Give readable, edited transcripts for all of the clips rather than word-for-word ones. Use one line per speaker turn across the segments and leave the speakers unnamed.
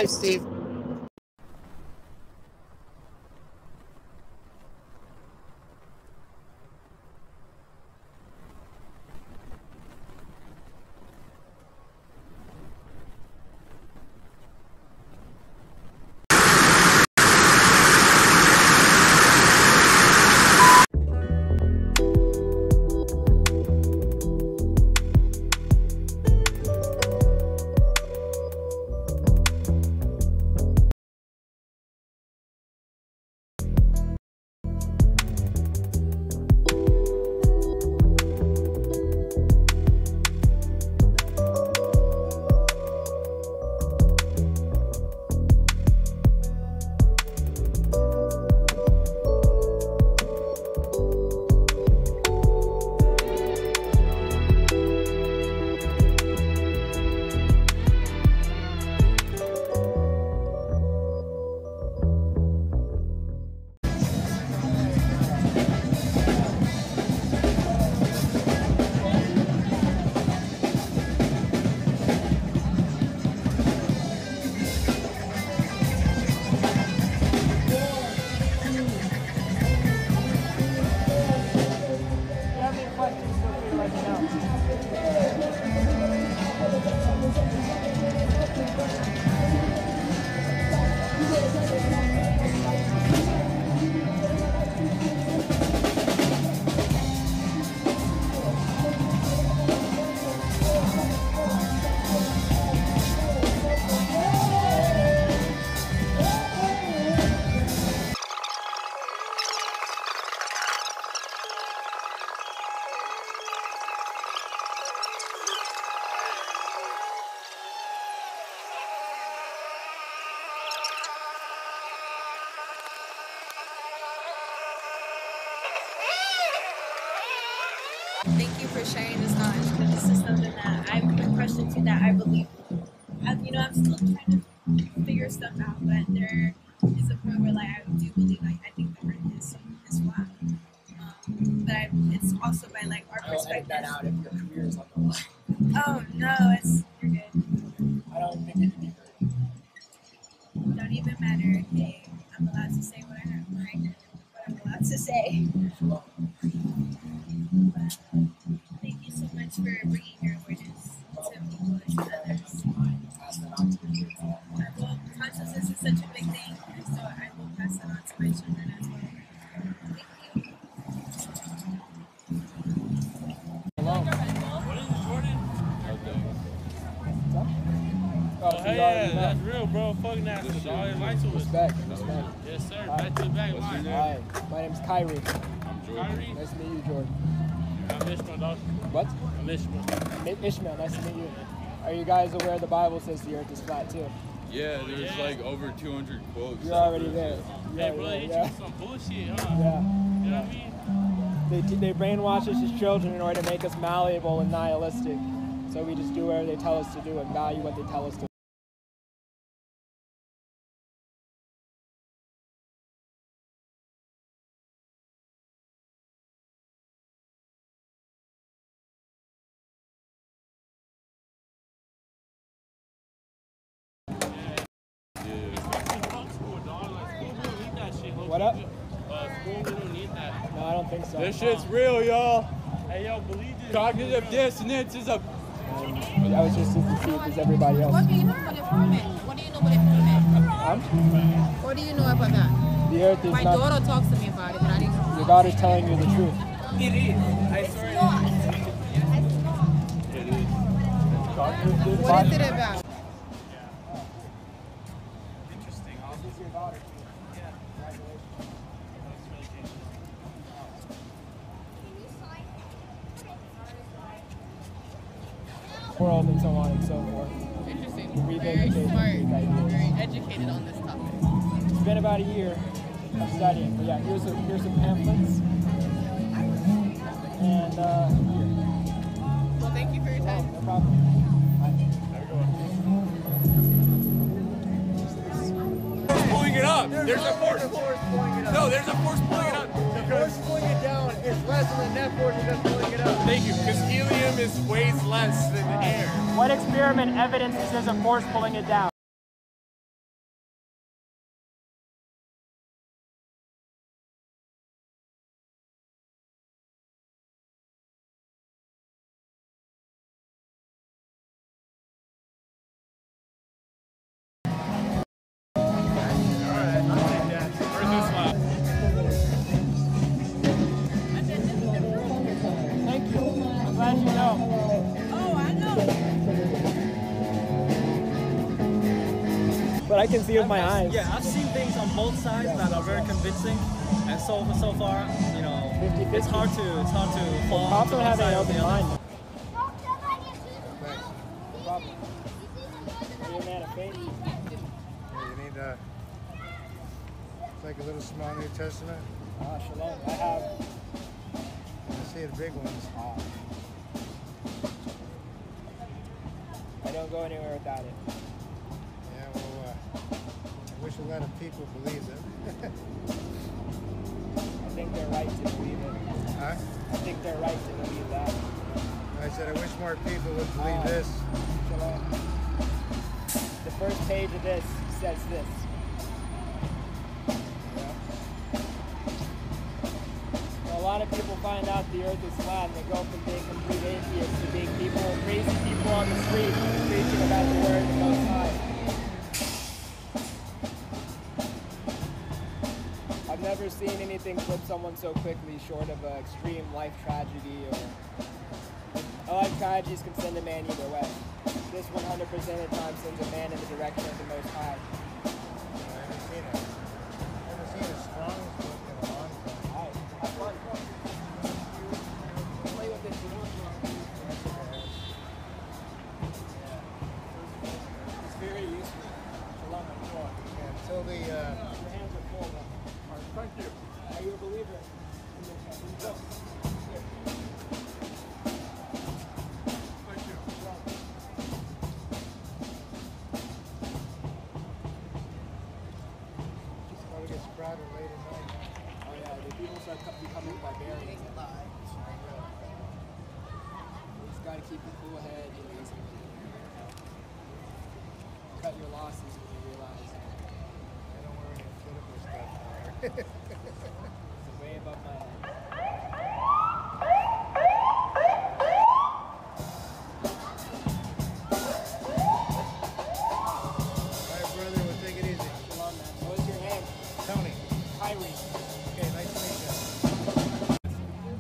live, Steve.
Thank you for sharing this knowledge, because this is something that I've been questioned to, that I believe. You know, I'm still trying to figure stuff out, but there is a point where, like, I do believe, like, I think the earth is flat. But it's also by, like, our perspective.
That out if your career is on the line.
Oh no, you're good.
I don't think it can be heard.
Don't even matter. Hey, I'm allowed to say what I have, right? What I'm allowed to say. But, thank you so much for bringing your awareness to people and to others. Well, consciousness is such a big thing, and so I will pass it on to my children as well. Thank you.
Hello.
What is it, Jordan?
Oh,
Hey, yeah, that's real, bro. Fuck that. That's all your lights was.
Respect.
Yes, sir. Back to the back. What's your
Hi, my name's Kyrie.
I'm Jordan.
Nice to meet you, Jordan.
I'm Ishmael, dog.
What?
I'm Ishmael.
Ishmael, nice to meet you. Are you guys aware the Bible says the earth is flat too?
Yeah, there's like over 200 quotes.
You're already there.
Hey, bro, they hit you with some bullshit, huh?
Yeah.
You know what I mean?
They brainwash us as children in order to make us malleable and nihilistic. So we just do whatever they tell us to do and value what they tell us to. What up?
School, we don't need that.
No, I don't think so.
This shit's real, y'all.
Hey, yo, believe this.
Cognitive dissonance is a...
I was just as deep as everybody else.
What do you know about the firmament? What do you know about the firmament? What do you know about that?
The earth is
My
not...
daughter talks to me about it, but I didn't know.
Your daughter's telling you the truth.
It is. I swear.
It is.
What is it about?
World and so on and so forth.
Interesting.
We've
Very
educated,
smart.
we've ideas.
Very educated on this topic.
It's been about a year of studying, but yeah, here's some pamphlets. And here.
Well, thank you for your time.
No problem.
Pulling it up. There's a force pulling it up. No, there's a force pulling it up.
The force pulling it down is less than the net force that's pulling it up.
Thank you, because helium weighs less than air.
What experiment evidences there's a force pulling it down? I can see with my eyes.
Yeah, I've seen things on both sides that are very convincing, and so far, you know,
50-50.
it's hard to fall
Cops
to
don't
one
have
side
any
or
open
the other.
mind. No problem. Are you a man of faith?
Yeah, you need it's like a little small New Testament.
Shalom. I have.
I see the big ones.
I don't go anywhere without it.
Yeah, well, I wish a lot of people believed it.
I think they're right to believe it.
Huh?
I think they're right to believe that.
I said I wish more people would believe this.
Shalom. The first page of this says this. A lot of people find out the earth is flat and they go from being complete atheists to being crazy people on the street preaching about the word of the Most High. I've never seen anything flip someone so quickly short of an extreme life tragedy or a life tragedies can send a man either way. This 100% of the time sends a man in the direction of the Most High.
I haven't seen it. I haven't seen a strong book in a long time.
Have fun. Play with it if you want. It's very useful. Shalom.
Yeah, until the
Your hands are full. Thank you. Are you a believer? Go.
Thank you. Probably get sprouted late at night.
Oh yeah, the people start becoming barbarians. You just gotta keep a cool head. You know, cut your losses when you realize
I don't wear any political stuff.
it's way above my head.
All right, brother, we'll take it easy.
Shalom, man. What's your name?
Tony.
Kyrie.
Okay, nice to meet you.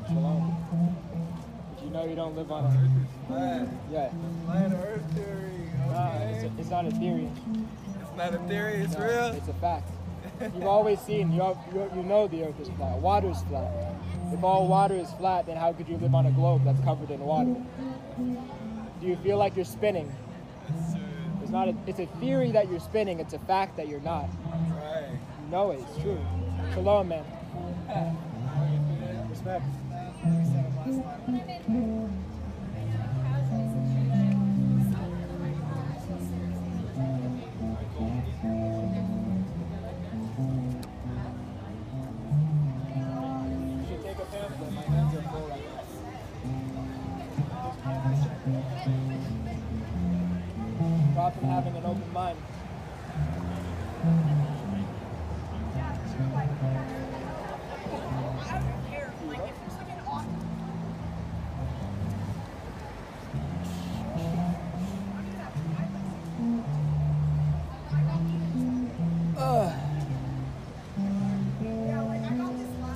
Shalom. Did you know you don't live on a... Yeah.
Flat Earth theory, okay?
It's not a theory.
It's not a theory, it's
No,
real.
It's a fact. You've always seen, you know the earth is flat. Water's flat. If all water is flat, then how could you live on a globe that's covered in water? Do you feel like you're spinning? It's not. It's a theory that you're spinning. It's a fact that you're not.
Right.
You know it. It's true. Shalom, man. Respect. You should take a pamphlet. My hands are full right now. Far from having an open mind.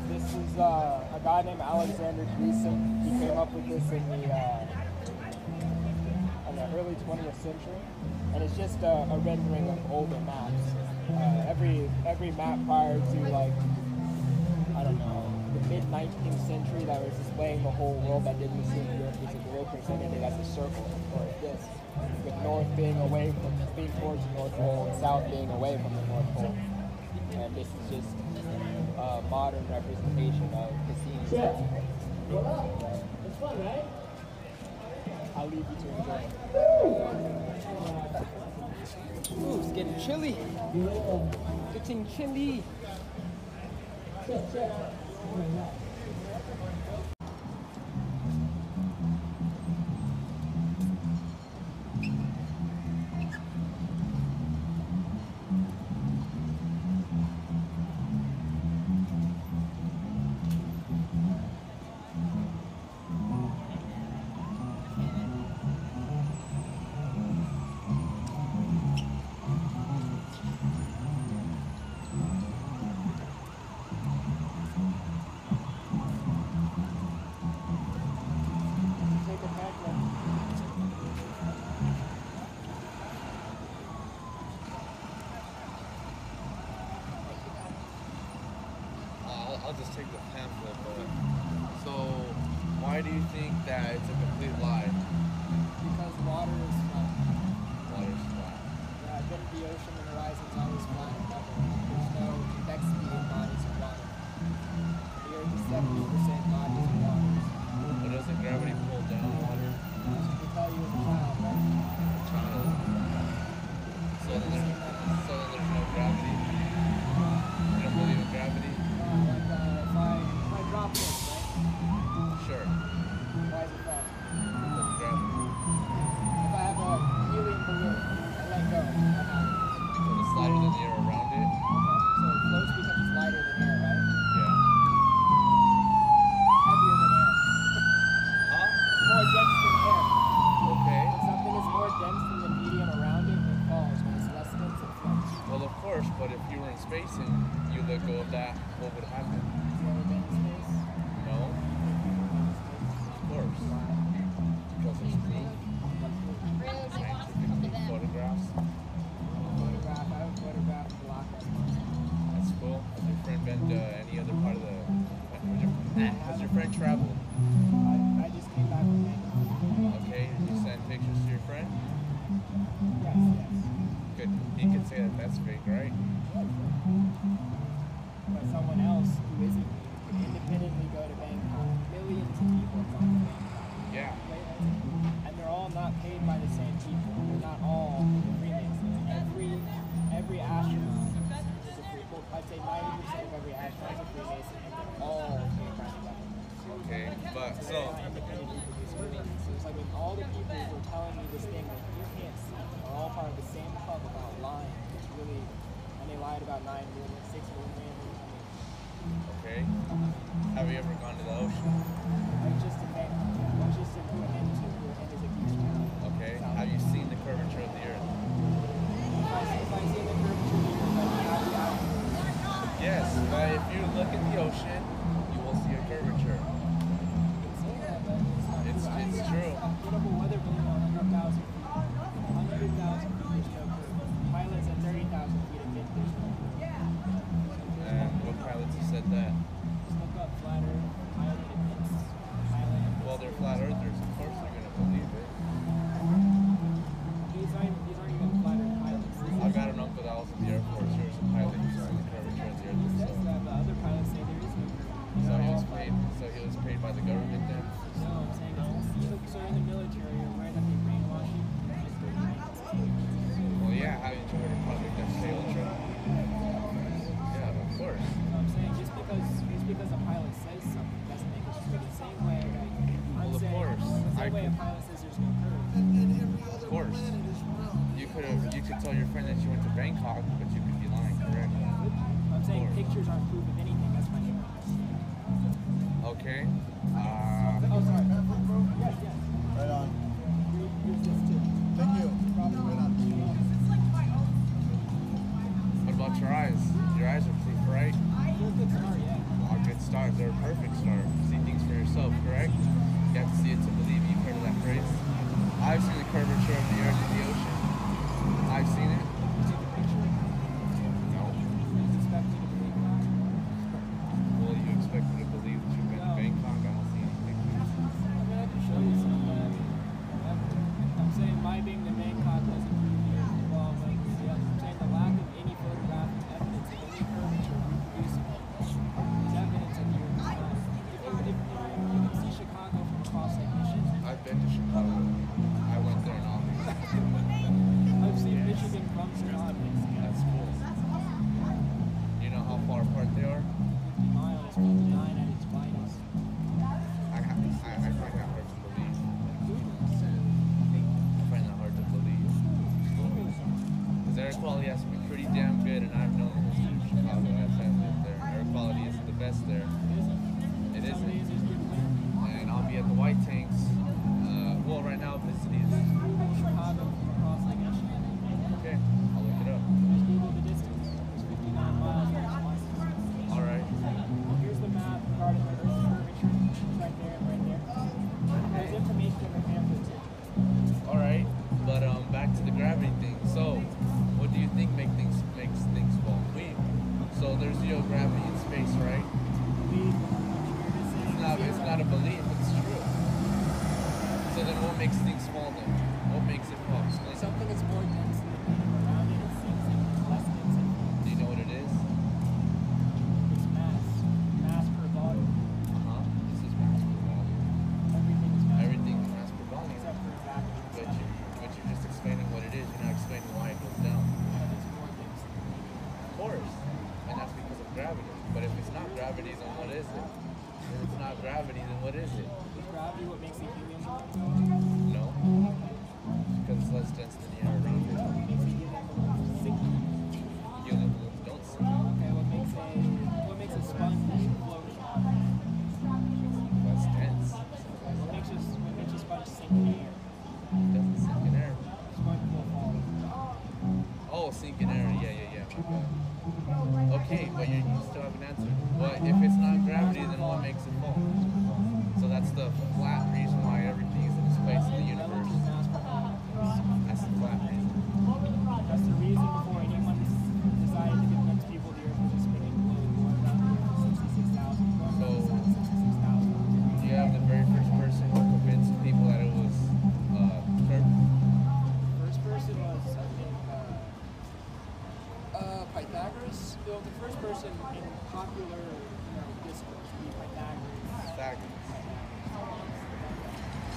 This is a guy named Alexander Gleason. He came up with this in the early 20th century, and it's just a rendering of older maps. Every map prior to, like, I don't know, the mid-19th century that was displaying the whole world that didn't assume the Earth was a globe presented as a circle or a disc, with north being towards the North Pole and south being away from the North Pole. And this is just a modern representation of the scene. It's fun, right? I'll leave you to enjoy. Ooh, it's getting chilly. Getting chilly.
I'll just take the pamphlet, but so why do you think that it's a complete lie?
Because water is flat.
Water is flat.
Yeah, I've been to the ocean, the horizon's always flat and level. There's no convexity in bodies of water. The Earth is 70% bodies of water.
But doesn't gravity pull down water?
That's what they tell you as a child, right?
Child. So then there's no gravity. You don't believe in gravity?
Like if I drop this, right?
Sure.
Why is it flat?
Because gravity.
If I have a helium balloon, I let go, what happens?
So it's lighter than the air around it?
Okay, so it floats because it's lighter than air, right?
Yeah.
Heavier than air.
Huh?
More dense than air.
Okay.
When something is more dense than the medium around it, it falls. When it's less dense, it floats.
Well, of course, but if you were in space and you let go of that, what would happen?
Have you ever been in space?
No? Of course. Because there's proof. Scientific photographs.
Photograph. I have a photograph of block that monster.
That's cool. Has your friend been to any other part of the... Has your friend traveled?
I just came back from Bangkok.
Okay, did you send pictures to your friend?
Yes, yes.
Good. He could say that that's fake, right?
But someone else who isn't me could independently go to Bangkok. Millions of people have gone to Bangkok.
Yeah.
And they're all not paid by the same people. They're not all Freemasons. Every astronaut is a free. Well, I'd say 90% of every astronaut is a Freemason, and they're all paid by the government.
Okay, but
They're
so...
not independently produced Freemasons. So it's like when all the people who are telling me this thing that you can't see are all part of the same club about lying. It's really, and they lied about 9 million, 6 million.
Okay. Have you ever gone to the ocean?
I was just in Bangkok. I was just in Hua is a beach town.
Okay. Have you seen the curvature of the earth?
If I see the curvature of the earth, I would not be out here.
Yes, but if you look at the ocean, you will see a curvature. It's true.
Incredible weather balloon on 100,000 feet. 100,000 feet, there's no curve. Pilots at 30,000 feet admit there's no curve.
And what pilots have said that?
Just look up flat earth, pilot admits.
Well, they're flat earthers. Of course they're going to believe it.
These aren't even flat earth pilots.
I've got an uncle that was in the Air Force. He was a pilot who saw the curvature of the earth.
It says that, but other pilots say there is no curve.
So he was paid by the government then?
No, I'm saying so in the military or where that they brainwash you.
Well, yeah, haven't you heard of Project Ultra? Yeah, of course.
So I'm saying just because a pilot says something doesn't make it true. The same way that I'm
Well, of
saying,
course.
the same way a pilot says there's no curve.
Of course. You could tell your friend that you went to Bangkok, but you could be lying, correct?
I'm saying pictures aren't proof of anything. That's my point.
Okay.
Oh, sorry. Yes, yes.
Right on.
Here's this too.
Thank you. Right on.
What about your eyes? Your eyes are proof, right?
They're a good start, yeah.
A good start. They're a perfect start. See things for yourself, correct? You have to see it to believe. You've heard of that phrase. I've seen the curvature of the earth and the ocean. I've seen it.
You see the picture?
No.
You expect me to believe that?
Well, you expect me to believe that you've been to Bangkok. I don't see any pictures.
I mean, I can show you some, but I mean, I'm saying my being the Bangkok doesn't prove you're involved. Like, I'm saying the lack of any photographic evidence of any curvature reproducible is evidence of the earth is flat. If you can see Chicago from across Lake Michigan.
I've been to Chicago. I went there in August.
I've seen Michigan from Chicago.
That's cool. You know how far apart they are?
50 miles, 59 at its widest.
I find that hard to believe. I find that hard to believe. Because air quality has to be pretty damn good, and I've known the history of Chicago. I've lived there. Air quality isn't the best there. It
Some days
isn't.
it's good wind.
And I'll be at the White Tanks. Well, right now, visiting.
Chicago from across Lake Michigan.
Okay, I'll look it up.
Just Google the distance. It's 59 miles at its widest.
All right.
Here's the map regarding the Earth's curvature. It's right there and right there. There's information in the pamphlet too.
All right. But back to the gravity thing. So, what do you think makes things fall? So there's zero gravity in space, right? makes things fall then? What makes it fall? Explain.
Something that's more dense than around it, it seems less dense.
Do you know what it is?
It's mass. Mass per volume.
This is mass per volume.
Everything is mass.
Everything is mass per volume.
Except for vacuum.
But you're just explaining what it is. You're not explaining why it goes down.
Because it's more dense.
Of course. And that's because of gravity. But if it's not gravity, then what is it? If it's not gravity, then what is it?
Is gravity what makes the helium balloon go?
No. Because it's less dense than the air around it.
What makes the helium balloon sink?
Helium balloons don't sink.
Okay, what makes a sponge float?
Less dense.
What makes a sponge sink in air?
It doesn't sink in air.
Sponge will fall.
Oh, sink in air. Yeah. Okay, but you still have an answer. But if it's not gravity, then what makes it fall? So that's the flat reason why everything is in its place in the universe. That's the flat reason.
That's the reason before anyone decided to convince people the Earth was a spinning globe going around 66,000.
So, do you have the very first person who convinced people that it was curved?
First person was, I think, Pythagoras. The first person in popular, discourse would be Pythagoras.
Pythagoras.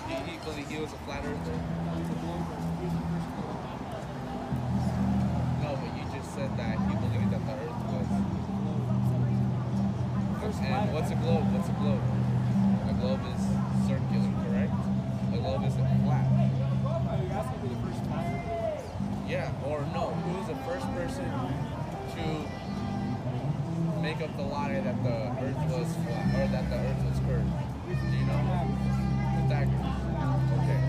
He believed he was a flat earther?
He's a globe. He was the first globe.
No, but you just said that he believed that the Earth was. And what's a globe? What's a globe? A globe is circular, correct? A globe isn't flat.
Oh, you're asking me the first time?
Yeah, or no. Who was the first person to make up the lie that the Earth was flat, or that the Earth was curved? Do you know? Pythagoras. Okay.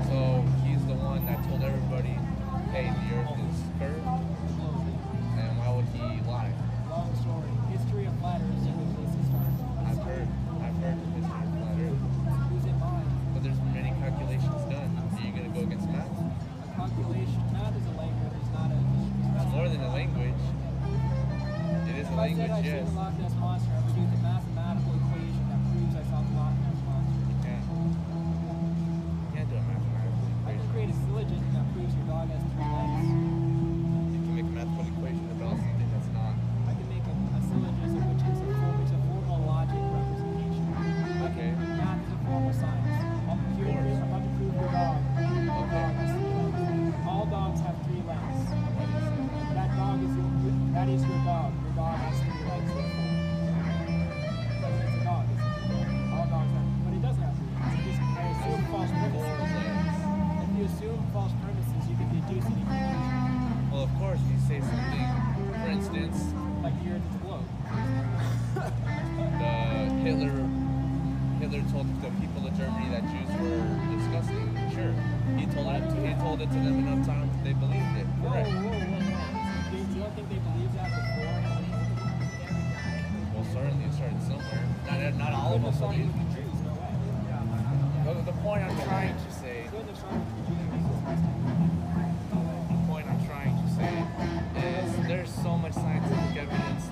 So he's the one that told everybody, hey, the Earth is curved. And why would he lie?
Long story. History of flat Earth is the start.
I've heard the history of flat Earth.
Who's in mind?
But there's many calculations done. Are you gonna go against math?
A calculation. Math is a language. It's not a.
It's more than a language. It is a language,
I
yes.
said I see the Loch Ness Monster. I would use a mathematical equation that proves I saw the Loch Ness Monster.
You can't do a mathematical
I can
equation.
create a syllogism that proves your dog has 3 legs.
You can make a mathematical equation about something that's not.
I can make a syllogism which is a formal logic representation.
Okay.
Math is a formal science. I'm about to prove your dog. Your dog has 3 legs. All dogs have 3 legs. That is your dog. Your dog has 3 legs. Because it's a dog. All dogs have, but it doesn't have 3 legs. I assume false premises. If you assume false premises, you can deduce any conclusion.
Well, of course, you say something, for instance,
Like the Earth is a globe.
Hitler told the people of Germany that Jews were disgusting. Sure. He told it to them enough times that they believed it. Correct.
You don't think they believed that before?
Well, certainly it started somewhere. Not all of us believe. The point I'm trying to say. The point I'm trying to say is there's so much scientific evidence.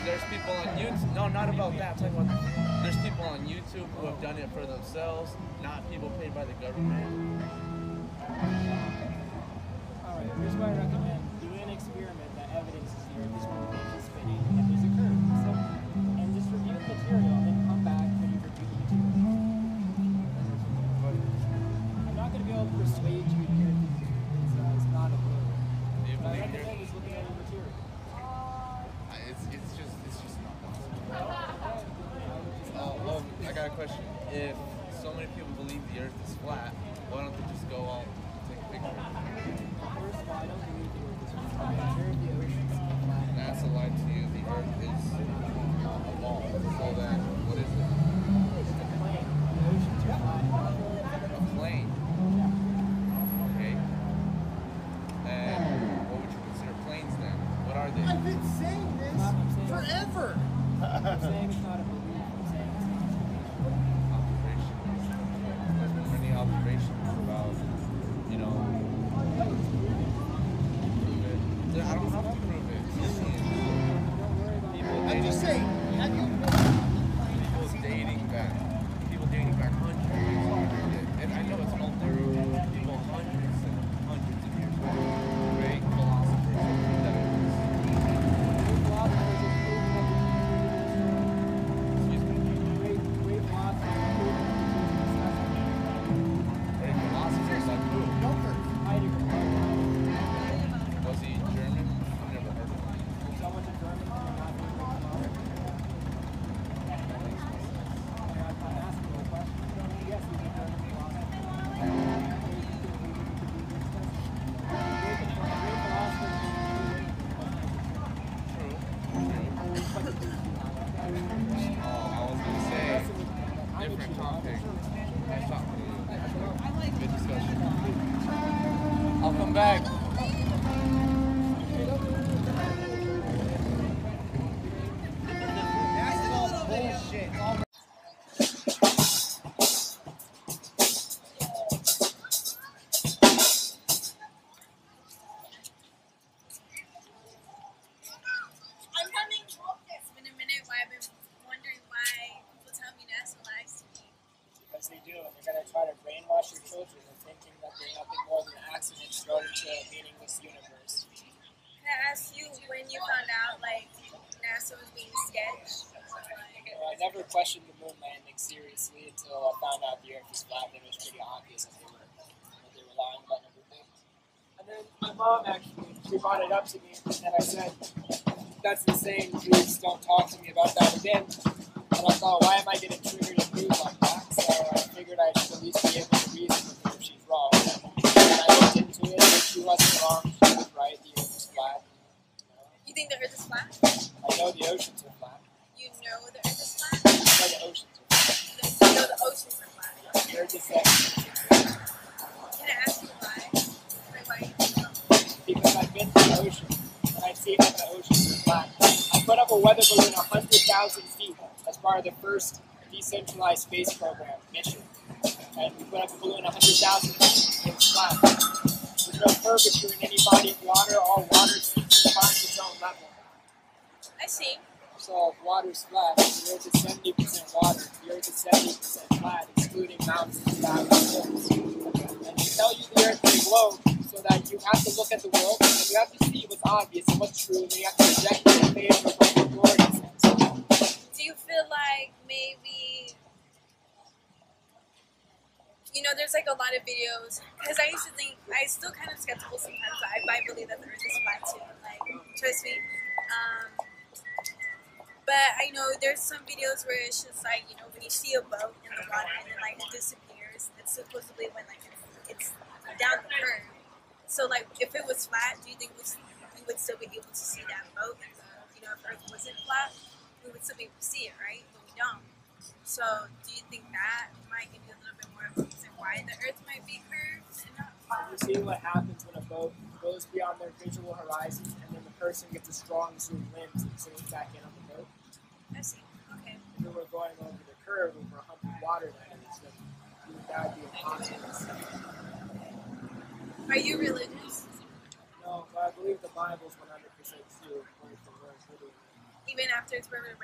There's people on YouTube. No, not about that. I'm talking about there's people on YouTube who have done it for themselves, not people paid by the government.
Alright, here's what I recommend. Do an experiment that evidences the Earth is moving, spinning, and there's a curve. So, and just review the material, and then come back when you review the material. I'm not going to be able to persuade you the Earth is not a globe. What I recommend is looking at the material.
It's just not possible. Well, I got a question. If so many people believe the Earth is flat, why don't they just go out and take a picture?
First of all, I don't believe the Earth is flat. I'm sure the ocean is flat.
That's a lie to you. The Earth is a ball. So then, what is it?
It's a plane. The oceans are flat.
A plane. Okay. And what would you consider planes then? What are they?
I've been saying this forever.
I'm saying it's not a belief. I'm saying it's an observation.
Observations. There's been many observations about, prove it. I don't have to prove it.
I'm just saying.
People dating back hundreds Come back.
That's all bullshit. It's all
I'm having it's been a minute why I've been wondering why people tell me NASA lies to me.
Because they do, and they're going to try to brainwash your children into thinking that they're nothing more than accidents thrown into a meaningless universe.
Can I ask you when you found out like NASA was being sketched?
Well, I never questioned the moon landing seriously until I found out the Earth was flat, and it was pretty obvious that they were lying about everything. And then my mom actually, she brought it up to me, and I said, "That's insane, please don't talk to me about that again." And I thought, why am I getting triggered and rude like that? So I figured I should at least be able to reason with her if she's wrong. And I looked into it, and she wasn't wrong, she was right, the Earth was flat.
You think the Earth is flat?
I know the oceans are flat.
You know the Earth is flat?
I know the oceans are flat.
You know the oceans are flat.
The Earth is flat.
Can I ask you why? Like why you think so?
Because I've been to the ocean, and I've seen that the oceans are flat. I put up a weather balloon 100,000 feet as part of the first decentralized space program mission. And we put up a balloon 100,000 feet, and it's flat. There's no curvature in any body of water. All water seems to find its own level.
I see.
So if water's flat, the Earth is 70% water. The Earth is 70% flat, excluding mountains and valleys and hills. And they tell you the Earth is a globe, so that you have to look at the world and you have to see what's obvious and what's true, and then you have to reject it in favor of what the authority says.
Do you feel like maybe, you know, there's like a lot of videos, because I used to think, I still kind of skeptical sometimes, but I believe that the Earth is flat too, like, trust me. But I know there's some videos where it's just like, you know, when you see a boat in the water and then like it disappears, it's supposedly when like it's down the curve. So like if it was flat, do you think we would still be able to see that boat? You know, if Earth wasn't flat, we would still be able to see it, right? But we don't. So do you think that might give you a little bit more of a reason why the Earth might be curved and not flat?
You see what happens when a boat goes beyond their visual horizon, and then the person gets a strong zoom lens and zooms back in on the boat.
I see. Okay.
If we were going over the curve over a hump of water, then that would be impossible.
Are you religious?
No, but I believe the Bible's 100% true, word for word, literally.
Even after it's written?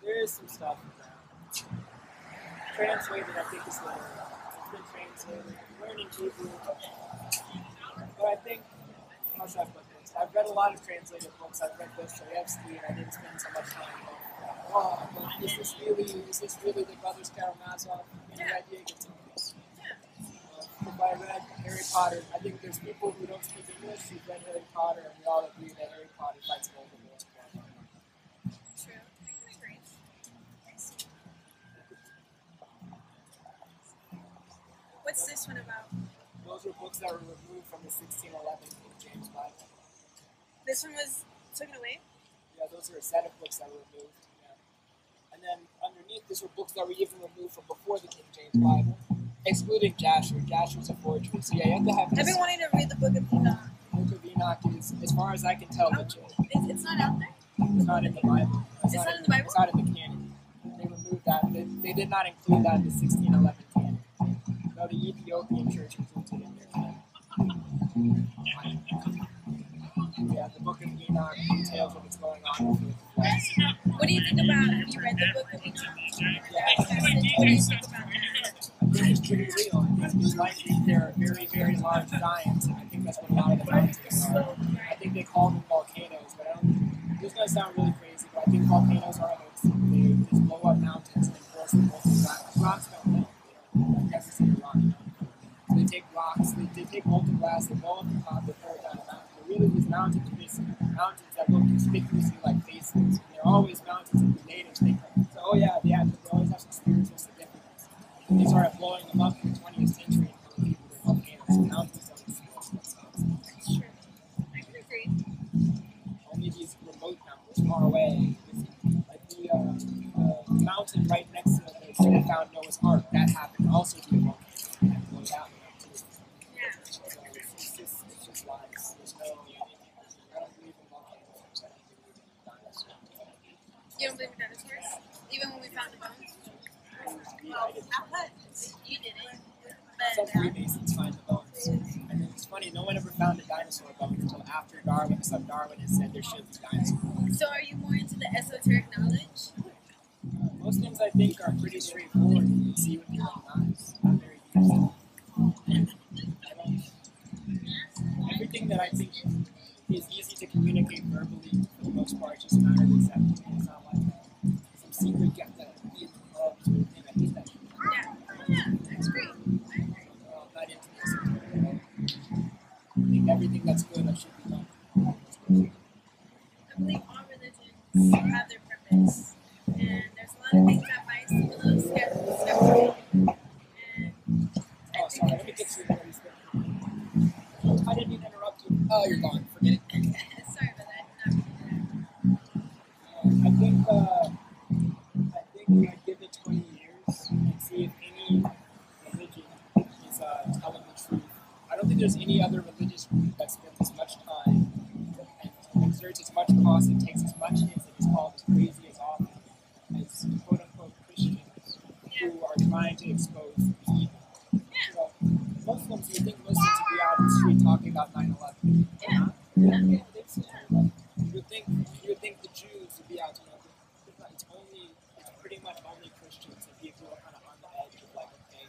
There is some stuff in that. Translated, I think, is literal. It's been translated. Learning Hebrew. But I think, how should I put this? I've read a lot of translated books. I've read Dostoevsky, and I didn't spend so much time going, oh, but is this really the Brothers Karamazov? Any idea gets into this? If I read Harry Potter, I think there's people who don't speak English who've read Harry Potter, and we all agree that Harry Potter fights Voldemort.
True. I can agree. What's this one about?
Those were books that were removed from the 1611 King James Bible.
This one was taken away?
Yeah, those are a set of books that were removed. Yeah. And then underneath, these were books that were even removed from before the King James Bible, excluding Jasher. Jasher's a forgery. So yeah, you have to have this.
I've been wanting to read the Book of Enoch.
The Book of Enoch is, as far as I can tell, legit.
It's not out there?
It's not in the Bible.
It's not in the Bible?
It's not in the canon. They removed that. They did not include that in the 1611 canon. No, the Ethiopian church includes it in their canon. Yeah, the Book of Enoch details what's going on with the West.
What do you think about, have you read the Book of Enoch? What do you think about that?
I think it's pretty real. It's likely there are very, very large giants, and I think that's what a lot of the mountains are. I think they call them volcanoes, but I don't. This is going to sound really crazy, but I think volcanoes are a hoax. They just blow up mountains and force them to rocks don't melt. I've never seen a rock melt. So they take rocks, they take molten glass, they blow up the top, they throw it down the mountain. But really, these mountains are just mountains that look conspicuously like faces. And they're always mountains that the natives think of. So, oh yeah, they always have some spiritual significance. And they started blowing them up in the 20th century and telling people they're volcanoes. So mountains don't exist themselves.
That's true. I can agree.
Only these remote mountains far away. Like the mountain right next to the place they found Noah's Ark, that happened also to be a volcano. And blew out.
Yeah.
Some Freemasons find the bones. And it's funny, no one ever found a dinosaur bone until after Darwin, some Darwinists said there should be dinosaurs.
So are you more into the esoteric knowledge?
Most things I think are pretty straightforward. You can see with your own eyes. Not very deep. Everything that I think is easy to communicate verbally, for the most part, just a matter of accepting it. It's not like some secret get that be in the club sort of thing. I hate that shit.
Yeah, that's great.
Well, not into this. I think everything that's good that should be done.
I believe all religions have their purpose, and there's a lot of things that might seem a little skeptical. And
Oh, sorry, let me get you one of these things. I didn't mean to interrupt you. Oh, you're gone. Forget it.
sorry about that.
I think I'd give it 20 years and see if any religion is telling the truth. I don't think there's any other religious group that spends as much time and exerts as much cost and takes as much hits and is called as crazy as often as quote-unquote Christians who are trying to expose evil. So, Muslims, you think Muslims would be out on the street talking about 9/11?
Yeah.
You would think the Jews would be out, it's pretty much only Christians and people who are kind of on the edge of like, okay.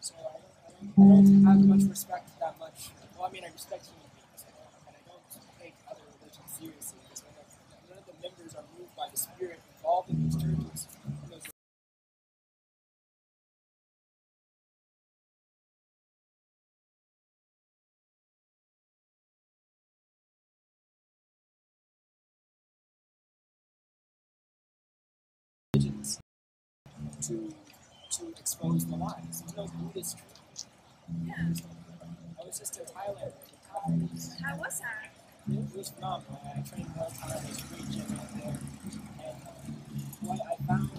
So I don't have much respect for that much. Well, I mean, I respect human beings, but I don't take other religions seriously because none of the members are moved by the spirit involved in these churches. And those religions to expose the lies. There's no Buddhist church.
Yeah.
I was just in Thailand.
How was that?
It was phenomenal. I trained more time. There's a great gym out there. And what I found to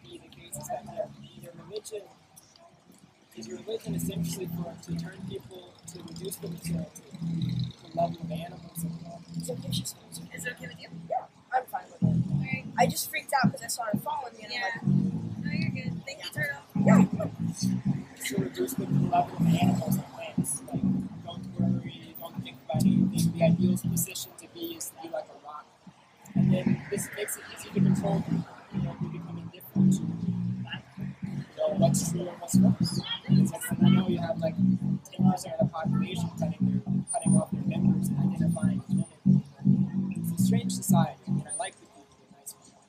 be the case is that their religion is your religion essentially to turn people, to reduce them to the level of animals.
Is it okay if she smells it?
Is it okay with you?
Yeah, I'm fine with it. I just freaked out because I saw her following me and
Yeah.
I'm
No, you're good. Thank you, Turtle.
like, yeah.
To reduce them to the level of animals and plants. Like, don't worry, don't think about anything. The ideal position to be is to be like a rock. And then this makes it easy to control people. You become indifferent to what's true and what's false. I know you have like 10% of the population cutting off their members and identifying as women. It's a strange society. I mean, I like the people, they're nice people.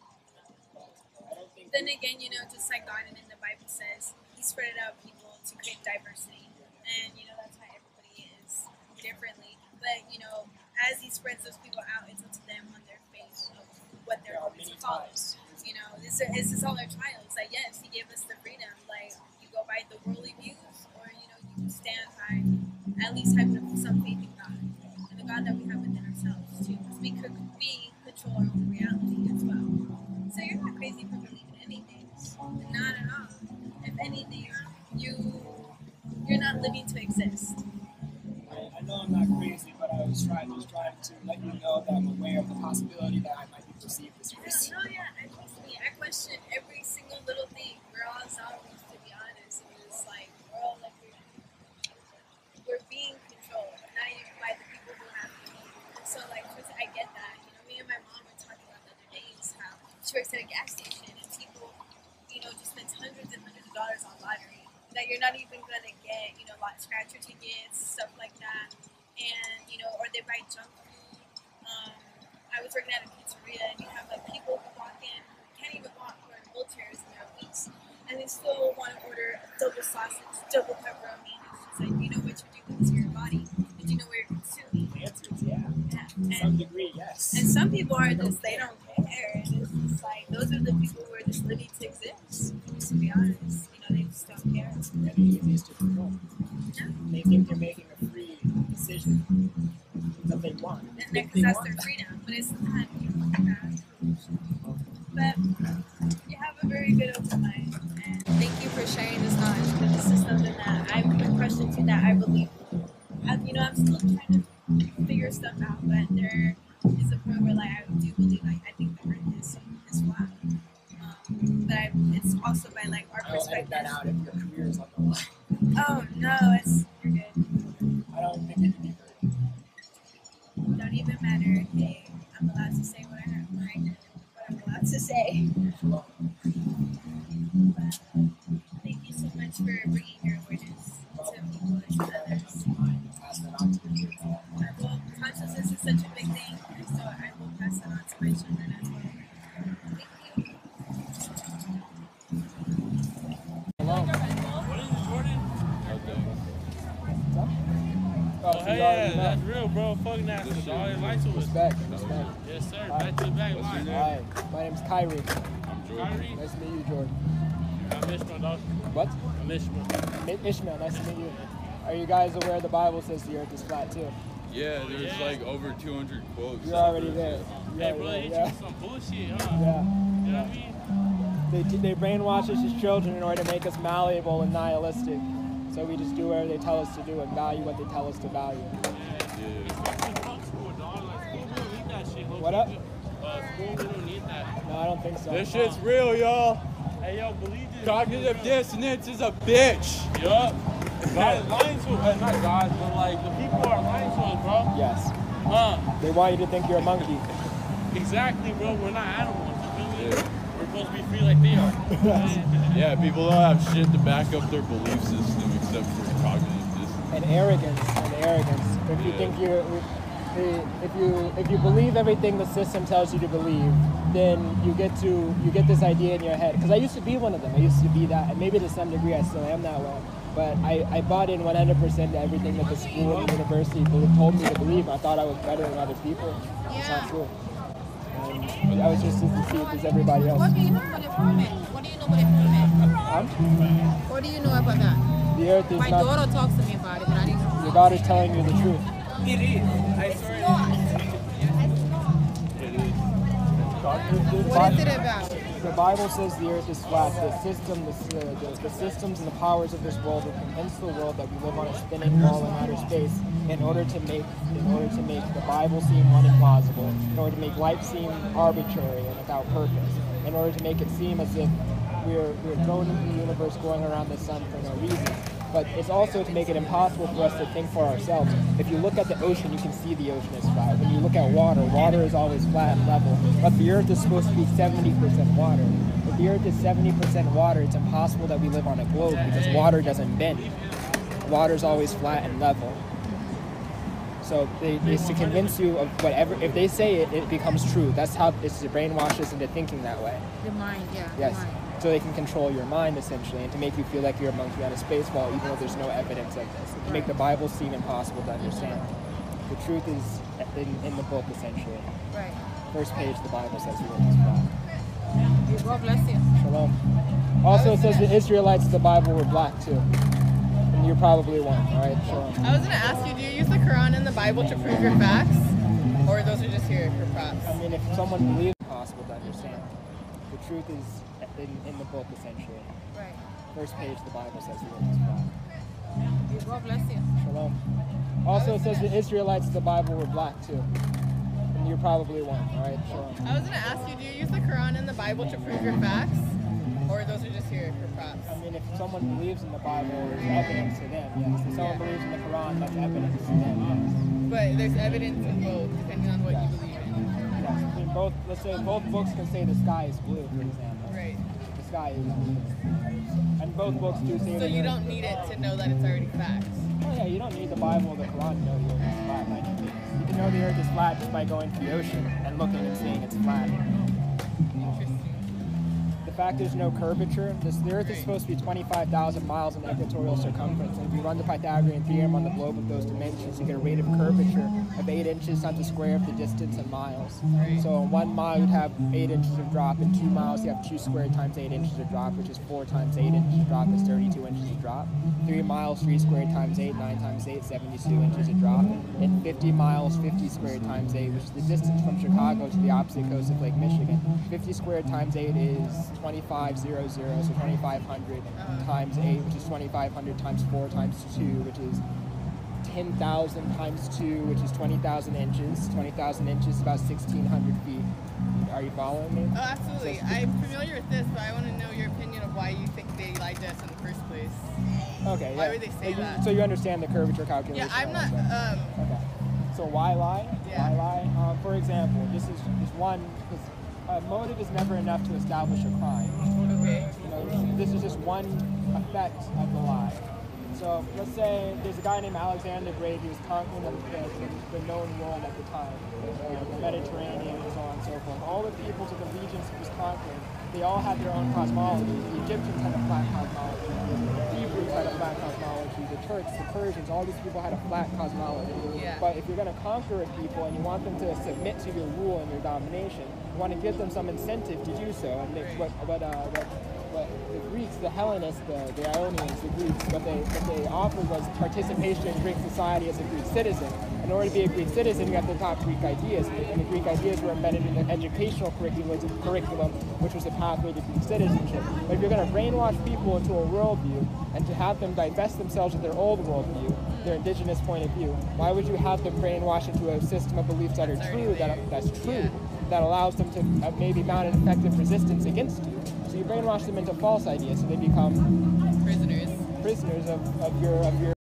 But I don't think.
Then again, just like God in the Bible says, He spread out people to create diversity. And, that's how everybody is differently. But, as He spreads those people out, it's up to them on their faith of what they're going to follow. This is all our trials. Like, yes, He gave us the freedom. Like, you go by the worldly views, or, you stand by, at least have some faith in God. And the God that we have within ourselves, too. Because we control our own reality as well. So you're not crazy for believing anything. Not at all. If anything, you're not living to exist.
I know I'm not crazy, but I was trying to let you know that I'm aware of the possibility that I might be perceived as crazy.
No, yeah, I question every single little thing. We're all zombies, to be honest. It's like we're all like we're being controlled, not even by the people who have to be. And so, like, I get that. Me and my mom were talking about the other day is how she works at a gas station and people, just spend hundreds and hundreds of dollars on lottery that you're not even gonna get, lot scratcher tickets, stuff like that, and or they buy junk food. I was working at a pizzeria and you have like people who walk in who can't even walk, who are in wheelchairs and they're obese, and they still want to order double sausage, double pepperoni. It's just like, what you're doing to your body, and you know what you're consuming.
The answer is yeah.
Yeah.
To some degree, yes.
And some people are just, they don't care. And it's just like, those are the people who are just living to exist. To be honest, they just don't care.
And the easiest to control.
Yeah.
They think they're making a free decision that they want.
And because that's their freedom, but it's not. But you have a very good open mind. And thank you for sharing this knowledge, because this is something that I've been questioning to, that I believe. I'm still trying to figure stuff out, but there is a point where, I do believe, I think the earth is flat. But it's also by, our
I will edit
perspective.
that out if your career ears on the line.
Oh no, you're good.
I don't think it can be heard.
Don't even matter. Hey, I'm allowed to say what I'm allowed to say. Thank you so much for bringing your awareness to people and to others. Well, consciousness is such a big thing, and so I will pass it on to my children as well. Thank you.
Hello.
What is it, Jordan?
Oh,
Oh, hey, yeah, that's real, bro. Fuck that. Light to us.
Respect.
Yes, sir. Back to the back. Live.
Hi, my name's Kyrie.
Kyrie?
Nice to meet you, Jordan.
I'm Ishmael, dog.
What?
I'm Ishmael.
Ishmael, nice to meet you. Are you guys aware the Bible says the earth is flat too?
Yeah, there's like over 200 quotes.
You're already there.
Hey, bro, they hit you with some bullshit, huh?
Yeah.
You know what I mean?
They brainwash us as children in order to make us malleable and nihilistic. So we just do whatever they tell us to do and value what they tell us to value. What up?
School, we don't need that.
No, I don't think so.
This shit's real, y'all.
Hey, yo, believe this.
Cognitive dissonance is a bitch.
Yup. God is lying to us. Not God, but like the people are lying to us, bro.
Yes. They want you to think you're a monkey.
Exactly, bro. We're not animals. You feel me? We're supposed to be free like they are.
Yeah, people don't have shit to back up their belief system except for cognitive dissonance.
And arrogance. If you think if you believe everything the system tells you to believe, then you get this idea in your head. Because I used to be one of them. I used to be that, and maybe to some degree I still am that way. But I bought in 100% to everything that the school and the university told me to believe. I thought I was better than other people. It's not true. And I was just as deceived as everybody else.
What do you know about it from it? What do you know about it from it? What do you know about that?
The earth is
My
not...
daughter talks to me about it, but I didn't know.
Your daughter's telling you the truth.
It is. I swear it is.
What is it about?
The Bible says the earth is flat. The systems and the powers of this world will convince the world that we live on a spinning ball in outer space in order to make the Bible seem unimplausible, in order to make life seem arbitrary and without purpose, in order to make it seem as if we're thrown into the universe going around the sun for no reason. But it's also to make it impossible for us to think for ourselves. If you look at the ocean, you can see the ocean is flat. When you look at water is always flat and level. But the earth is supposed to be 70% water. If the earth is 70% water, it's impossible that we live on a globe because water doesn't bend. Water is always flat and level. So it's to convince you of whatever, if they say it, it becomes true. That's how it's to brainwash us into thinking that way.
The mind, yeah.
Yes.
The mind.
So they can control your mind, essentially, and to make you feel like you're a monkey on a space ball, even though there's no evidence of this. To make the Bible seem impossible to understand. The truth is in the book, essentially.
Right.
First page, the Bible says the earth is flat.
God bless you.
Shalom. Also, it says the Israelites of the Bible were black, too. And you're probably one, all right? Shalom.
I was going to ask you, do you use the Quran and the Bible to prove your facts? Or those are just here for props?
I mean, if someone believes it's impossible to understand. The truth is in the book, essentially.
Right.
First page, the Bible says the earth is flat.
God bless you.
Shalom. Also, it says the Israelites of the Bible were black, too. And you're probably one, all right? Shalom.
I was going to ask you, do you use the Quran and the Bible to prove your facts? Or those are just here for props?
I mean, if someone believes in the Bible, there's evidence to them, yes. If someone believes in the Quran, that's evidence to them, yes.
But there's evidence in both, depending on what you believe in.
Yes. I mean, let's say both books can say the sky is blue, for example.
Right.
The sky is blue. And both books do say
So you don't need it to know that it's already facts?
Oh yeah, you don't need the Bible or the Quran to know the earth is flat. Like, you can know the earth is flat just by going to the ocean and looking and seeing it's flat.
Interesting.
The fact there's no curvature, the earth is supposed to be 25,000 miles in equatorial circumference, and if you run the Pythagorean theorem on the globe of those dimensions, you get a rate of curvature of 8 inches times the square of the distance in miles. So in 1 mile you'd have 8 inches of drop, in 2 miles you have 2 squared times 8 inches of drop, which is 4 times 8 inches of drop is 32 inches of drop. 3 miles, 3 squared times 8, 9 times 8, 72 inches of drop. And 50 miles, 50 squared times 8, which is the distance from Chicago to the opposite coast of Lake Michigan. 50 squared times 8 is 2500, so 2500 times 8, which is 2500 times 4 times 2, which is 10,000 times 2, which is 20,000 inches. 20,000 inches is about 1,600 feet. Are you following me?
Oh, absolutely. I'm familiar with this, but I want to know your opinion of why you think they lied to us in the first place.
Okay.
Why
yeah.
would they say that?
So you understand the curvature calculation?
Yeah, I'm not.
Okay. So why lie?
Yeah.
Why lie? For example, this is one. Because motive is never enough to establish a crime.
Okay.
You know, this is just one effect of the lie. So let's say there's a guy named Alexander the Great. He was conquering the known world at the time, the Mediterranean and so on and so forth. All the peoples of the regions he was conquering, they all had their own cosmology. The Egyptians had a flat cosmology. The Hebrews had a flat cosmology. The Turks, the Persians, all these people had a flat cosmology.
Yeah.
But if you're going to conquer a people and you want them to submit to your rule and your domination, you want to give them some incentive to do so. And what the Greeks, the Hellenists, the Ionians, the Greeks, what they offered was participation in Greek society as a Greek citizen. In order to be a Greek citizen, you have to adopt Greek ideas, and the Greek ideas were embedded in the educational curriculum, which was the pathway to Greek citizenship. But if you're going to brainwash people into a worldview and to have them divest themselves of their old worldview, their indigenous point of view, why would you have them brainwash into a system of beliefs that are true, that's true, that allows them to maybe mount an effective resistance against you? So you brainwash them into false ideas, so they become prisoners of your.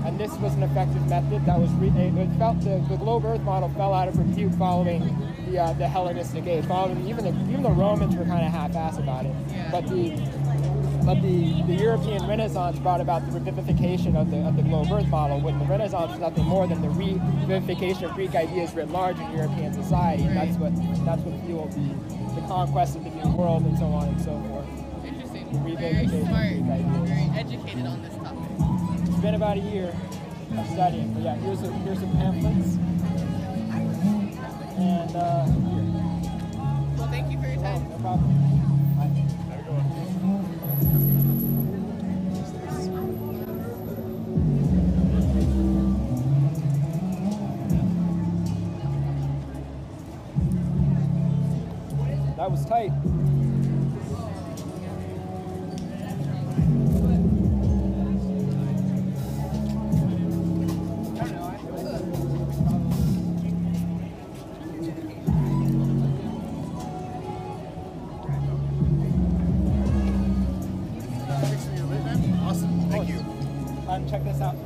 And this was an effective method that was the globe Earth model fell out of repute following the Hellenistic age. Even the Romans were kind of half-assed about it. Yeah. But the European Renaissance brought about the revivification of the globe Earth model, when the Renaissance was nothing more than the revivification of Greek ideas writ large in European society. And that's what fueled the conquest of the New World and so on and so forth.
Interesting. Very smart. Very educated on this topic.
It's been about a year of studying, but yeah, here's some pamphlets. And here.
Well, thank you for your time.
No problem. That was tight. Check this out.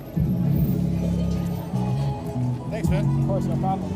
Thanks, man.
Of course, no problem.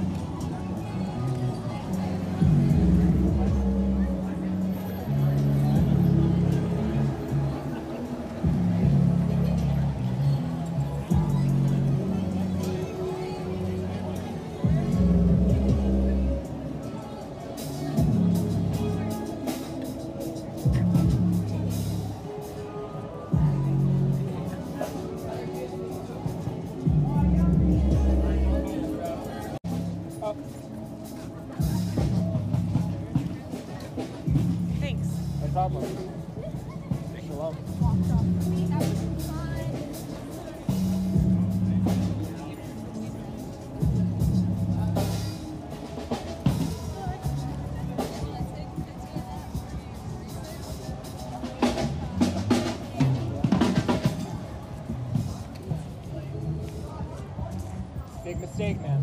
Big mistake, man.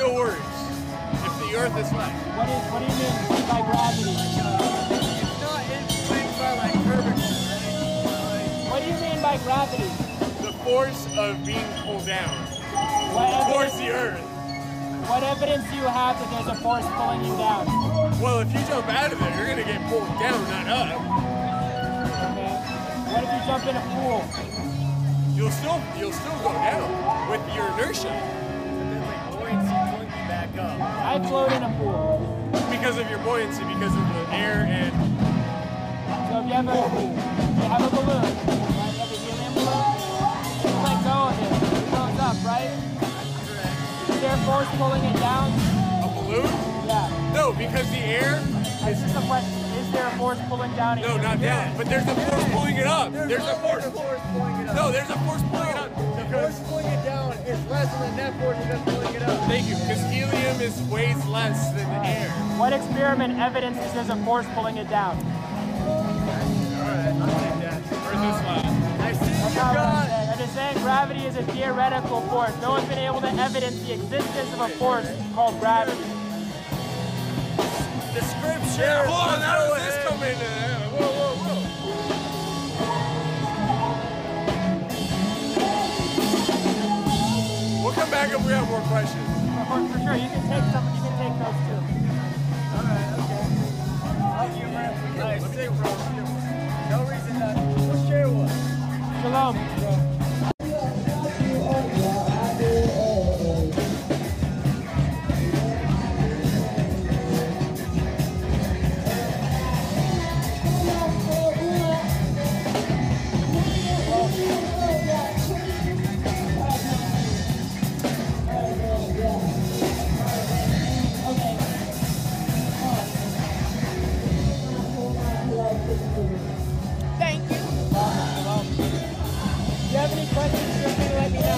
still works if the Earth is flat.
What do you mean by gravity?
It's not influenced by like curvature, right?
What do you mean by gravity?
The force of being pulled down towards the Earth.
What evidence do you have that there's a force pulling you down?
Well, if you jump out of there, you're gonna get pulled down, not up.
Okay. What if you jump in a pool?
You'll still go down with your inertia.
But then like buoyancy pulling you back up.
I float in a pool.
Because of your buoyancy, because of the air and.
So if you have a balloon, right? You have a helium balloon. You let go of it. It goes up, right? Is there a force pulling it down?
A balloon?
Yeah.
No, because the air.
That's just a question. Is there a force pulling down it?
No, not down. But there's a force pulling it up. There's a force
pulling it up.
No, there's a force pulling it up.
The force pulling it down is less than the net force that's pulling it up.
Thank you, because helium weighs less than the air.
What experiment evidences there's a force pulling it down?
Alright, I'll take that. Earth is flat.
I see you
That's not what I'm
got.
saying. I'm just saying gravity is a theoretical force. No one's been able to evidence the existence of a force called gravity.
The scripture. Hold on, how does this come in? Whoa. We'll come back if we have more questions.
For sure, you can take some. You can take those too.
Alright, okay. Thank you, man. Nice, sick, bro. No reason not. Let's share one.
Shalom.
Thank you.
If you have any questions, feel free to let me know.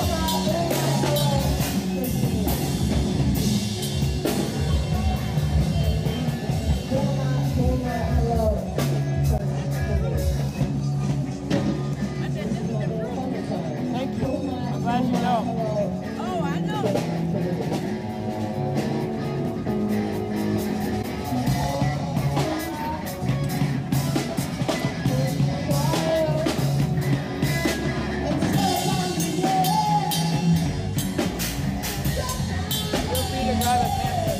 Thank you. I'm glad you know.
Oh, I know.
Feel free to grab a pamphlet.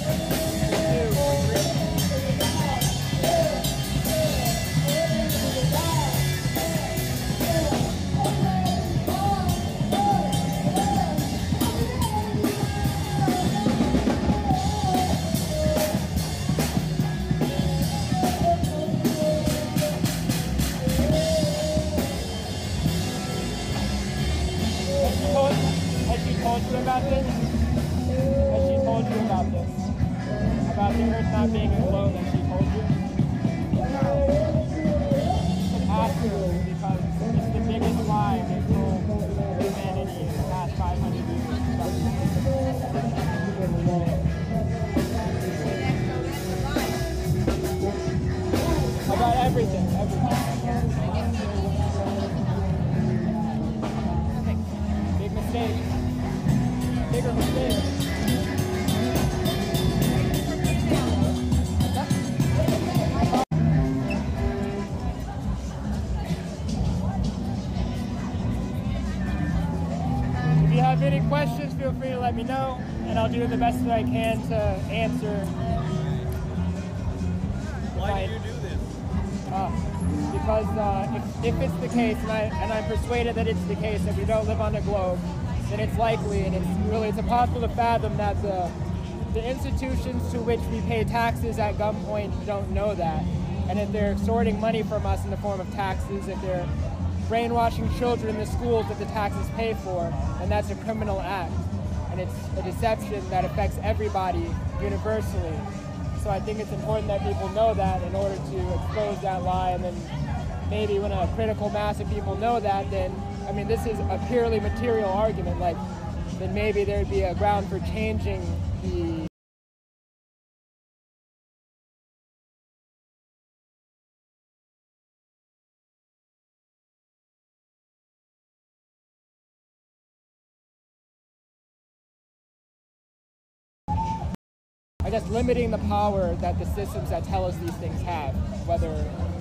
Has she told you about this? Has she told you about this? About the Earth not being a globe that she told you? You should ask her because it's the biggest lie they told humanity in the past 500 years. About everything. Big mistake. Bigger mistake. If you have any questions, feel free to let me know, and I'll do the best that I can to answer.
Why do you do this?
Because if it's the case, and I'm persuaded that it's the case, that we don't live on a globe, then it's likely, and it's impossible to fathom that the institutions to which we pay taxes at gunpoint don't know that. And if they're extorting money from us in the form of taxes, if they're brainwashing children in the schools that the taxes pay for, and that's a criminal act. And it's a deception that affects everybody universally. So I think it's important that people know that in order to expose that lie, and then maybe when a critical mass of people know that, then, I mean, this is a purely material argument, like, then maybe there'd be a ground for changing the I guess, limiting the power that the systems that tell us these things have, whether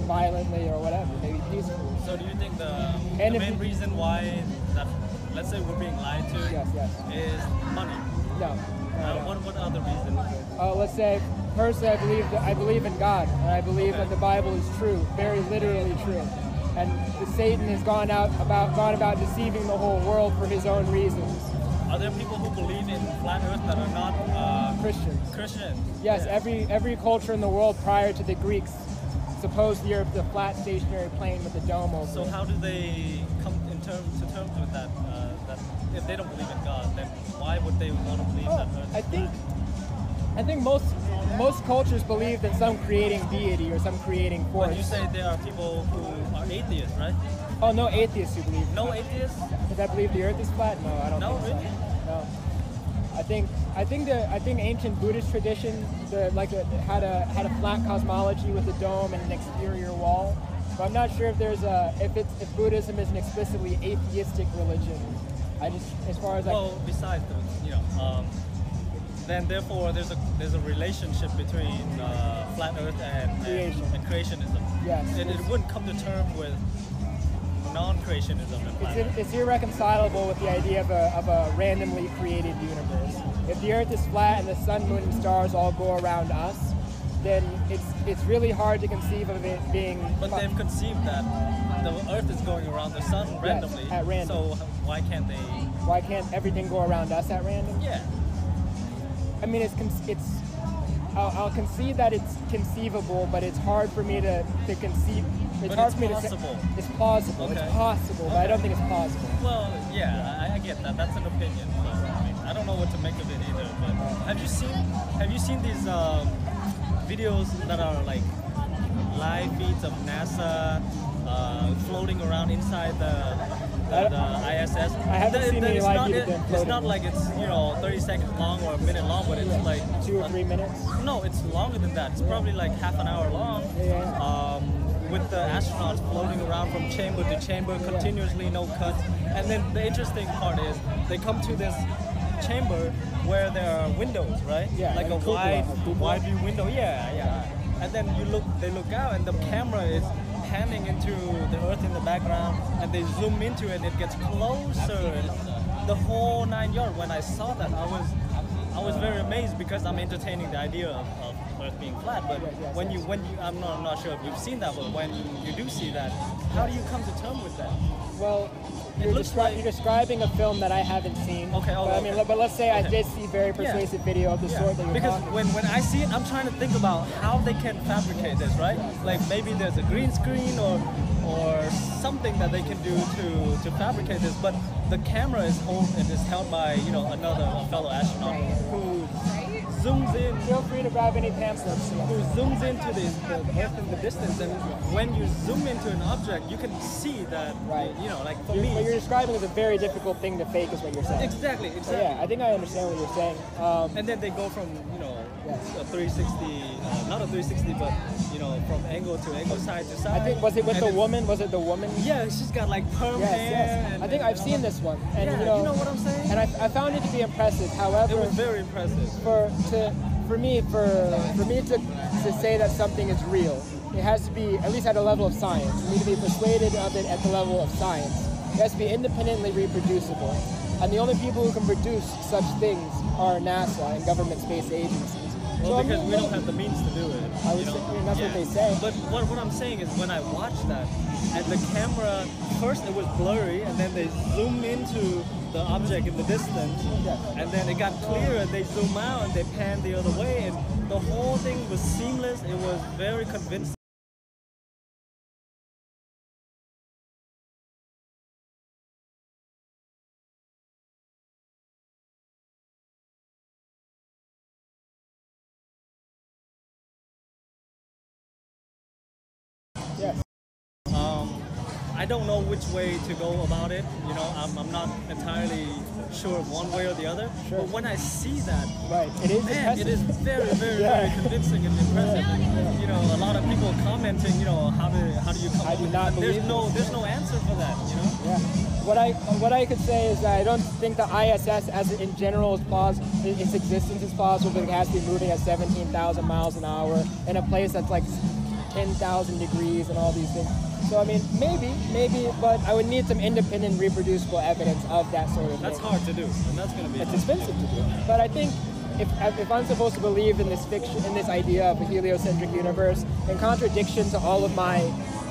violently or whatever, maybe peacefully.
So do you think the main reason why that, let's say we're being lied to, is money?
No.
What other reason?
Let's say, personally, I believe in God, and I believe that the Bible is true, very literally true. And Satan has gone about deceiving the whole world for his own reasons.
Are there people who believe in flat Earth that are not
Christians? Yes, every culture in the world prior to the Greeks supposed the Earth the flat stationary plane with a dome over.
So how do they come to terms with that? That if they don't believe in God, then why would they want to believe that Earth is flat?
I think most cultures believe in some creating deity or some creating force.
But you say there are people who are atheists, right?
Oh, no atheists who believe.
No atheists?
Does that believe the Earth is flat? No, I don't.
No,
think
really?
So. No. I think ancient Buddhist tradition had a flat cosmology with a dome and an exterior wall. But I'm not sure if if Buddhism is an explicitly atheistic religion.
Besides then therefore there's a relationship between flat Earth and creationism.
Yes.
It wouldn't come to terms with non-creationism and flat Earth.
It's irreconcilable with the idea of a randomly created universe. If the Earth is flat and the sun, moon, and stars all go around us, then it's really hard to conceive of it being.
But they've conceived that the Earth is going around the sun randomly.
Yes, at random.
So why can't they?
Why can't everything go around us at random?
Yeah.
I mean, I'll concede that it's conceivable, but it's hard for me to conceive. It's hard for me to say. It's plausible.
Okay.
It's possible, but I don't think it's plausible.
Well, yeah, I get that. That's an opinion. But, I mean, I don't know what to make of it either. But have you seen these videos that are like live feeds of NASA floating around inside the ISS?
I haven't seen any live feeds of them floating.
It's not like it's 30 seconds long or a minute long, but it's like
2 or 3 minutes.
No, it's longer than that. It's probably like half an hour long. With the astronauts floating around from chamber to chamber continuously, no cuts. And then the interesting part is they come to this chamber where there are windows, right?
Yeah,
like a wide view window. Yeah. And then they look out, and the camera is panning into the Earth in the background, and they zoom into it, and it gets closer. And the whole 9 yards. When I saw that, I was very amazed because I'm entertaining the idea of Earth being flat. But when you, I'm not sure if you've seen that, but when you do see that, how do you come to terms with that?
Well, you're describing a film that I haven't seen.
Okay.
But let's say I did see very persuasive video of the sort that you're
because
talking.
when I see it, I'm trying to think about how they can fabricate this, right? Like maybe there's a green screen or something that they can do to fabricate this. But the camera is held by a fellow astronaut who zooms in.
Feel free to grab any pamphlets.
Who zooms into the Earth in the distance, and when you zoom into an object, you can see that.
Right.
Like for me.
What you're describing is a very difficult thing to fake, is what you're saying.
Exactly.
So yeah, I think I understand what you're saying.
And then they go from a 360, not a 360, but from angle to angle, side to side.
I think was it the woman? Was it the woman?
Yeah, she's got like perm hair.
Yes.
And,
I think I've seen this one, and
you know what I'm saying.
And I found it to be impressive. However,
it was very impressive.
For me to say that something is real, it has to be at least at a level of science. For me to be persuaded of it at the level of science, it has to be independently reproducible. And the only people who can produce such things are NASA and government space agencies.
Well, because we don't have the means to do it.
That's what they say.
But what I'm saying is when I watched that, and the camera, first it was blurry, and then they zoom into the object in the distance, and then it got clear, and they zoom out, and they pan the other way, and the whole thing was seamless. It was very convincing.
Yes.
I don't know which way to go about it. I'm not entirely sure of one way or the other.
Sure.
But when I see that,
it is impressive.
It is very, very, very convincing and impressive. And, a lot of people comment commenting, you know, how do you come?
I do not believe
there's no answer for that, you know.
Yeah. What I could say is that I don't think the ISS as in general is plausible. Its existence is plausible, but it has to be moving at 17,000 miles an hour in a place that's like 10,000 degrees and all these things. So I mean, maybe, but I would need some independent, reproducible evidence of that sort of thing.
That's hard to do, and that's going to be.
It's expensive to do. But I think if I'm supposed to believe in this fiction, in this idea of a heliocentric universe, in contradiction to all of my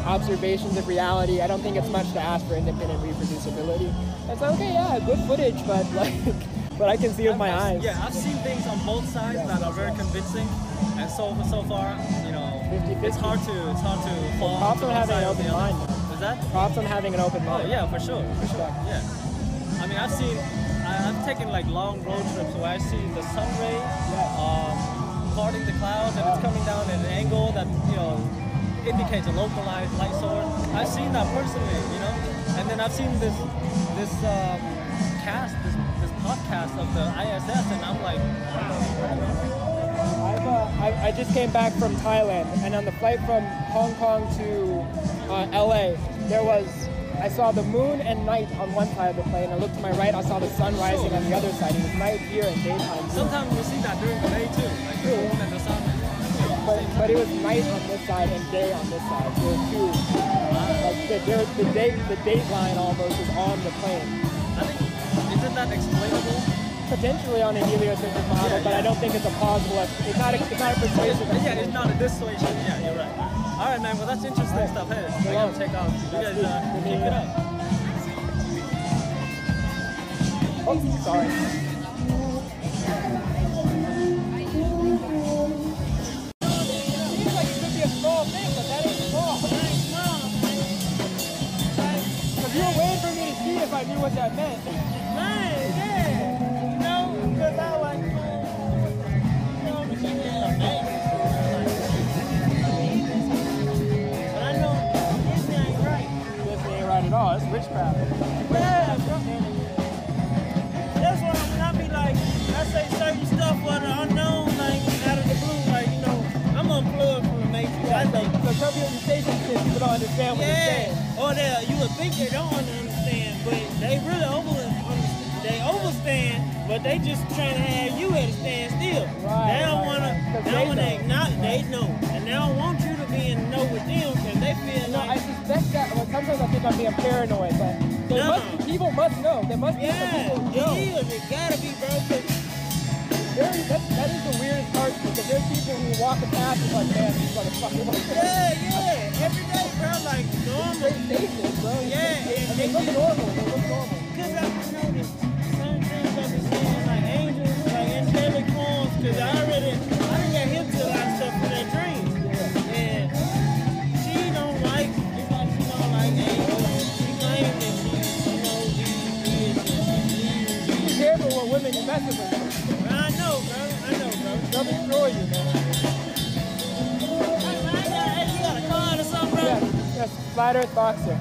observations of reality, I don't think it's much to ask for independent reproducibility. It's like, okay, yeah, good footage, but like, but I can see with my eyes.
Yeah, I've seen things on both sides that are very convincing, and so far, you know,
50-50.
it's hard to fall.
Props on having an open mind.
Is that?
Props on having an open mind.
Oh yeah, for sure. Yeah. I mean, I've taken like long road trips where I see the sun ray parting the clouds, and it's coming down at an angle that, you know, indicates a localized light source. I've seen that personally, you know, and then I've seen this podcast of the ISS, and I'm like,
I just came back from Thailand, and on the flight from Hong Kong to LA, I saw the moon and night on one side of the plane. I looked to my right, I saw the sun rising on the other side. It was night here and daytime here.
Sometimes we see that during the day too, like the moon and the sun.
But it was night on this side and day on this side. There were two. The date line almost is on the plane.
I think, isn't that explainable?
Potentially on a heliocentric model, but I don't think it's a plausible. It's not a persuasive.
Yeah, it's not a dissuasion. Yeah, you're right. All right, man. Well, that's interesting stuff. Hey, I gotta check out. You guys keep it up.
Oh, sorry. Seems like it could be a small thing, but that ain't small. That ain't small. Because you were waiting for me to see if I knew what that meant.
Man, yeah. No, because I was like, but I know Disney ain't right.
Disney ain't right at all. It's witchcraft.
Yeah, bro. That's why when I be like, I say certain stuff for the unknown, like out of the blue, like, you know, I'm unplugged from the Matrix. I think.
So tell me what you say some shit people don't understand what you're saying.
Or you would think they don't understand, but they really overstand, but they just trying to have you at a standstill.
Right,
they don't want to acknowledge, they know. And they don't want you to be in the know with them because they feel
I suspect that, well, sometimes I think I'm being paranoid, but people must know. There must be some people who know.
It gotta be, bro.
That is the weirdest part, because there's people who walk the path and like, man, these motherfuckers.
Yeah. Every day, bro, like normal.
They this, bro.
Yeah.
And they look normal.
Because I've noticed certain things I've been seeing, like angels, like angelic forms, because I didn't get hip to a lot of stuff from that dream. Yeah. And she don't like angels. She claims that she knows these.
Be careful what women you messing with.
I know, bro.
They'll destroy you, man.
You got a card or something, bro?
Yes, FlatEarth Boxer.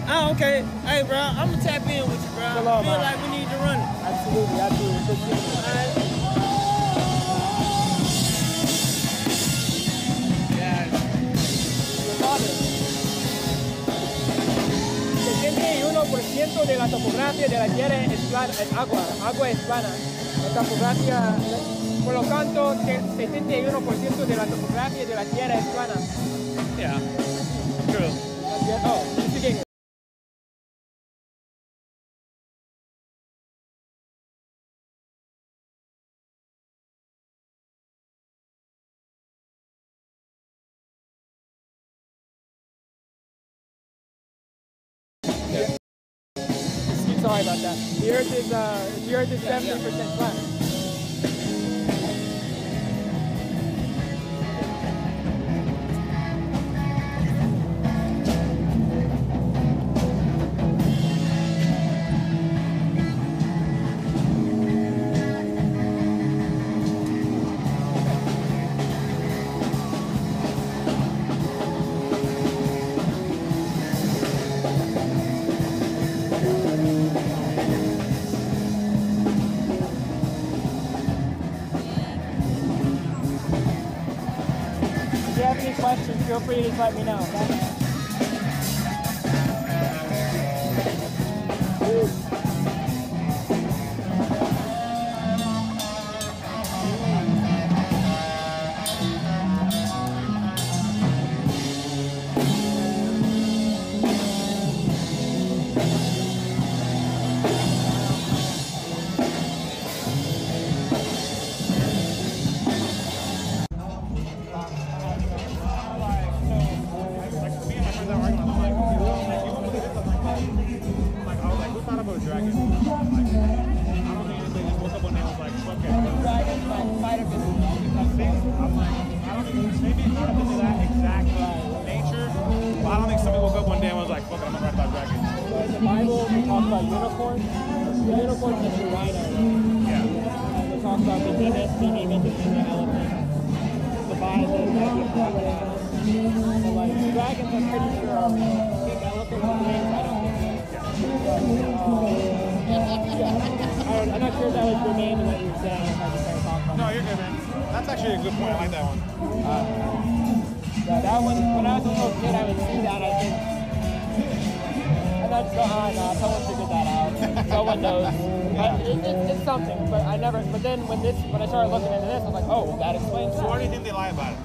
Oh, okay. Hey, bro, I'm going to tap in with you, bro. I feel like we need to run it.
Absolutely. Good seeing you.
All right.
El 71% de la topografía de la Tierra es plana, es agua es plana. La topografía, por lo tanto, el 71% de la topografía de la Tierra es plana.
Yeah, true.
Oh, you speak English. Sorry about that. The Earth is 70% flat. have any questions, feel free to just let me know. When I started looking into this, I was like, oh, that explains it.
So why do you think they lie about it?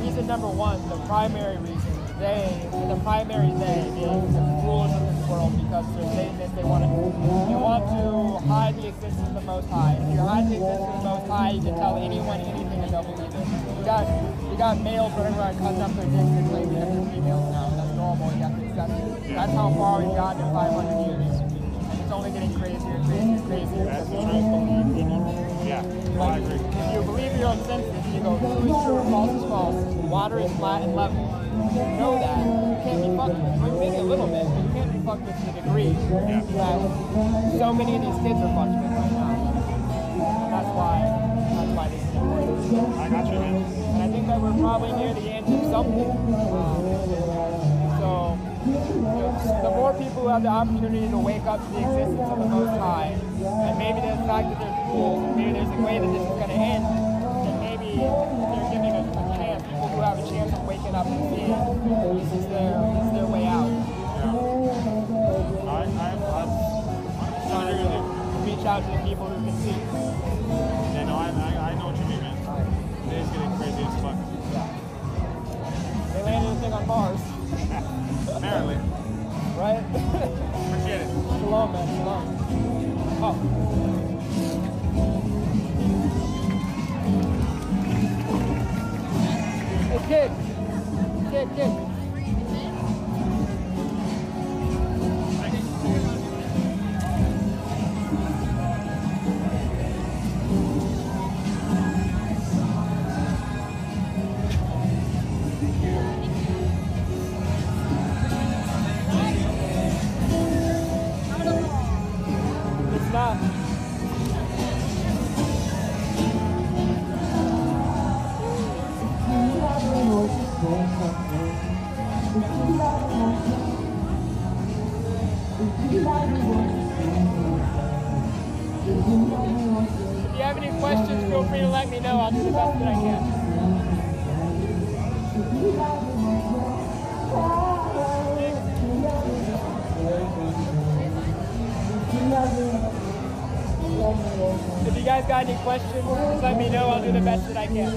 Reason number one, the primary reason, the primary they is the rulers of this world, because they're Satanists, they want to hide the existence of the Most High. If you hide the existence of the Most High, you can tell anyone anything and they'll believe it. You got males running around cutting up their dicks and claiming that they're females now. That's normal, you have to accept it. That's how far we've gotten in 500 years. It's only getting crazier and crazier and crazier because we don't believe anything.
Yeah,
like,
I agree.
If you believe your own senses, you go, true is true, false is false, water is flat and level. You know that. You can't be fucked with. I mean, maybe a little bit, but you can't be fucked with to the degree that so many of these kids are fucked with right now. And that's why this is important.
I got you, man.
And I think that we're probably near the end of something. So, the more people who have the opportunity to wake up to the existence of the Most High, and maybe the fact that there's rules, and maybe there's a way that this is going to end, and maybe they're giving us a chance, people who have a chance of waking up and seeing this is their way out.
Yeah. I'm trying to
reach out to the people who can see.
Yeah, no, I know what you mean, man. It is getting crazy as fuck.
Yeah. They landed a thing on Mars.
Apparently.
Right?
Appreciate it.
Shalom, man. Shalom. Oh. Hey, kid. If you have any questions, feel free to let me know. I'll do the best that I can. If you guys got any questions, just let me know. I'll do the best that I can.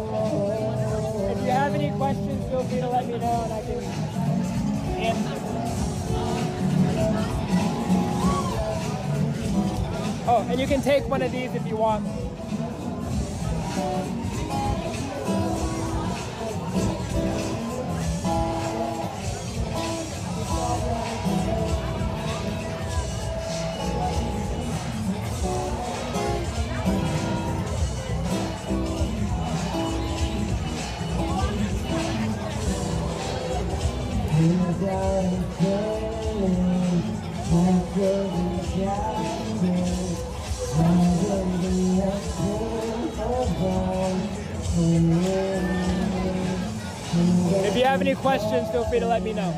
If you have any questions, feel free to let me know and I can answer. Oh, and you can take one of these if you want. If you have any questions, feel free to let me know.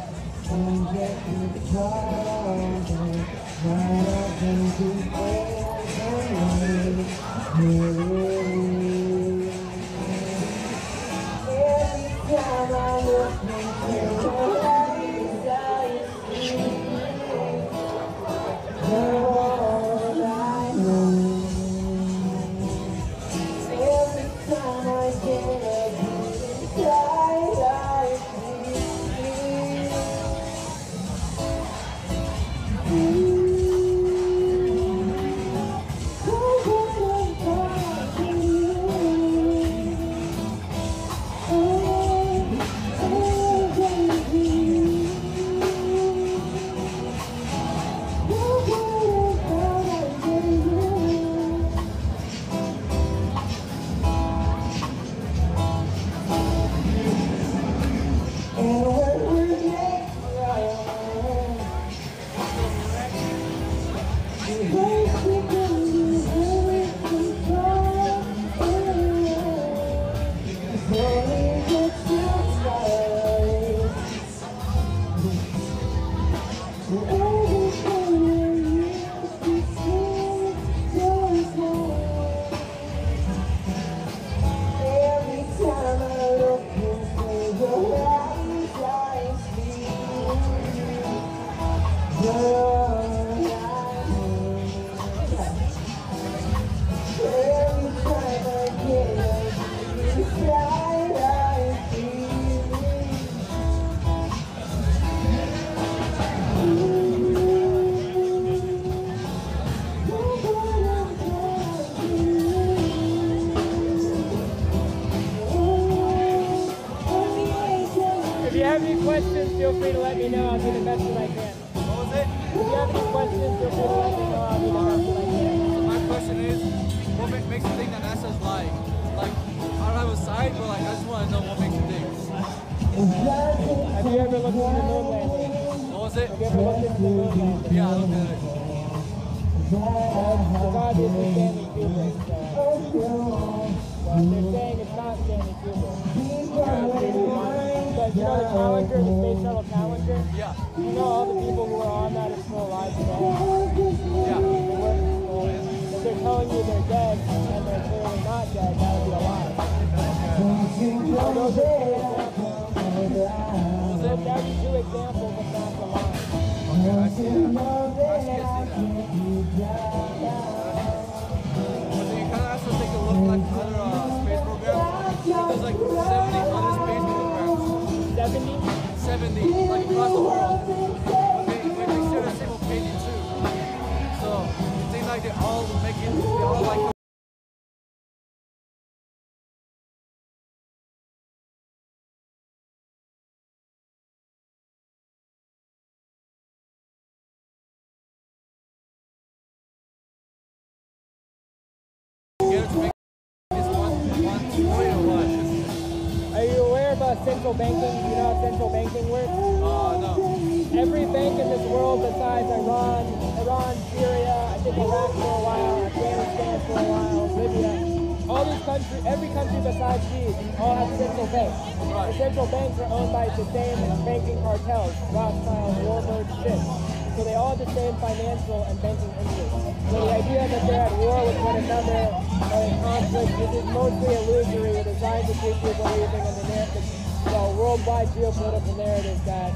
Feel free to let me know. I'll do the best that I can.
What was it?
If you have any questions, feel free to let me know. I'll do the best that I can.
So my question is, what makes you think that NASA's lying? Like, I don't have a side, but like, I just want to know what makes you think.
Have you ever looked into the moon landing?
What was it?
Have you ever looked into the moon landing?
Yeah, I looked at it.
It's obviously Stanley Kubrick. Well, they're saying it's not Stanley Kubrick. But you know the Challenger, the Space Shuttle Challenger?
Yeah.
You know all the people who are on that are still alive today?
Yeah.
If they're telling you they're dead and they're clearly not dead, that would be a lie. So those are two examples. That would be two examples of NASA lying.
Okay, I see that. But then you kind of have to take a look like other space programs. There's like 70 other space programs. 70, like across the world. But they share the same opinion too. So it seems like they all like
Are you aware about central banking? Do you know how central banking works?
No.
Every bank in this world besides Iran, Syria, I think Iraq for a while, Afghanistan for a while, Libya, all these countries, every country besides these, all have central banks. The central banks are owned by the same banking cartels, Rothschild, Warburg, Schiff. So they all have the same financial and banking interests. So the idea that they're at war with one another or in conflict is mostly illusory. It is designed to keep you believing in the narrative, worldwide geopolitical narrative that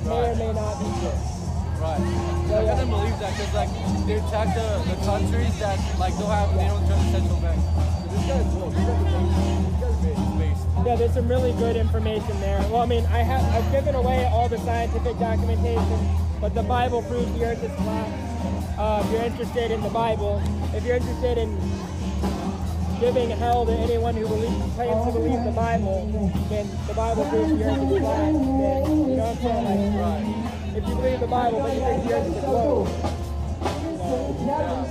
may or may not be true.
Right. So I couldn't believe that because like they attack the countries that like they don't trust the central bank. This guy's cool. This guy's based.
Yeah, there's some really good information there. Well, I mean, I've given away all the scientific documentation, but the Bible proves the earth is flat. If you're interested in the Bible, if you're interested in giving hell to anyone who claims to believe the Bible, then the Bible proves the earth is flat. Then, you know what I'm saying? Like, if you believe the Bible, but you think the earth is a globe, you don't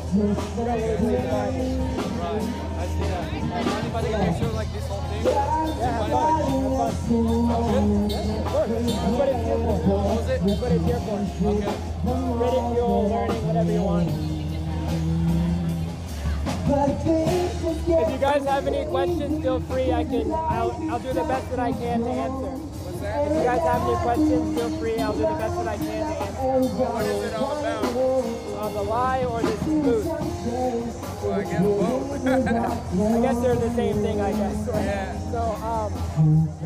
really believe the Bible.
Right. I see that. Anybody can make sure like this whole thing?
Yeah, have fun. Have fun.
Good?
Yeah, of course. That's what it's here for.
What was it?
That's what it's here for.
Okay.
Reading, fuel, learning, whatever you want. If you guys have any questions, feel free. I'll do the best that I can to answer.
What's that?
If you guys have any questions, feel free. I'll do the best that I can to answer.
What is it all about?
The lie or this boost?
Well, I guess both.
I guess they're the same thing, I guess.
Yeah.
So,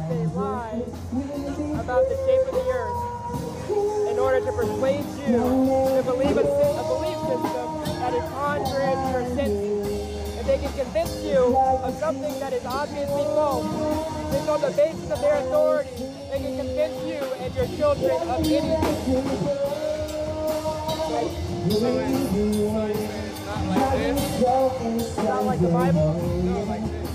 they lie about the shape of the earth in order to persuade you to believe a belief system that is contrary to your senses. If they can convince you of something that is obviously false, then on the basis of their authority, they can convince you and your children of anything.
It's not like this?
Not like the Bible?
No, like this.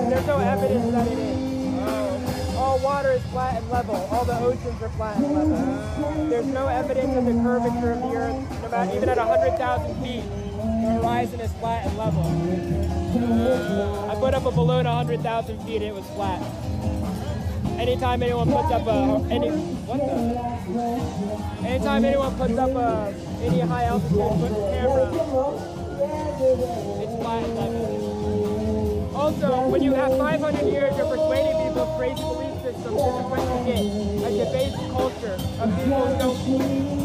There's no evidence that it is. All water is flat and level. All the oceans are flat and level. There's no evidence of the curvature of the earth, no matter even at 100,000 feet. The horizon is flat and level. I put up a balloon 100,000 feet, it was flat. Anytime anyone puts up anytime anyone puts up any high altitude camera, it's flat and level. Also, when you have 500 years of persuading people of crazy belief systems, this is what you get. A debased culture of people who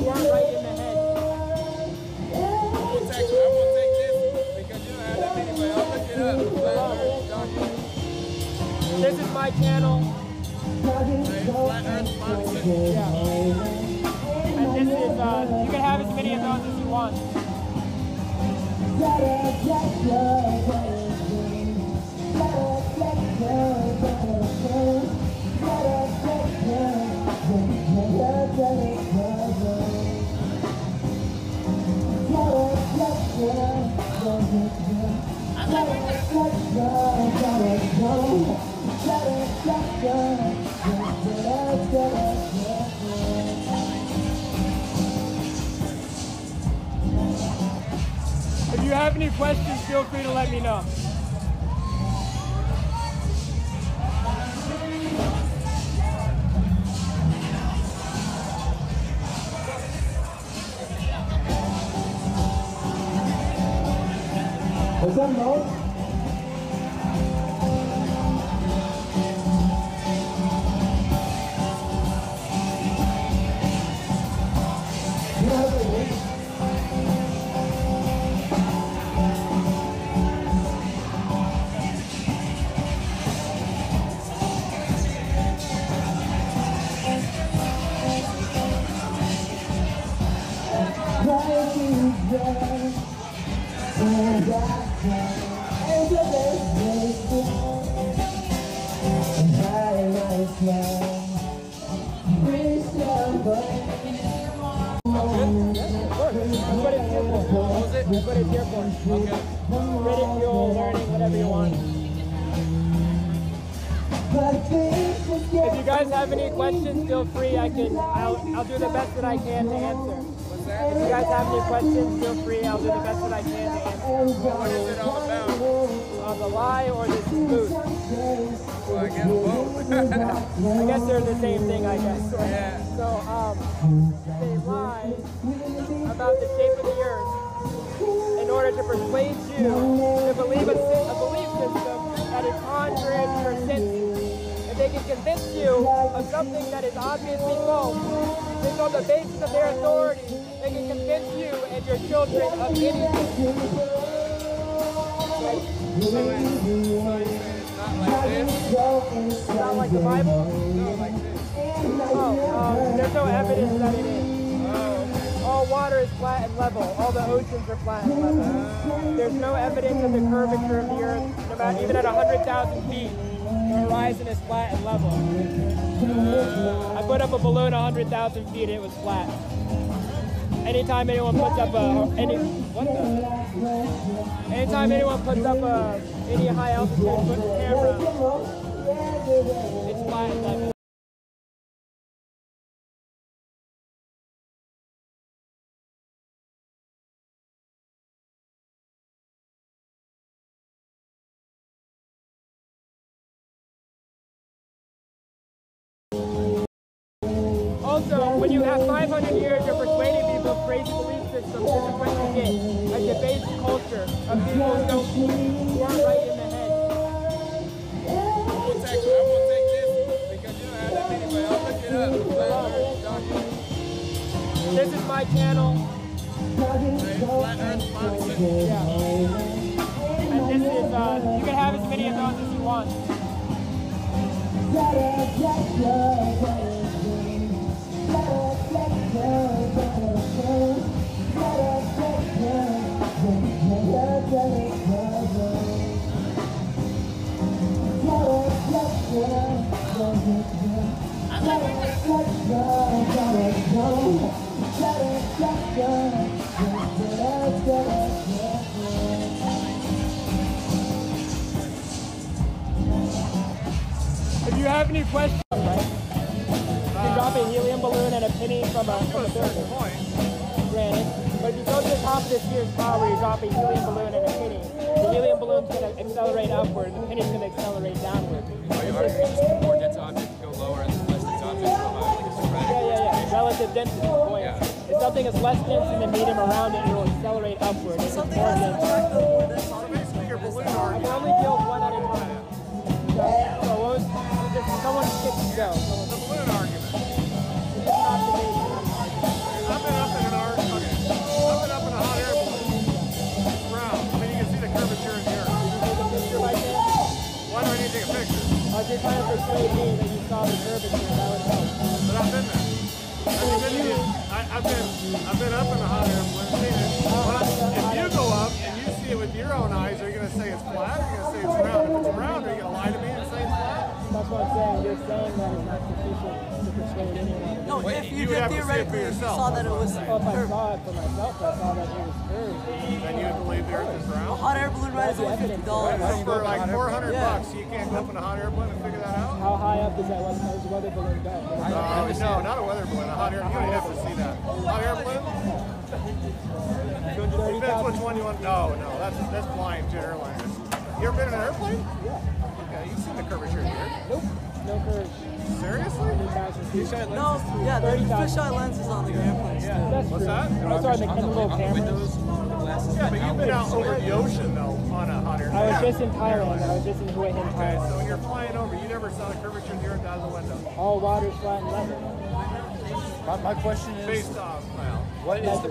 aren't right in the head.
I'm gonna take this because you don't have that many, but I'll look it up. Flat Earth document.
This is my channel.
Flat Earth document.
Yeah. And this is, you can have as many of those as you want. If you have any questions, feel free to let me know.
What's up, Mo?
That's what it's here for.
Okay.
Reading, fuel, learning, whatever you want. If you guys have any questions, feel free. I'll do the best that I can to answer.
What's that?
If you guys have any questions, feel free. I'll do the best that I can to answer.
What is it all about?
The lie or this boost?
Well, I guess both.
I guess they're the same thing, I guess.
Yeah.
So, they lie about the shape of the earth in order to persuade you to believe a belief system that is contrary to your senses. If they can convince you of something that is obviously false, then on the basis of their authority, they can convince you and your children of anything.
It's not like this?
Not like the Bible?
No, like this.
There's no evidence that it is. All water is flat and level. All the oceans are flat and level. There's no evidence of the curvature of the earth, no matter even at 100,000 feet. The horizon is flat and level. I put up a balloon 100,000 feet, it was flat. Anytime anyone puts up anytime anyone puts up any high altitude camera, it's flat and level. also, when you have 500 years of persuading people of crazy belief systems, this is what you get. A debased culture of people who aren't right in the head.
I'm gonna take this because you don't have that many, but I'll look it up.
This is my channel.
Flat Earth Politics.
Yeah. And this is, you can have as many of those as you want. If you have any questions, right? You can drop a helium balloon and a penny from a building. Granted. But if you go to the top of this year's tower, you drop a helium balloon and a penny. The helium balloon's going to accelerate upward, and the penny's going to accelerate downward.
More dense objects go lower and less dense objects go higher, like a spread.
Yeah. Relative density. If something is less dense than the medium around it, it will accelerate upward. If
Something
it's more
has to
dense,
attract the more dense objects.
I can only deal with one at a time. So what was, someone kicked the go.
The balloon argument.
It's not debating.
I've been up in an arc. Okay. I've been up in a hot air balloon. It's round. I mean, you can see the curvature in the earth.
Did you take a picture by chance?
Why do I need to take a picture?
You're trying to persuade me that you saw the curvature. That would help.
But I've been there. I've been up in a hot air balloon. Seen it. If you go up and you see it with your own eyes, are you going to say it's flat or are you going to say it's round? If it's round, are you going to lie to me and say it's flat?
That's what I'm saying. You're saying that is not sufficient to persuade anyone.
No,
Wait,
if
you
you
would
did
have to see it for
theoretically, you
yourself.
saw that it was
Well, if I
curved.
saw it for myself, I saw that it was curved.
Then you would believe the earth is
A
round?
hot air balloon ride is only $50.
So for like $400
Yeah.
bucks, you can't go up in a hot air balloon and figure that out?
How high up does that weather balloon go?
No, not a weather balloon. A hot air. You don't have to see that. Hot air balloon. Depends which one you want. No, that's flying jet airliners. You ever been in an airplane?
Yeah.
Okay, you've seen the curvature here.
Nope. No curve.
Seriously?
No, yeah, there's fisheye lenses on the airplanes too.
That's
What's
true.
that?
Those are the little cameras.
Yeah, but you've been out over the ocean though on a hot air.
I was just in Thailand. I was just in Hue Hin,
Okay,
Thailand.
so when you're flying over, you never saw the curvature of the earth out of the window.
All water's flat and level.
My question is,
Based off, well,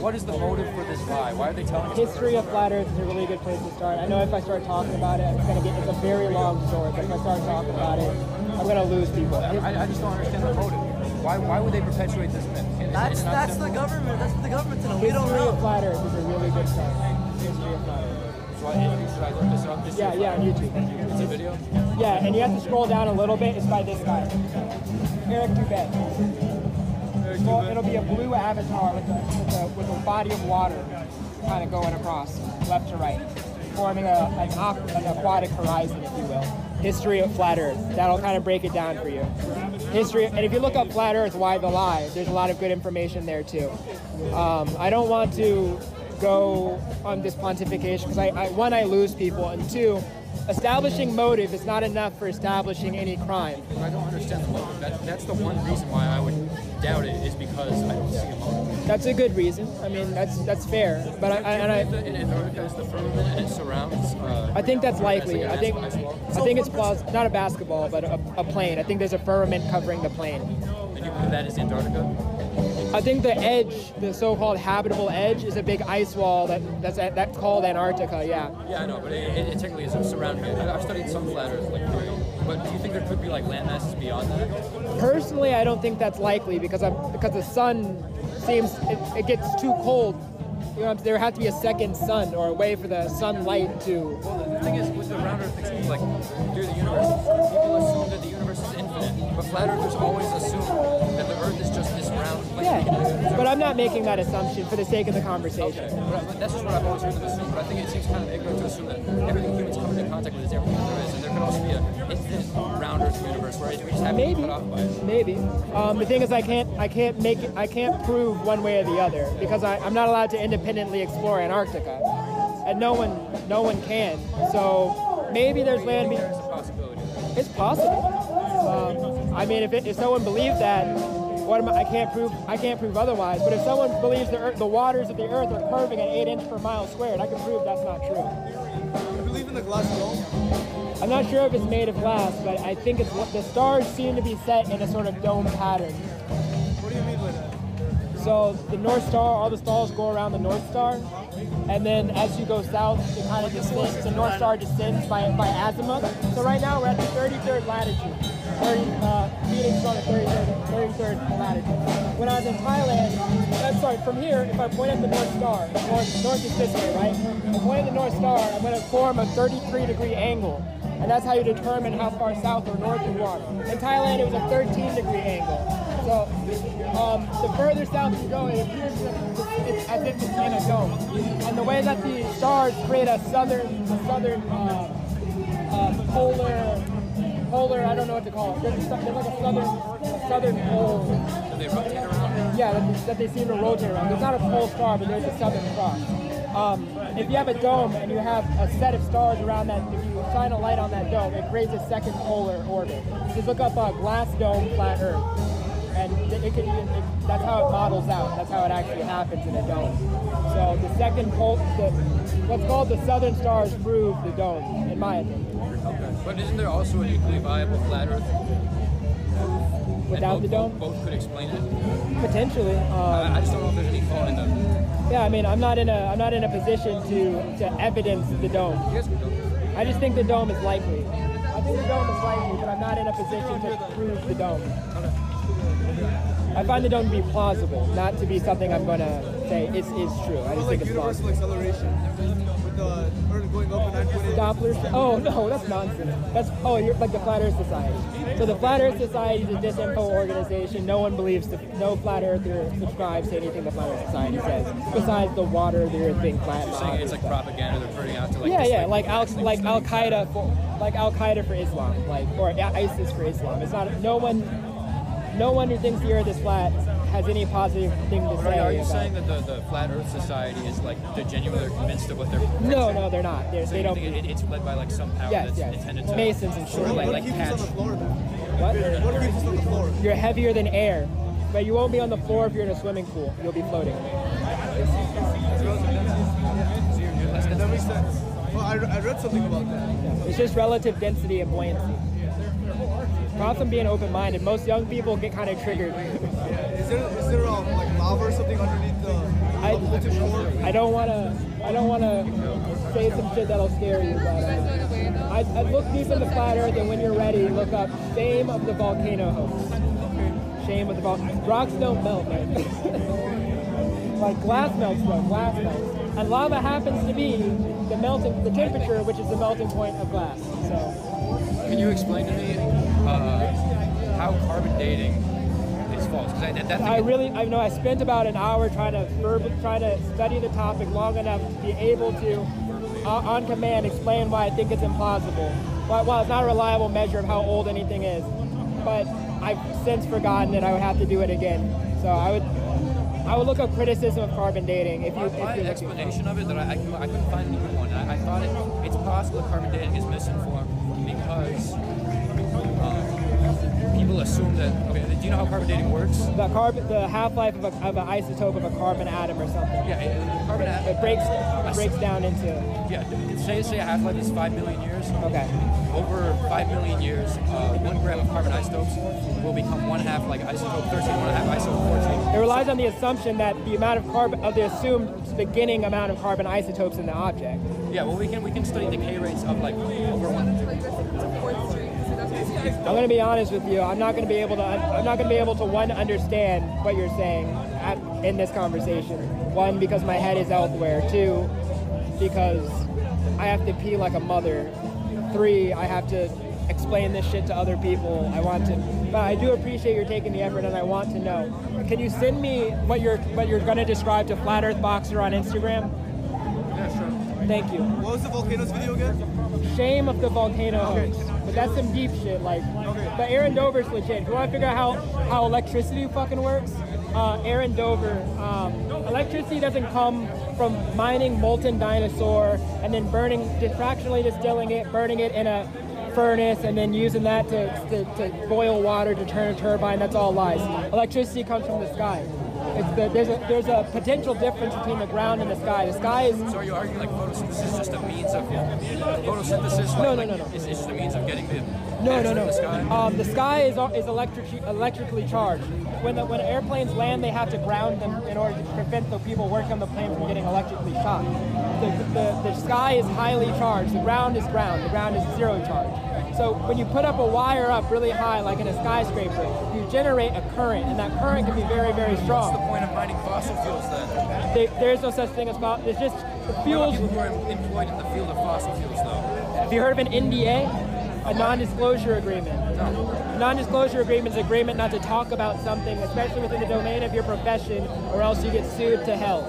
what is the motive for this lie? Why are they telling us?
History of flat Earth is a really good place to start. I know if I start talking about it, it's a very long story. But if I start talking about it, I'm gonna lose people.
I just don't understand the motive. Why would they perpetuate this myth?
That's the government. That's the government to know. We don't
History
know.
of flat Earth is a really good start. History of flat Earth.
Should I look this up?
Yeah, on YouTube.
It's a video?
Yeah, and you have to scroll down a little bit. It's by this guy, Eric Dubet. Well, it'll be a blue avatar with a body of water kind of going across left to right, forming an aquatic horizon, if you will. History of flat Earth. That'll kind of break it down for you. History, and if you look up flat Earth, why the lie? There's a lot of good information there too. I don't want to go on this pontification because one, I lose people, and two, establishing motive is not enough for establishing any crime.
I don't understand the motive. That's the one reason why I would doubt it, is because I don't see a motive.
That's a good reason. I mean, that's fair. But
in Antarctica is the firmament and it surrounds.
I think that's likely.
Like
I think it's plausible. Not a basketball, but a plane. I think there's a firmament covering the plane.
And you believe that is Antarctica?
I think the edge, the so-called habitable edge, is a big ice wall that's called Antarctica. Yeah.
Yeah, I know, but it technically is surrounding it. I've studied some flat Earth, like theory. But do you think there could be like land masses beyond that?
Personally, I don't think that's likely because the sun seems it gets too cold. You know, there has to be a second sun or a way for the sunlight to.
Well, the thing is, with the round Earth things, like through the universe, people assume that the universe is infinite, but flat Earthers always assume that the Earth is just this round.
Yeah, but I'm not making that assumption for the sake of the conversation.
Okay, but that's just what I've always heard them assume. But I think it seems kind of ignorant to assume that everything humans come into contact with is everything there is, and there could also be an infinite round Earth universe where we just have to be cut off by it.
Maybe. The thing is, I can't prove one way or the other because I'm not allowed to independently explore Antarctica, and no one can. So maybe there's land.
There's a possibility.
It's possible. I mean, if someone believed that, I can't prove otherwise. But if someone believes the waters of the earth are curving at 8 inches per mile squared, I can prove that's not true.
You believe in the glass dome?
I'm not sure if it's made of glass, but I think the stars seem to be set in a sort of dome pattern.
What do you mean by that?
So the North Star, all the stars go around the North Star, and then as you go south, it kind of descends. The North Star descends by azimuth. So right now we're at the 33rd latitude, meetings on the 33rd latitude. When I was in Thailand, from here, if I point at the North Star, north is this way, right? If I point at the North Star, I'm going to form a 33-degree angle. And that's how you determine how far south or north you want. In Thailand, it was a 13-degree angle. So the further south you go, it appears it's as if it's in a dome. And the way that the stars create a southern polar, I don't know what to call it. There's like a southern pole.
Do they rotate around?
Yeah, that they seem to rotate around. There's not a pole star, but there's a southern cross. If you have a dome and you have a set of stars around that, if you shine a light on that dome, it creates a second polar orbit. Just look up glass dome, flat Earth, and that's how it models out. That's how it actually happens in a dome. So the second what's called the southern stars prove the dome, in my opinion.
Okay. But isn't there also an equally viable flat Earth?
Without the dome?
Both could explain it.
Potentially.
I just don't know if there's any fault in them.
Yeah, I mean, I'm not in a position to evidence the dome. I just think the dome is likely. I think the dome is likely, but I'm not in a position to prove the dome. I find the dome to be plausible, not to be something I'm going to say is true. I just think it's plausible.
Universal acceleration with the Earth going up at 9.8.
Dopplers? Oh no, that's nonsense. You're like the Flat Earth Society. So the Flat Earth Society is a disinfo organization. No one believes no Flat Earther subscribes to anything the Flat Earth Society says, besides the water of the Earth being flat.
You're saying it's like propaganda they're putting out to like.
Yeah, like Al Qaeda for Islam, or ISIS for Islam. It's not no one who thinks the Earth is flat has any positive thing to say.
Are you saying that the Flat Earth Society is like they're genuinely convinced of what they're?
No, they're not. They don't.
It's led by like some power that's intended to.
Masons and shit.
Like catch.
What?
What keeps us on the floor?
You're heavier than air, but you won't be on the floor if you're in a swimming pool. You'll be floating.
That makes sense. Well, I read something about that.
Yeah. It's just relative density and buoyancy. Problem from being open-minded. Most young people get kind of triggered.
Is there like lava or something underneath the shore?
I don't want to say some shit that'll scare you, but I'd look deep into Flat Earth, and when you're ready, look up Shame of the Volcano Hoax. Shame of the Volcano. Rocks don't melt, man. Like glass melts, though. Glass melts. And lava happens to be the temperature, which is the melting point of glass. So.
Can you explain to me how carbon dating is false?
I spent about an hour trying to study the topic long enough to be able to, on command, explain why I think it's implausible. While it's not a reliable measure of how old anything is, but I've since forgotten it. I would have to do it again. So I would look up criticism of carbon dating.
My explanation of it that I couldn't find a good one. I thought it's possible that carbon dating is misinformed because people assume that. Okay, do you know how carbon dating works?
The half-life of an isotope of a carbon atom or something.
Yeah, carbon atom.
It breaks down into.
Yeah, say a half-life is 5 million years.
Okay.
Over 5 million years, 1 gram of carbon isotopes will become 1/2 like isotope 13, 1/2 isotope 14.
It relies on the assumption that the amount of the assumed beginning amount of carbon isotopes in the object.
Yeah, well, we can study decay rates of like over 1.
I'm going to be honest with you. I'm not going to be able to one, understand what you're saying in this conversation. One, because my head is elsewhere. Two, because I have to pee like a mother. 3, I have to explain this shit to other people. But I do appreciate your taking the effort, and I want to know. Can you send me what you're going to describe to Flat Earth Boxer on Instagram?
Yeah, sure.
Thank you.
What was the volcanoes video again?
Shame of the Volcano Hoax. But that's some deep shit. But Aaron Dover's legit. If you want to figure out how electricity fucking works, Aaron Dover. Electricity doesn't come from mining molten dinosaur and then fractionally distilling it, burning it in a furnace and then using that to boil water to turn a turbine. That's all lies. Electricity comes from the sky. There's a potential difference between the ground and the sky. The sky is...
So are you arguing like photosynthesis is just a means of... Photosynthesis?
No.
It's just a means of getting the...
No.
The sky?
The sky is electrically charged. When airplanes land, they have to ground them in order to prevent the people working on the plane from getting electrically shocked. The sky is highly charged. The ground is ground. The ground is zero charge. So when you put up a wire up really high, like in a skyscraper, you generate a current, and that current can be very, very strong.
What's the point of mining fossil fuels then?
There's no such thing as fossil. There's just the fuels.
People who are employed in the field of fossil fuels, though.
Have you heard of an NDA? A non-disclosure agreement.
No.
A non-disclosure agreement is an agreement not to talk about something, especially within the domain of your profession, or else you get sued to hell.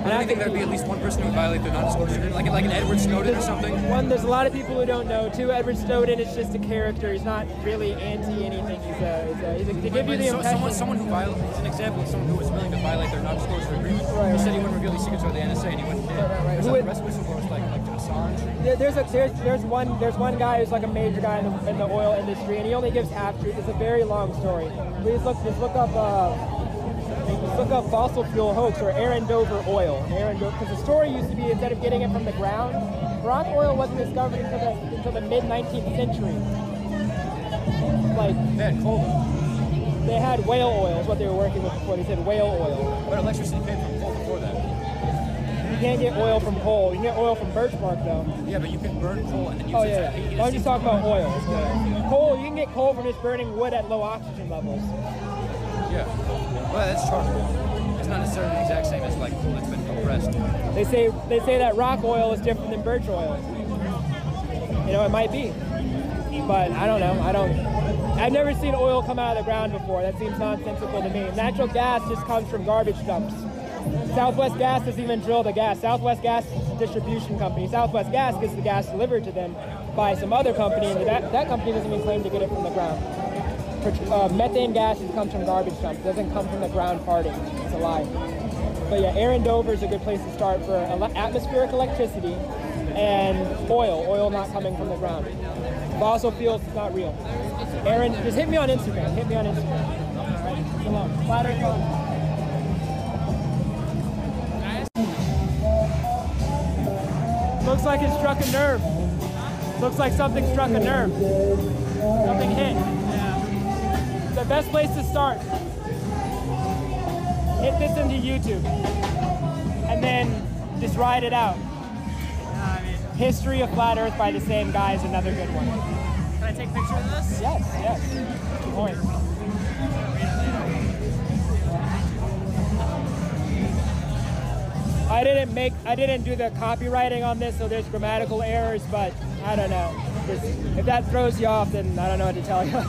And I think there'd be at least one person who would violate the non-disclosure agreement, like an Edward Snowden or something.
One, there's a lot of people who don't know. Two, Edward Snowden is just a character. He's not really anti-anything. He's to give you the impression.
Someone who violates, it's an example of someone who was willing to violate their non-disclosure agreement.
Right.
He said he wouldn't reveal these secrets to the NSA, and he went and did. Right. The rest whistleblowers like Assange.
There's one guy who's like a major guy in the oil industry, and he only gives half truth. It's a very long story. Please look up fossil fuel hoax or Aaron Dover oil. Because the story used to be instead of getting it from the ground, rock oil wasn't discovered until the mid-19th century. Like
they had coal.
They had whale oil is what they were working with before. They said whale oil.
But electricity came from coal before that.
You can't get oil from coal. You can get oil from birch bark though.
Yeah, but you can burn coal and then use it to heat.
I'm just talking about oil. Coal, you can get coal from just burning wood at low oxygen levels.
Yeah. Well, that's chargeable. It's not necessarily the exact same as like coal that's been compressed.
They say that rock oil is different than birch oil. You know, it might be, but I don't know. I've never seen oil come out of the ground before. That seems nonsensical to me. Natural gas just comes from garbage dumps. Southwest Gas doesn't even drill the gas. Southwest Gas is a distribution company. Southwest Gas gets the gas delivered to them by some other company, and that company doesn't even claim to get it from the ground. Methane gas comes from garbage dumps. It doesn't come from the ground farting. It's a lie. But yeah, Aaron Dover is a good place to start for atmospheric electricity and oil not coming from the ground. Fossil fuels is not real. Aaron, just hit me on Instagram. Hit me on Instagram. All right, so long. FlatEarthCity. Looks like it struck a nerve. Looks like something struck a nerve. Something hit. The best place to start. Hit this into YouTube. And then just ride it out. History of Flat Earth by the same guy is another good one.
Can I take a picture of this?
Yes. Good point. I didn't do the copywriting on this, so there's grammatical errors, but I don't know. If that throws you off, then I don't know what to tell you.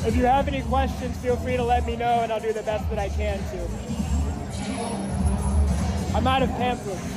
If you have any questions, feel free to let me know and I'll do the best that I can to. I'm out of pamphlets.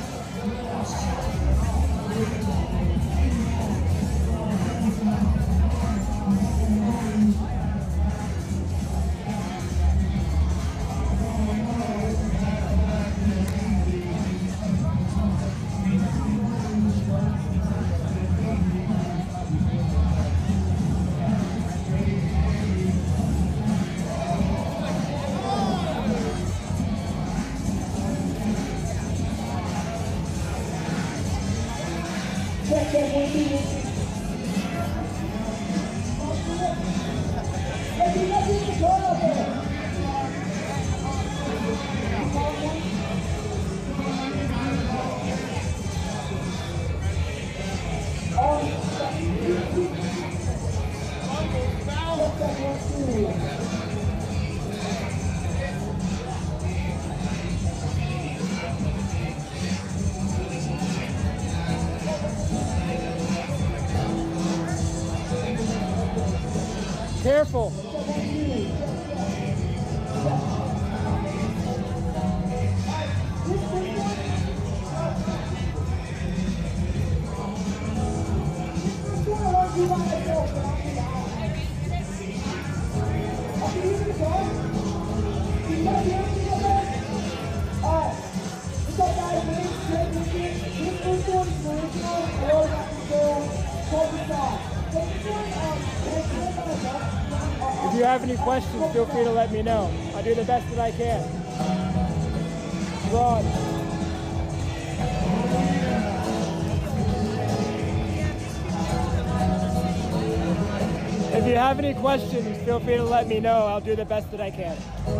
careful. If you have any questions, feel free to let me know. I'll do the best that I can. Ron. If you have any questions, feel free to let me know. I'll do the best that I can.
So,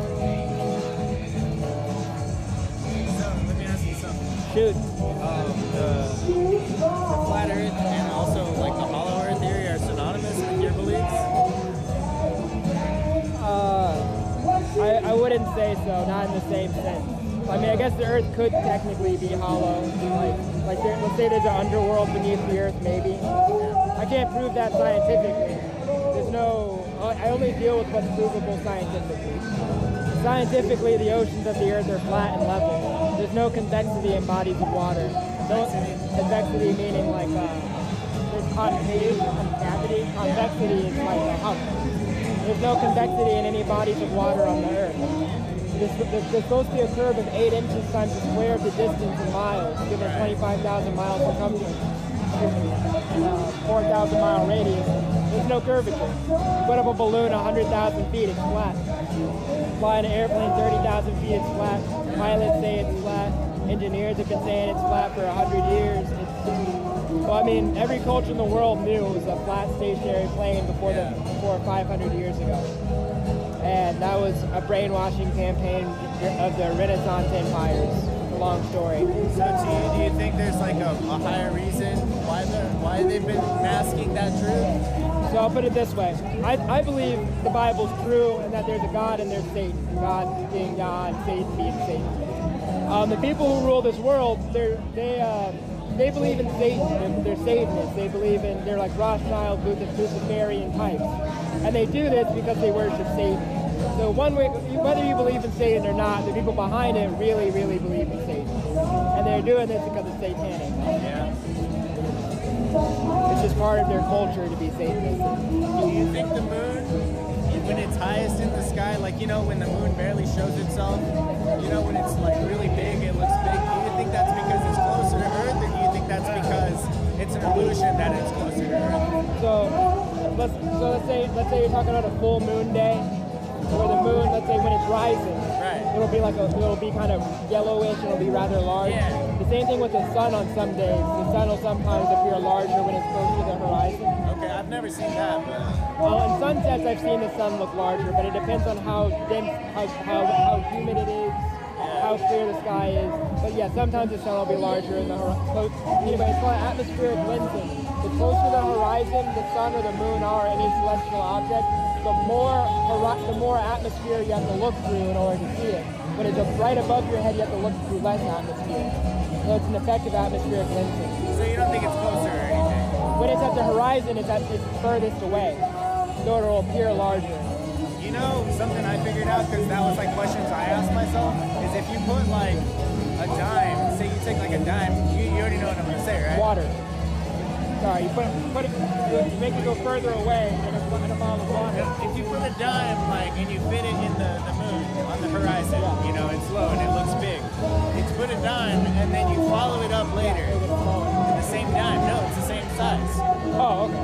let me ask you something.
Shoot.
The flat earth and also like the hollow earth theory are synonymous with your beliefs?
I wouldn't say so, not in the same sense. I mean, I guess the earth could technically be hollow. Like let's say there's an underworld beneath the earth, maybe. I can't prove that scientifically. There's no, I only deal with what's provable scientifically. Scientifically, the oceans of the earth are flat and level. There's no convexity in bodies of water. No convexity meaning like there's concave, concavity. Convexity is like a hump. There's no convexity in any bodies of water on the earth. There's supposed to be a curve of 8 inches times the square of the distance in miles, given 25,000 miles circumference, 4,000 mile radius. There's no curvature. You put up a balloon 100,000 feet, it's flat. Fly an airplane 30,000 feet, it's flat. Pilots say it's flat. Engineers have been saying it's flat for 100 years. Well, I mean, every culture in the world knew it was a flat stationary plane before 500 years ago. And that was a brainwashing campaign of the Renaissance empires. It's a long story.
So do you think there's like a higher reason why they've been masking that truth?
So I'll put it this way. I believe the Bible's true and that there's a God and there's Satan. God being God, Satan being Satan. The people who rule this world, they believe in Satan. They're Satanists. They believe in, they're like Rothschild, Luciferian types. And they do this because they worship Satan. So one way, whether you believe in Satan or not, the people behind it really, really believe in Satan. And they're doing this because it's satanic.
Yeah.
It's just part of their culture to be Satanist.
Do you think the moon, when it's highest in the sky, like, you know, when the moon barely shows itself, you know, when it's like really big, it looks big, do you think that's because it's closer to Earth, or do you think that's because it's an illusion that it's closer to Earth?
So let's say you're talking about a full moon day, where the moon, let's say when it's rising,
right,
it'll be kind of yellowish, it'll be rather large.
Yeah.
The same thing with the sun on some days. The sun will sometimes appear larger when it's close to the horizon.
Okay, I've never seen that, but...
Well, in sunsets I've seen the sun look larger, but it depends on how dense, how humid it is, how clear the sky is. But yeah, sometimes the sun will be larger in the horizon. Anyway, it's called atmospheric lensing. The closer the horizon the sun or the moon are, any celestial object, the more atmosphere you have to look through in order to see it. When it's right above your head, you have to look through less atmosphere. So it's an effective atmospheric lensing.
So you don't think it's closer or anything?
When it's at the horizon, it's furthest away. So it'll appear larger.
You know, something I figured out, because that was like questions I asked myself, is if you put like a dime, say you take like a dime, you already know what I'm going to say, right?
Water. Sorry, you make it go further away in a bottle of water.
If you put a dime, like, and you fit it in the moon on the horizon, you know, it's low and it looks big. It's put a dime and then you follow it up later. The same dime. No, it's the same size.
Oh, okay.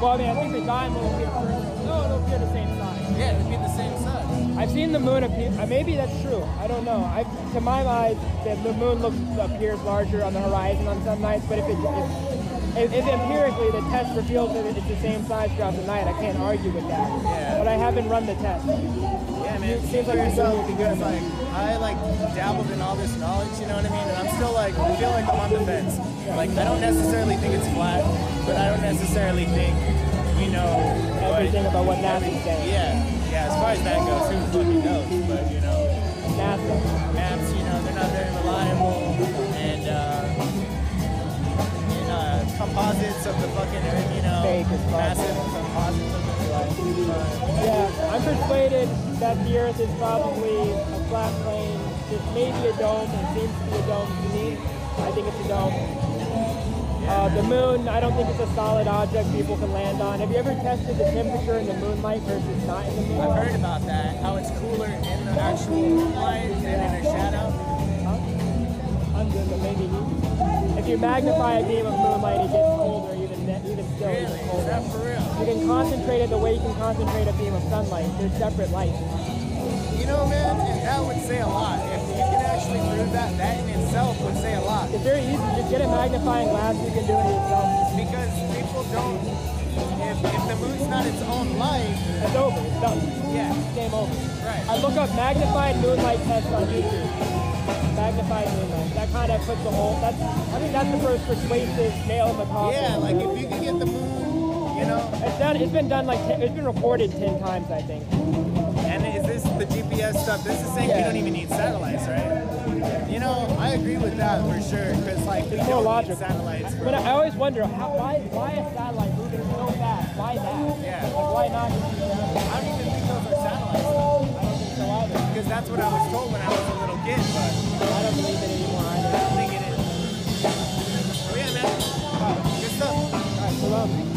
Well, I mean, I think the dime will appear further. No, it'll appear the same size.
Yeah, it'll be the same size.
I've seen the moon appear. Maybe that's true. I don't know. To my eyes, the moon appears larger on the horizon on some nights, but if empirically the test reveals that it's the same size throughout the night, I can't argue with that.
Yeah.
But I haven't run the test.
Yeah, man.
It seems like
yourself, because like I like dabbled in all this knowledge, you know what I mean? And I'm still like, I feel like I'm on the fence. Like, I don't necessarily think it's flat, but I don't necessarily think, you know,
everything about what NASA's saying.
Yeah. As far as that goes, who fucking knows? But you know, maps, you know, they're not very reliable, and composites of the fucking earth, you know, massive composites of the earth.
Yeah, I'm persuaded that the Earth is probably a flat plane, just maybe a dome. It seems to be a dome to me. I think it's a dome. The moon, I don't think it's a solid object people can land on. Have you ever tested the temperature in the moonlight versus not in the moonlight?
I've heard about that, how it's cooler in the actual moonlight than in a shadow.
I'm good, but maybe if you magnify a beam of moonlight, it gets colder, even still.
Really?
Even colder.
Is that for real?
You can concentrate it the way you can concentrate a beam of sunlight. They're separate lights.
You know, man, and that would say a lot. If you can actually prove that, that in itself would say a lot.
It's very easy. Just get a magnifying glass, you can do it yourself.
Because people don't, if the moon's not its own light,
it's over. It's done.
Yeah.
Game over.
Right.
I look up magnified moonlight test on YouTube. Magnified moonlight. That kind of puts the whole, I think that's the first persuasive nail in the coffin.
Yeah, like if you can get the moon, you know.
It's been done it's been reported 10 times, I think.
And is this the GPS stuff? This is saying we don't even need satellites, right? You know, I agree with that for sure, because like we don't need satellites.
But I always wonder, why a satellite moving so fast? Why that?
Yeah.
Like, why not just use satellites?
I don't even think those are satellites.
I don't think so either.
Because that's what I was told when I was a little kid, but
I don't believe it anymore either.
I don't think it is. Oh yeah, man. Good stuff.
All right, so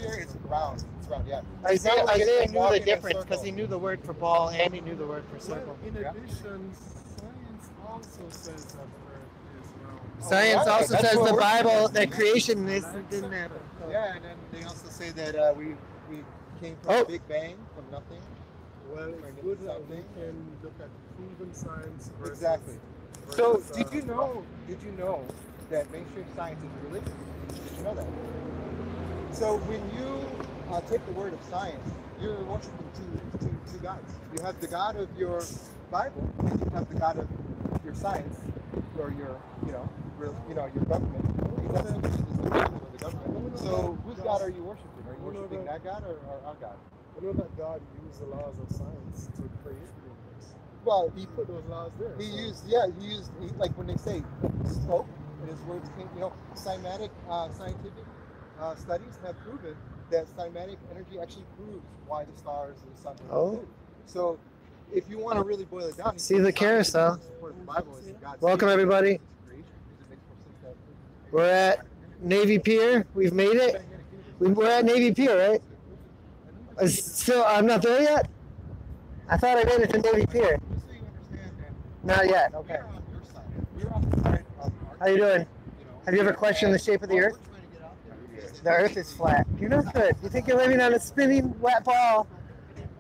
It's round. It's round, yeah.
Isaiah knew the difference because he knew the word for ball and he knew the word for circle.
In addition, science also says that Earth is round.
Science also says the Bible that creation didn't happen.
Yeah, and then they also say that we came from a Big Bang, from nothing.
Well, it's good that we can look at proven science versus...
Exactly. So, did you know that mainstream science is religion? Did you know that? So when you take the word of science, you're worshiping two gods. You have the God of your Bible, and you have the God of your science, or your your government. That's the government. So whose God are you worshiping? Are you worshiping that God or our God?
I know that God used the laws of science to create the universe.
Well,
he put those laws there.
He used like when they say spoke, and his words came. Scientific studies have proven that cymatic energy actually proves why the stars and the sun are made. So if you want to really boil it down,
see the carousel. Welcome everybody. We're at Navy Pier. We've made it. We're at Navy Pier, right? Still, I'm not there yet? I thought I made it to Navy Pier. Not yet, okay. How you doing? Have you ever questioned the shape of the Earth? The Earth is flat. You're not good. You think you're living on a spinning wet ball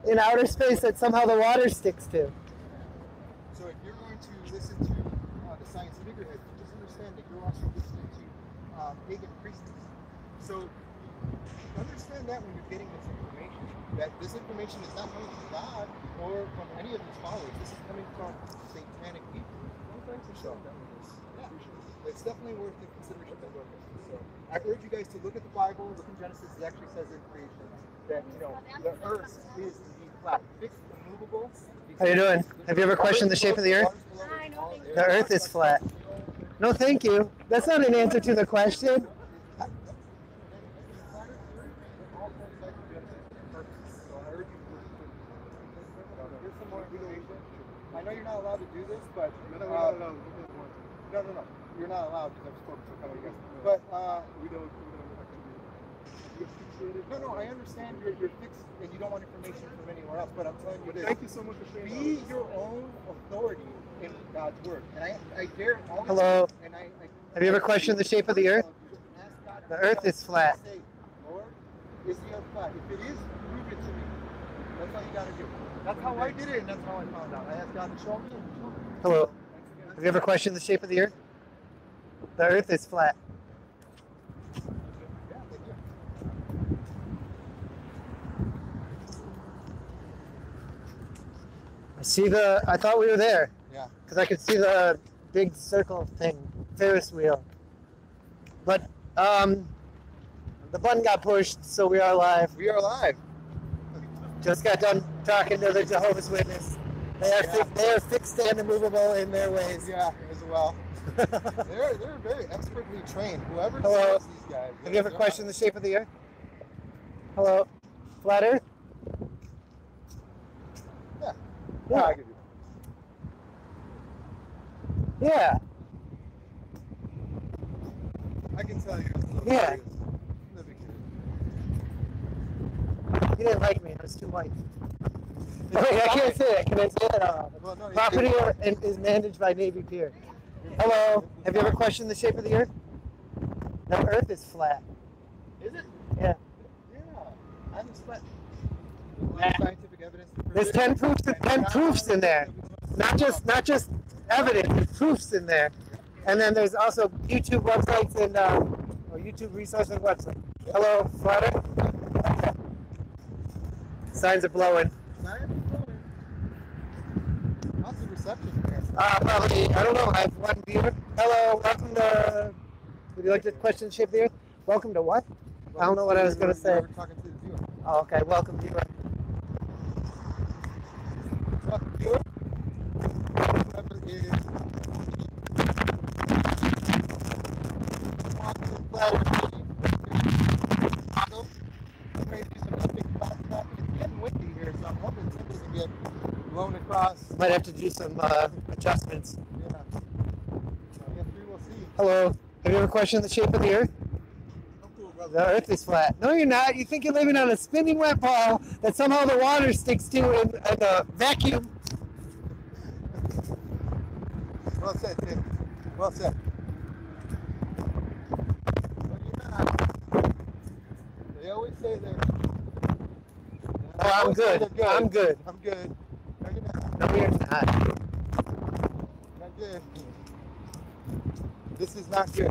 in outer space that somehow the water sticks to.
So if you're going to listen to the science figureheads, just understand that you're also listening to pagan priests. So understand that when you're getting this information, that this information is not coming from God or from any of his followers. This is coming from satanic people. So, it's definitely worth the consideration of that. So I urge you guys to look at the Bible, look in Genesis. It actually says in creation that the earth is indeed flat, fixed, immovable.
How you doing? Have you ever questioned the shape of the Earth? The Earth is flat. No, thank you. That's not an answer to the question.
I know you're not allowed to do this, but no, you're not allowed because I've spoken to a couple of you guys. But we don't actually. No, I understand you're fixed and you don't want information from anywhere else, but I'm telling you this.
Thank you so much for sharing.
Be your own authority in God's word. And I dare all
Hello.
And
Have you ever questioned the shape of the earth? The earth is flat.
Say, Lord, is the earth flat? If it is, prove it to me. That's all you got to do. That's how I did it, and that's how I found out. I asked God to show me.
Hello. Have you ever questioned the shape of the earth? The earth is flat. I thought we were there.
Yeah.
Because I could see the big circle thing, Ferris wheel. But the button got pushed, so we are live.
We are live.
Just got done talking to the Jehovah's Witness. They are fixed and immovable in their ways.
Yeah, as well. they're very expertly trained. Whoever
Hello.
sells these guys.
Have you ever questioned the shape of the earth? Hello. Flat Earth?
Yeah.
Yeah.
I could do that.
Yeah.
I can tell you.
Yeah. You didn't like me. I was too white. Wait, I can't say it. Can I say it?
Well, no,
Property is managed by Navy Pier. Hello. Have you ever questioned the shape of the earth? The earth is flat.
Is it?
Yeah.
Yeah. I'm flat. Scientific evidence.
There's 10 proofs in there. Not just evidence, there's proofs in there. And then there's also YouTube websites and or YouTube resources and websites. Hello, Flat Earth? Signs are blowing.
How's the reception here?
Probably, I don't know, I have one viewer. Hello, welcome to, would you like to question the shape of the earth? Welcome to what? I don't know what I was going to say.
We're talking to the viewer.
Oh, okay, welcome viewer.
Welcome viewer. Whoever is it's getting windy here, so I'm hoping it's going to get blown across.
Might have to do some adjustments.
Yeah. I guess we will see.
Hello, have you ever questioned the shape of the earth? The earth is flat. No, you're not. You think you're living on a spinning wet ball that somehow the water sticks to in a vacuum.
Well said, Tim. Well said. They always say they're...
Oh, I'm good. I'm good.
I'm good.
No, you're not.
Not good. This is not good.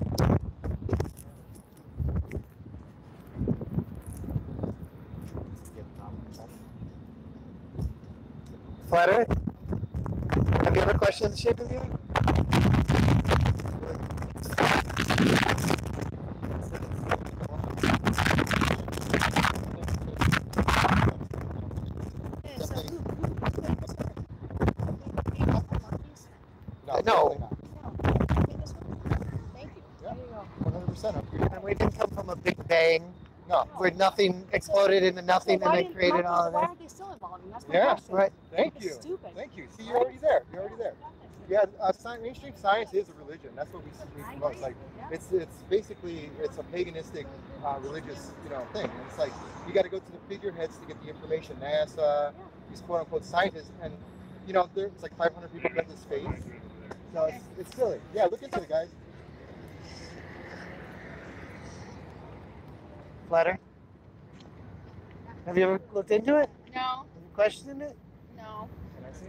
Flat Earth? Have you ever questioned the shape of the earth? No.
Thank you. Yeah, 100%.
And we didn't come from a big bang. No. Where nothing exploded into nothing and then created all of it.
Why are they still involved? That's my
Yeah,
question.
right.
Thank
It's
you.
stupid.
Thank you. See, you're already there. You're already there. Yeah, mainstream science is a religion. That's what we promote. Like, it's basically a paganistic, religious, thing. And it's like you got to go to the figureheads to get the information. NASA, these quote unquote scientists, and there's like 500 people in this space. So it's silly. Yeah, look into it, guys.
Flat Earth? Have you ever looked into it?
No.
Have you questioned it?
No.
Can I see?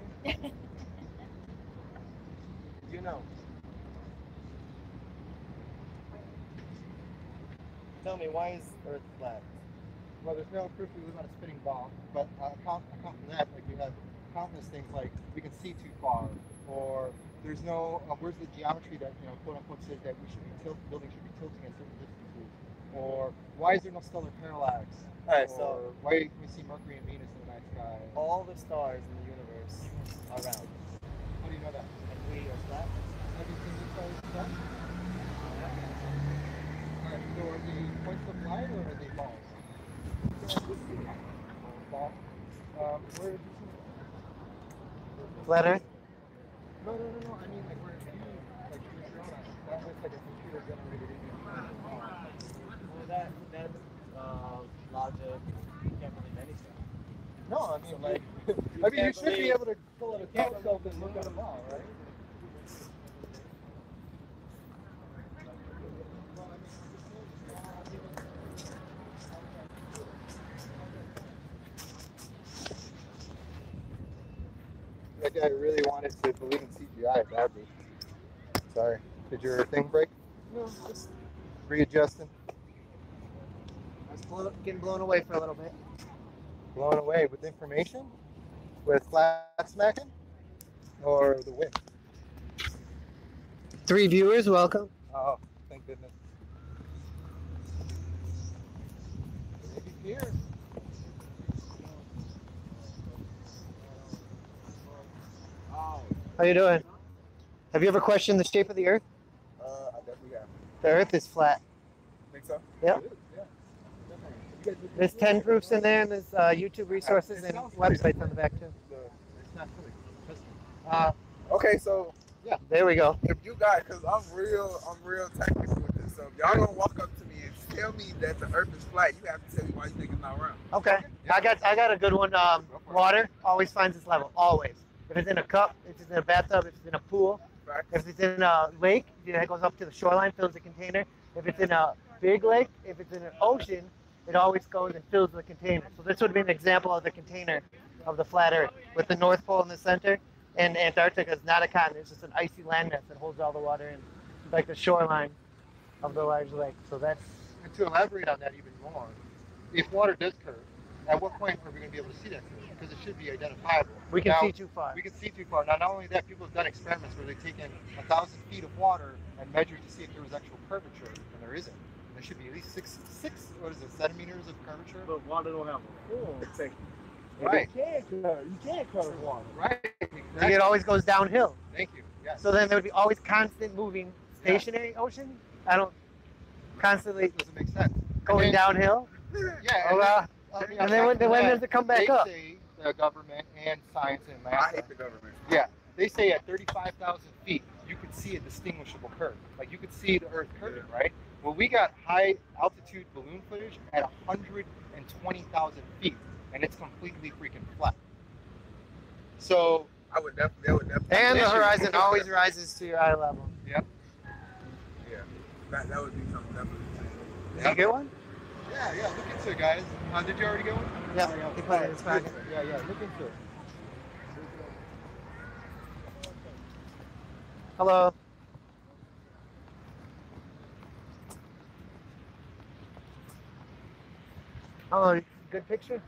You know.
Tell me, why is Earth flat?
Well, there's no proof we live on a spinning ball, but account from that, like we have countless things like we can see too far, or there's no where's the geometry that quote unquote says that buildings should be tilting at certain distances, or why is there no stellar parallax?
All right,
or
so
why can we see Mercury and Venus in the night sky?
all the stars in the universe are round.
How do you know that?
And we are flat.
Have you seen these stars flat? Alright, so are they points of light or are they balls? Ball. Where did you see that?
Flat Earth?
No. I mean, like where you use your own eyes. That looks like a computer generated image.
Well, that logic. You can't believe anything.
No, I mean,
So, like,
I mean, you should be able to pull out a telescope and look at them all, right? That guy really wanted to believe in CGI badly. Sorry. Did your thing break?
No, just
Readjusting?
I was getting blown away for a little bit.
Blown away with information? With flat smacking? Or the wind?
3 viewers, welcome.
Oh, thank goodness. Maybe here.
How you doing? Have you ever questioned the shape of the Earth?
I definitely have.
The Earth is flat.
Think so?
Yep.
Yeah.
There's 10 proofs in there, and there's YouTube resources and websites on the back too.
It's not fully. Okay, so
yeah, there we go.
If you got, because I'm real technical with this. So if y'all gonna walk up to me and tell me that the Earth is flat, you have to tell me why you think it's not round.
Okay, I got a good one. Water always finds its level, always. If it's in a cup, if it's in a bathtub, if it's in a pool, if it's in a lake, it goes up to the shoreline, fills the container. If it's in a big lake, if it's in an ocean, it always goes and fills the container. So this would be an example of the container of the flat Earth, with the North Pole in the center. And Antarctica is not a continent; it's just an icy landmass that holds all the water in, like the shoreline of the large lake. So that's.
And to elaborate on that even more, if water does curve, at what point are we going to be able to see that curve? Because it should be identifiable.
We can see too far.
We can see too far. Now, not only that, people have done experiments where they've taken 1,000 feet of water and measured to see if there was actual curvature, and there isn't. And there should be at least six centimeters of curvature.
But water don't have a full thickness.
Right.
You can't cover water.
Right.
Exactly. It always goes downhill.
Thank you. Yes.
So then there would be always constant moving stationary ocean. I don't constantly.
Doesn't make sense.
Going downhill.
Yeah.
And then when does it come back up?
They say the government and science and math.
I hate the government.
Yeah. They say at 35,000 feet, you could see a distinguishable curve. Like you could see the Earth curving, right? Well, we got high altitude balloon footage at 120,000 feet, and it's completely freaking flat. So
that would definitely.
And the horizon always rises to your eye level.
Yep.
Yeah. That would be something definitely.
Did you get one?
Yeah, look into it, guys. Did you already get one?
Yeah, he put it in his pocket.
Yeah, look into it.
Hello. Oh, good picture?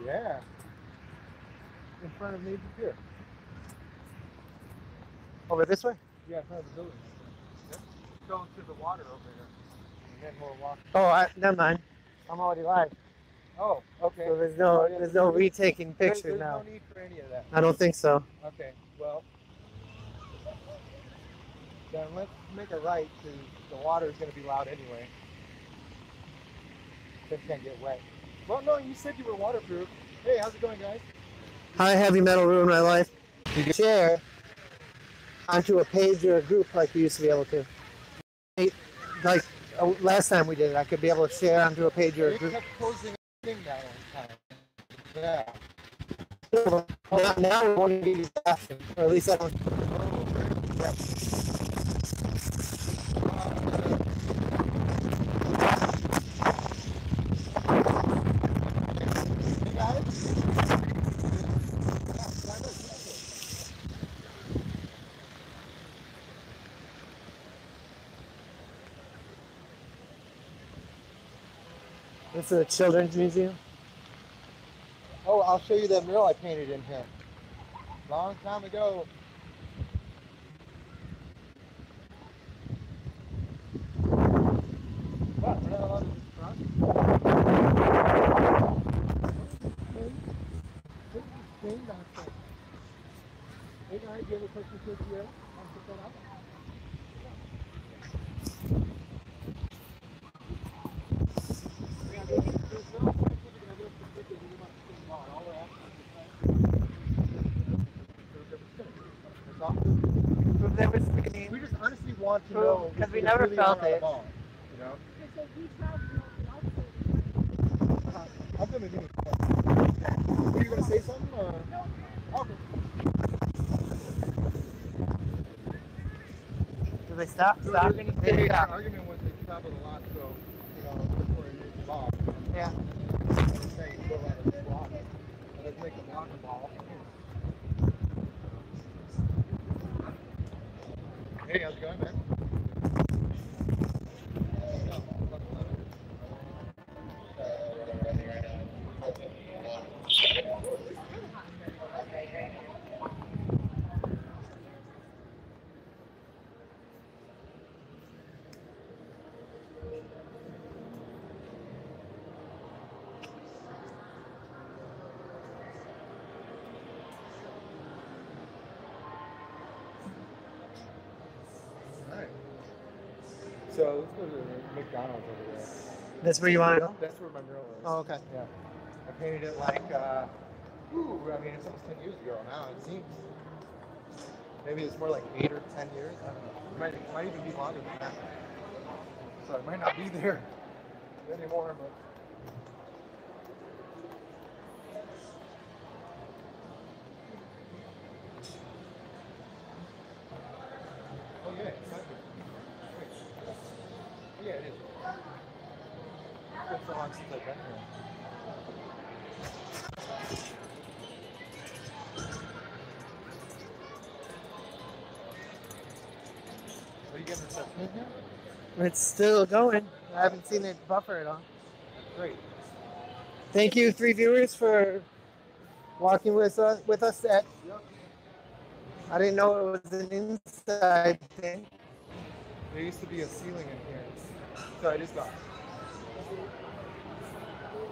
Yeah. In front of Navy Pier.
Over this way?
Yeah, in front of the building. Yep. Going to the water over there. And then we'll walk.
Oh, never mind. I'm already live.
Oh, okay.
So there's no retaking pictures
there's
now.
No need for any of that.
I don't think so.
Okay, well, then let's make a right because the water is going to be loud anyway. Things can't get wet. Well, no, you said you were waterproof. Hey, how's it going, guys?
How heavy metal ruined my life. You can share onto a page or a group like we used to be able to. Like last time we did it, I could be able to share onto a page or a group.
You kept closing the thing that one time. Yeah.
Well, now we won't even be laughing, or at least I don't. Yeah. This is a children's museum.
Oh, I'll show you that mural I painted in here. Long time ago. What? We're not allowed to just cross? Hey guys, you have a question for here? I'll put that up. We just honestly want to know
because we never felt it.
You know? gonna do. Were you gonna say something? Or? Okay.
Do they stop?
So
Stop.
you're gonna
They
say
stop.
an argument with the top of the lot, so you know before it gets involved.
Yeah.
Say go around the block. Let's make the block a ball. Hey, how's it going, man? So let's go to McDonald's over there.
That's where you want to go?
That's where my mural is.
Oh, okay.
Yeah. I painted it like, ooh, I mean, it's almost 10 years ago now, it seems. Maybe it's more like 8 or 10 years. I don't know. It might even be longer than that. So I might not be there anymore, but. Oh, yeah, exactly. Yeah, it is. It's been so long since I've been here. Are you getting reception in here?
It's still going. I haven't seen it buffer at all.
Great.
Thank you, 3 viewers, for walking with us at. I didn't know it was an inside thing.
There used to be a ceiling in here. So it is gone.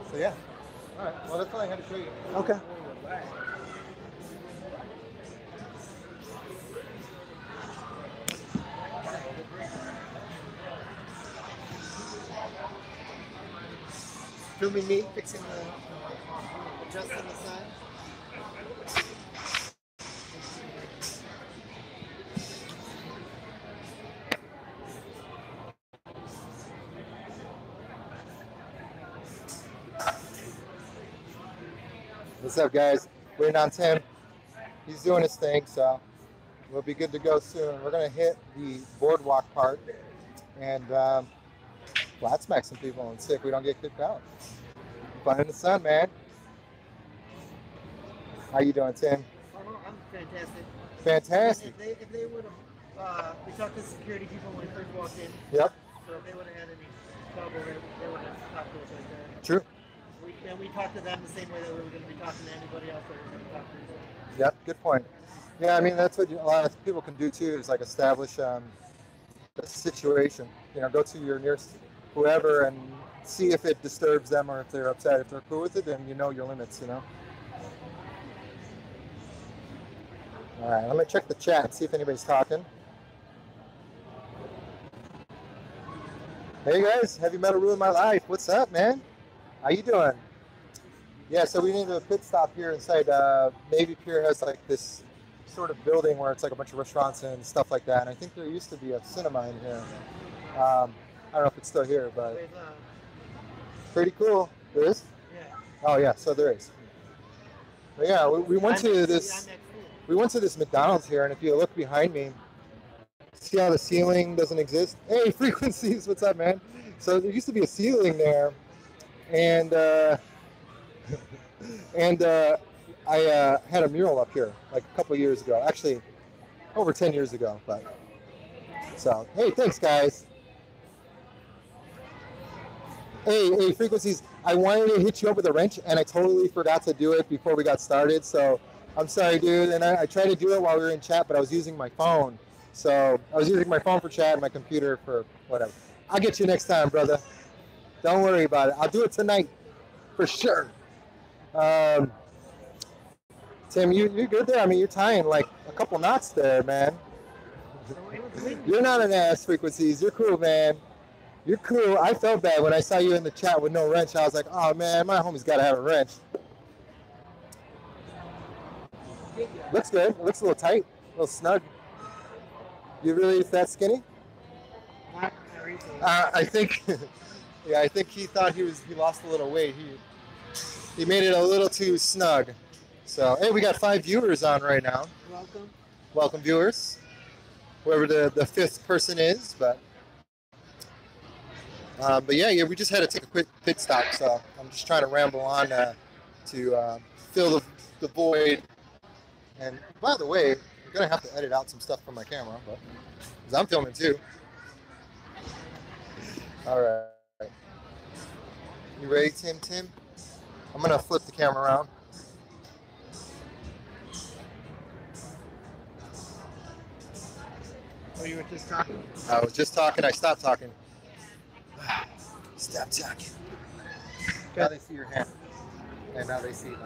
So yeah. Alright, well that's all I had to show you.
Okay. Filming me fixing adjusting the sign.
What's up, guys? Waiting on Tim. He's doing his thing, so we'll be good to go soon. We're gonna hit the boardwalk part and flat smack some people and see if we don't get kicked out. Fun in the sun, man. How you doing, Tim?
I'm fantastic.
Fantastic.
If they would have, we talked to security people when we first walked in.
Yep.
So if they would have had any trouble, they would have talked to us like that.
True.
We talked to them the same way that we were going to be talking to anybody else that we were going to talk to.
Yep, good point. Yeah, I mean, that's what a lot of people can do too, is like establish a situation. You know, go to your nearest whoever and see if it disturbs them or if they're upset. If they're cool with it, then you know your limits, you know? All right, let me check the chat and see if anybody's talking. Hey guys, heavy metal ruined my life. What's up, man? How you doing? Yeah, so we need a pit stop here inside Navy Pier. Has like this sort of building where it's like a bunch of restaurants and stuff like that. And I think there used to be a cinema in here. I don't know if it's still here, but pretty cool. There is?
Yeah.
Oh yeah, so there is. But yeah, we went to this. We went to this McDonald's here, and if you look behind me, see how the ceiling doesn't exist? Hey, Frequencies, what's up, man? So there used to be a ceiling there. And I had a mural up here like a couple of years ago, actually over 10 years ago. But so hey, thanks guys. Hey, Frequencies. I wanted to hit you up with a wrench, and I totally forgot to do it before we got started. So I'm sorry, dude. And I tried to do it while we were in chat, but I was using my phone. So I was using my phone for chat and my computer for whatever. I'll get you next time, brother. Don't worry about it. I'll do it tonight for sure. Tim, you're good there. I mean, you're tying like a couple knots there, man. You're not an ass, Frequencies. You're cool, man. You're cool. I felt bad when I saw you in the chat with no wrench. I was like, oh, man, my homie's got to have a wrench. Looks good. It looks a little tight, a little snug. You really that skinny?
Not recently.
I think, yeah, I think he thought he lost a little weight.
He made it a little too snug. So, hey, we got 5 viewers on right now.
Welcome.
Welcome, viewers. Whoever the 5th person is, but yeah, we just had to take a quick pit stop, so I'm just trying to ramble on to fill the void. And by the way, I'm gonna have to edit out some stuff from my camera, but because I'm filming too. All right, you ready, Tim? I'm gonna flip the camera around.
Oh, you were just talking?
I was just talking. I stopped talking. Stop talking. Now they see your hand. And now they see it.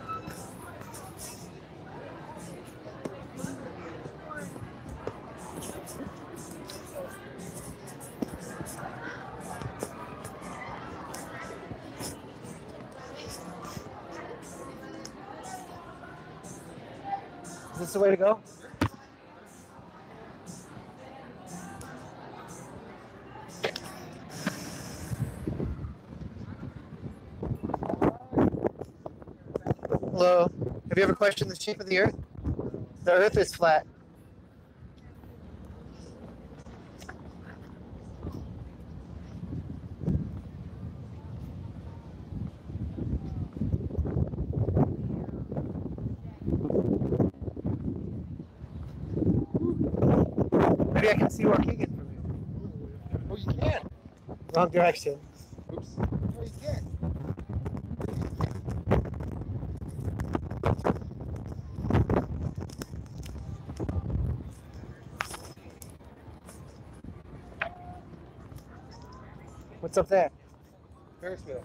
Is this the way to go? Hello. Have you ever questioned the shape of the Earth? The Earth is flat. Maybe I can see Waukegan from here. Oh, you can. Wrong direction. Oops. Oh, you can. What's up there? Ferris wheel.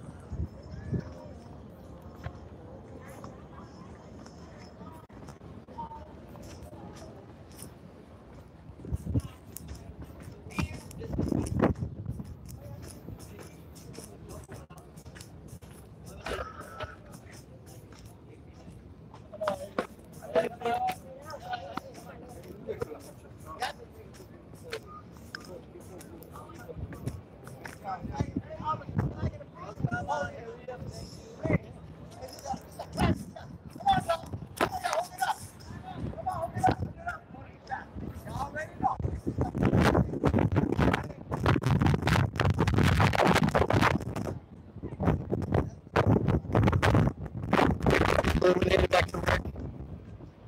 Illuminated, back to work.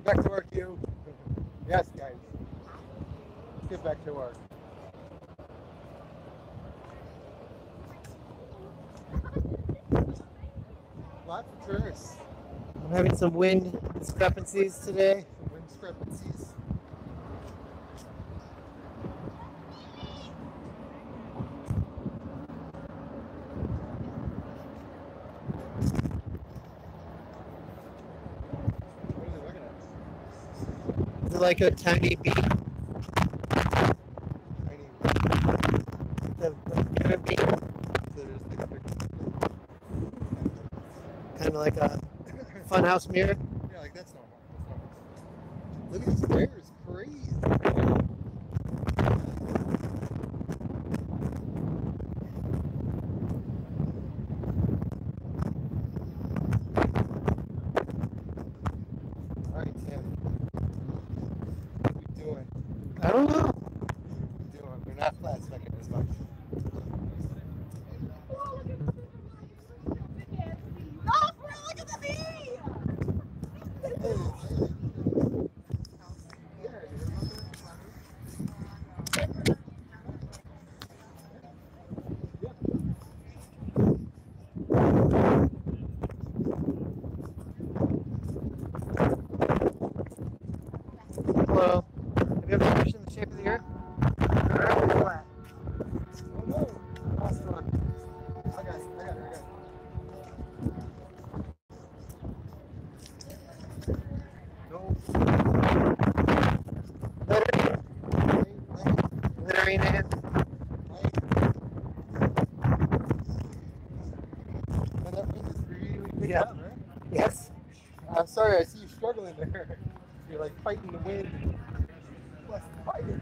Back to work, you. Yes, guys. Let's get back to work. Lots of tourists. I'm having some wind discrepancies today. Wind discrepancies. Is it like a tiny bee? Tiny bee. Kind of like a funhouse mirror. Yeah, like that's normal. Look at this bear, it's crazy. Alright, Tim. What are we doing? I don't know. What are we doing? We're not flat specking as much.
Look at the bee!
Hello. Have you ever questioned the shape of the Earth? The Earth is flat. Oh no! Lost one. I got it. No. Littering it. Oh, that wind is really big up, right? Yes. I'm sorry, I see you struggling there. You're like fighting the wind. Let's fight it.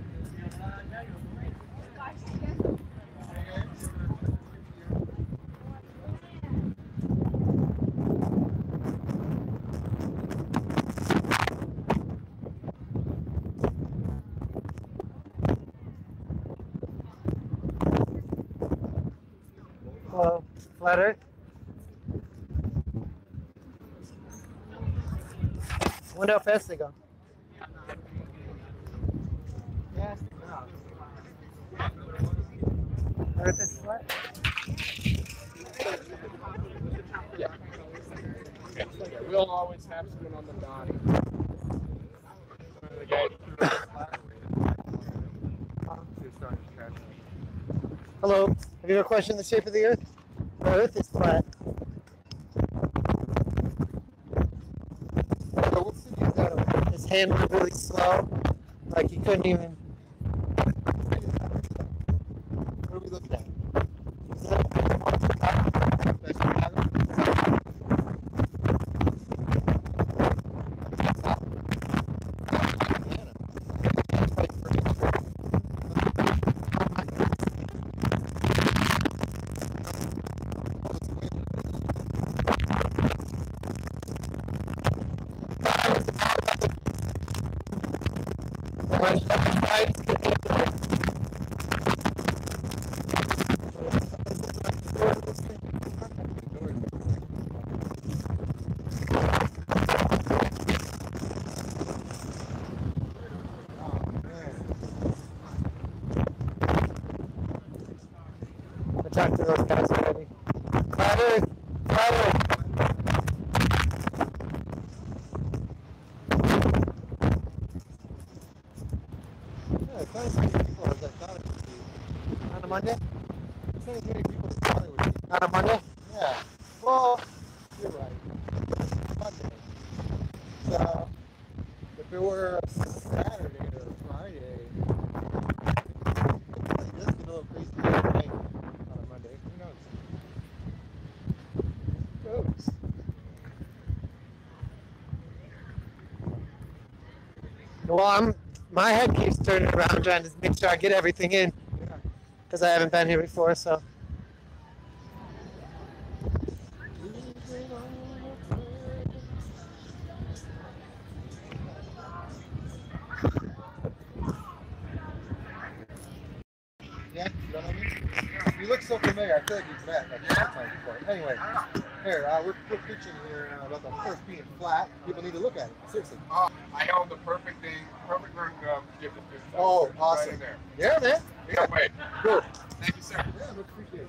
Flat Earth. I wonder how fast they go. Yeah. Earth is flat.
Yeah, we'll always have someone on the dot.
Hello. Have you ever questioned the shape of the Earth? The Earth is flat. His hand was really slow. Like he couldn't even. What are we looking at? I talked to those guys already. Flat Earth! Flat Earth! Yeah, it's not as many people as I thought it would be. On a Monday? It's not as many people as I thought it would be. On a Monday? Yeah. Well, you're right. It's Monday. So, if it were a Saturday or a Friday, it does get a little crazy tonight on a Monday. Who knows? Who knows? Well, my head keeps turning around trying to make sure I get everything in because I haven't been here before, so. Yeah, you don't know me? You look so familiar. I feel like you've met like a couple times before. Anyway, here, we're preaching here about the Earth being flat. People need to look at it. Seriously.
I held the perfect gift of this.
Oh, awesome.
Right in there.
Yeah, man.
Yeah, wait.
Cool.
Thank you, sir.
Yeah, much appreciated.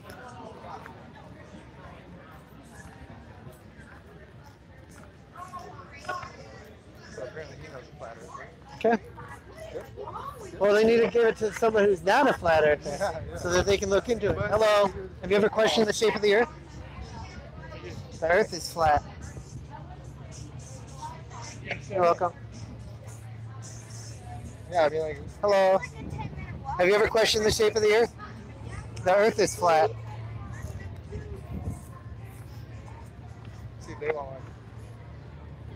So apparently he knows the flat Earth. Okay. Well, they need to give it to someone who's not a flat earther so that they can look into it. Hello. Have you ever questioned the shape of the Earth? The Earth is flat. You're welcome. Yeah, I mean, like, hello. Have you ever questioned the shape of the Earth? The Earth is flat. See if they want one.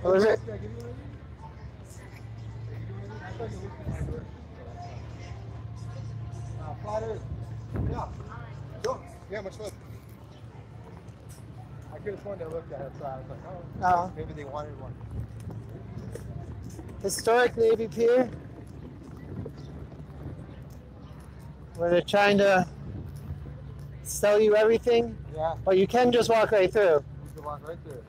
What is it? Flat Earth. Yeah. Go. Yeah, much fun. I could have sworn they looked at it, so I was like, oh, maybe they wanted one. Historic Navy Pier, where they're trying to sell you everything. Yeah. But you can just walk right through. You can walk right through.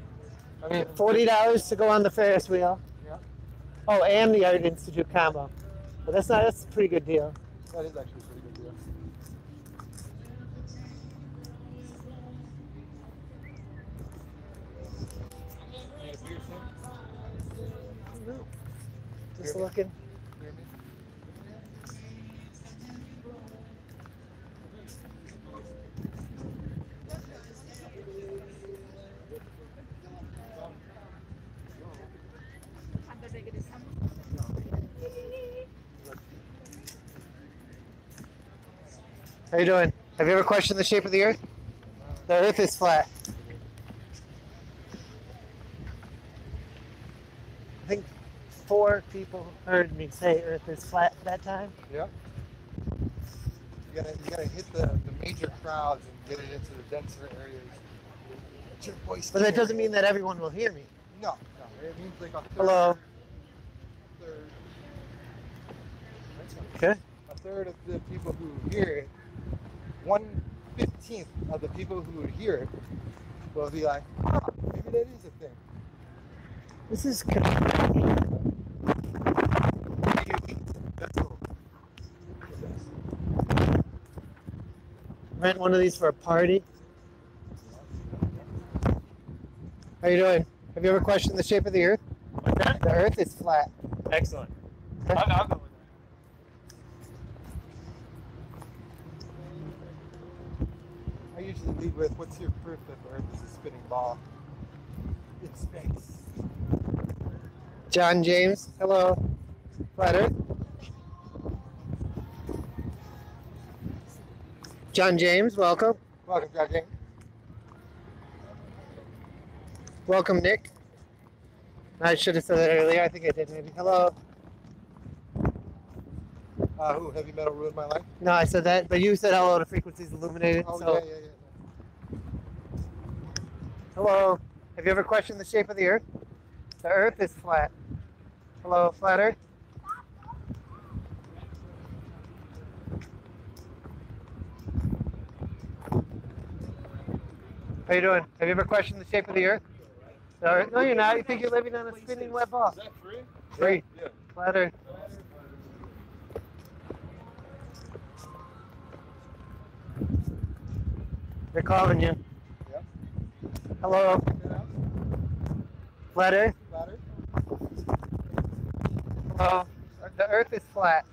I mean, $40 to go on the Ferris wheel. Yeah. Oh, and the Art Institute combo. But that's a pretty good deal. That is actually a pretty good deal. No. Just looking. How you doing? Have you ever questioned the shape of the Earth? The Earth is flat. I think 4 people heard me say Earth is flat that time. Yeah. You gotta hit the major crowds and get it into the denser areas. But that doesn't mean that everyone will hear me. No. It means like a third. Hello. Okay. A third of the people who hear it,
1/15 of the people who would hear it will be like, ah, maybe that is a thing.
This is
That's cool.
rent one of these for a party. How you doing? Have you ever questioned the shape of the Earth?
What's that?
The Earth is flat.
Excellent. I'll go with
I usually lead with, what's your proof that the Earth is a spinning ball in space?
John James, hello. Flat Earth. John James, welcome.
Welcome, John James.
Welcome, Nick. I should have said that earlier. I think I did maybe. Hello.
Who, Heavy Metal Ruined My Life?
No, I said that, but you said hello to Frequencies Illuminated.
Oh,
so.
yeah.
Hello. Have you ever questioned the shape of the Earth? The Earth is flat. Hello, Flat Earth. How you doing? Have you ever questioned the shape of the Earth? The Earth? No, you're not. You think you're living on a spinning web ball.
Is that free?
Free.
Yeah.
Flat Earth. They're calling you.
Yep.
Hello. Flat Earth?
Flat Earth?
Hello. The Earth is flat.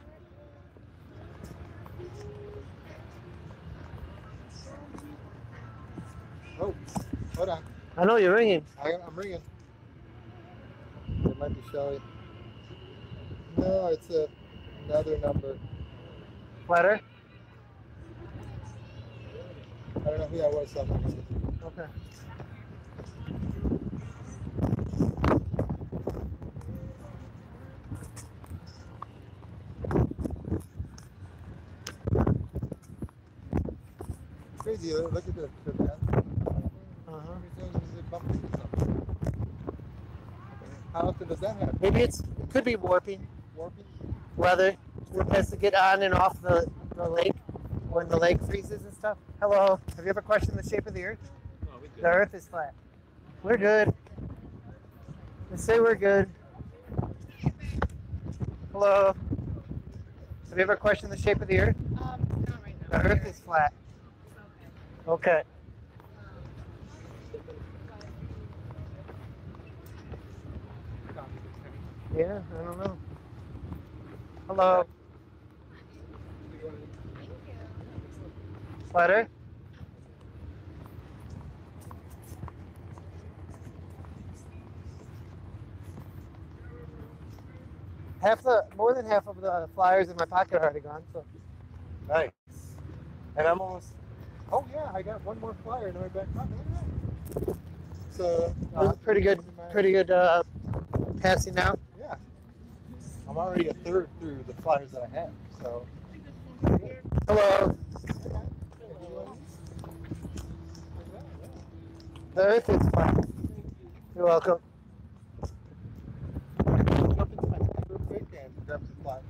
Oh, hold on.
I know you're ringing.
I'm ringing. It might be Shelly. No, it's another number.
Flat Earth?
I don't know who that was. So
Okay.
Crazy. Look at the pen. How often does that happen?
Maybe it could be warping.
Warping?
Weather. It has to get on and off the lake when the lake freezes and stuff. Hello. Have you ever questioned the shape of the Earth?
No, we did.
The Earth is flat. We're good. Let's say we're good. Hello. Have you ever questioned the shape of the Earth?
Not right now.
The Earth is flat. Okay. Yeah, I don't know. Hello. Flat Earth? More than half of the flyers in my pocket are already gone, so.
Nice. And I'm almost. Oh yeah, I got one more flyer in my back pocket. So
pretty good passing now.
Yeah. I'm already a third through the flyers that I have. So.
Hello. The Earth is flat. You're welcome.
Jump into my bag real quick and grab some flyers.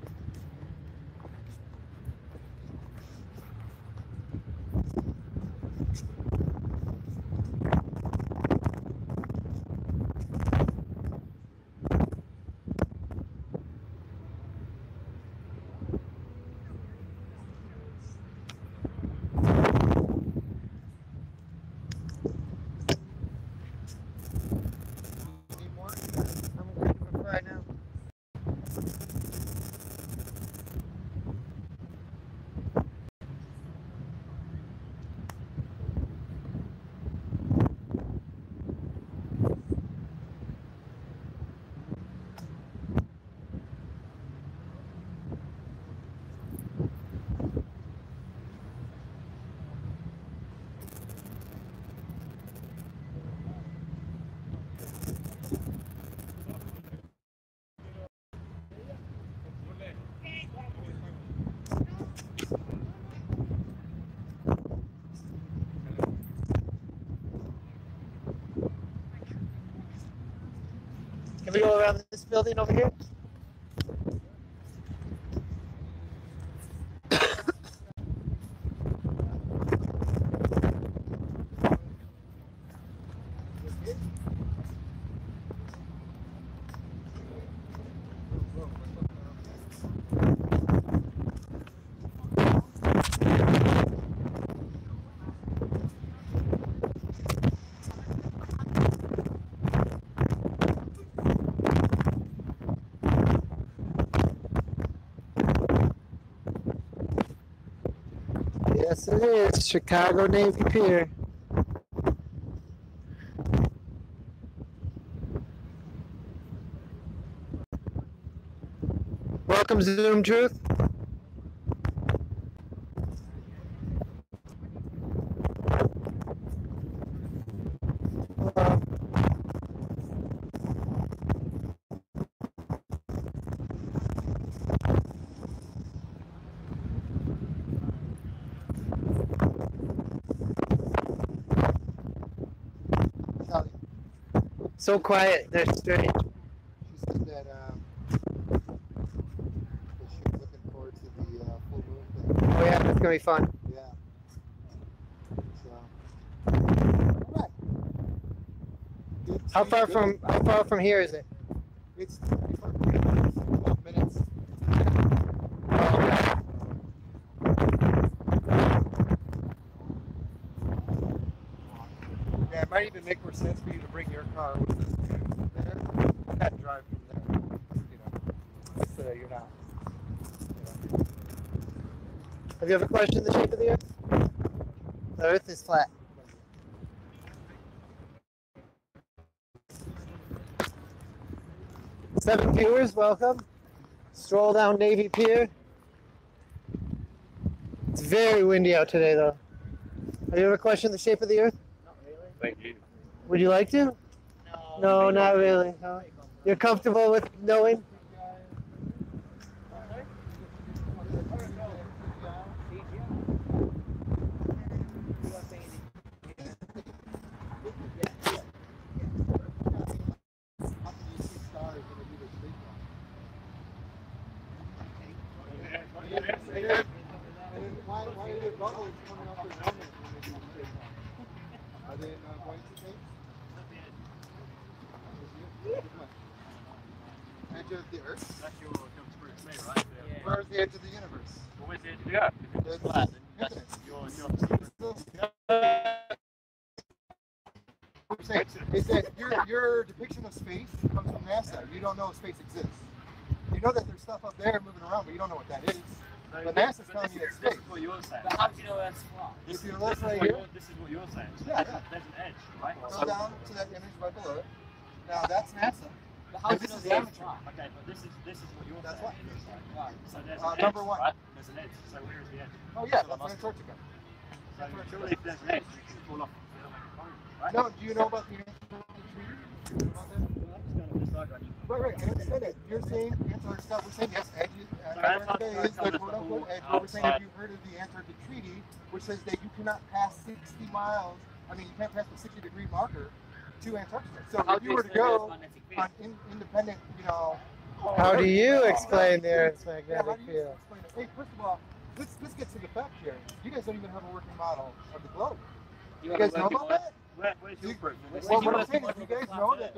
Right now. Can we go around this building over here? Yes, it is. Chicago Navy Pier. Welcome, Zoom Truth. So quiet, they're strange.
She said that she was looking forward to the full moon thing.
Oh yeah, that's gonna be fun.
Yeah. So. Alright.
How far from here is it?
It's 12 minutes. Yeah, it might even make more sense for you to bring your car with this dude there and drive from there. You know, so that you're not.
Have you ever questioned the shape of the Earth? The Earth is flat. Seven viewers, welcome. Stroll down Navy Pier. It's very windy out today, though. Have you ever questioned the shape of the Earth?
Thank you.
Would you like to? No, not really. No. You're comfortable with knowing?
Why are there bubbles coming off their helmet when they do this? Are they going to take? Edge of the Earth? That's your Spririt say, right? Yeah. Where's the edge of the universe?
Well, where's the edge of the Earth? If it's flat, then that's your
What I'm saying is that your depiction of space comes from NASA. You don't know space exists. You know that there's stuff up there moving around, but you don't know what that is. But NASA's telling you it's space.
This is what you're saying.
But how do you know that's flat?
If you look right here,
this is what you're saying. So
yeah.
There's an edge, right?
Go down to that image right below it. Now that's NASA.
But how do you know the edge? Okay, but this is what you're
that's
saying.
Right.
So there's an edge,
number one.
right? There's an edge. So where is the edge?
Oh yeah, that's Antarctica.
So surely if there's an edge, you can fall off the other way, right?
No, do you know about the Antarctica Treaty? Do you know about that? Right, I understand that. You're saying Antarctica, we're saying yes, edge Antarctica is the quote-unquote edge, but we're saying if you've heard of the Antarctic Treaty, which says that you cannot pass 60 miles, you can't pass the 60-degree marker to Antarctica. So if you were to go on independent,
How do you explain the Earth's magnetic field?
Hey, first of all, let's get to the fact here. You guys don't even have a working model of the globe. You guys know about that?
Where's your proof?
Well, what I'm saying is, you guys know that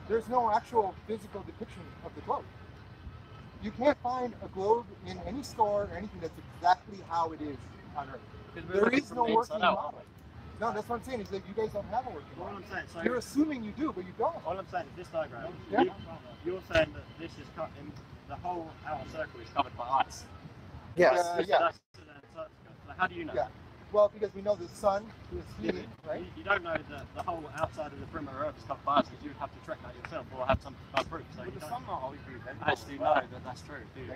there's no actual physical depiction of the globe. You can't find a globe in any store or anything that's exactly how it is on Earth. There is no working model. No, that's what I'm saying, is that you guys don't have a working model.
All I'm saying, so
you're assuming you do, but you don't.
All I'm saying is this diagram,
Yeah.
you're saying that this is cut in, the whole outer circle is covered by ice.
Yes.
Yeah.
So how do you know?
Yeah. Well, because we know the sun is heating, right?
You don't know that the whole outside of the perimeter of Earth is covered by ice, because you would have to track that yourself or have some proof. So
But the sun not always be visible.
actually know that that's true, do you?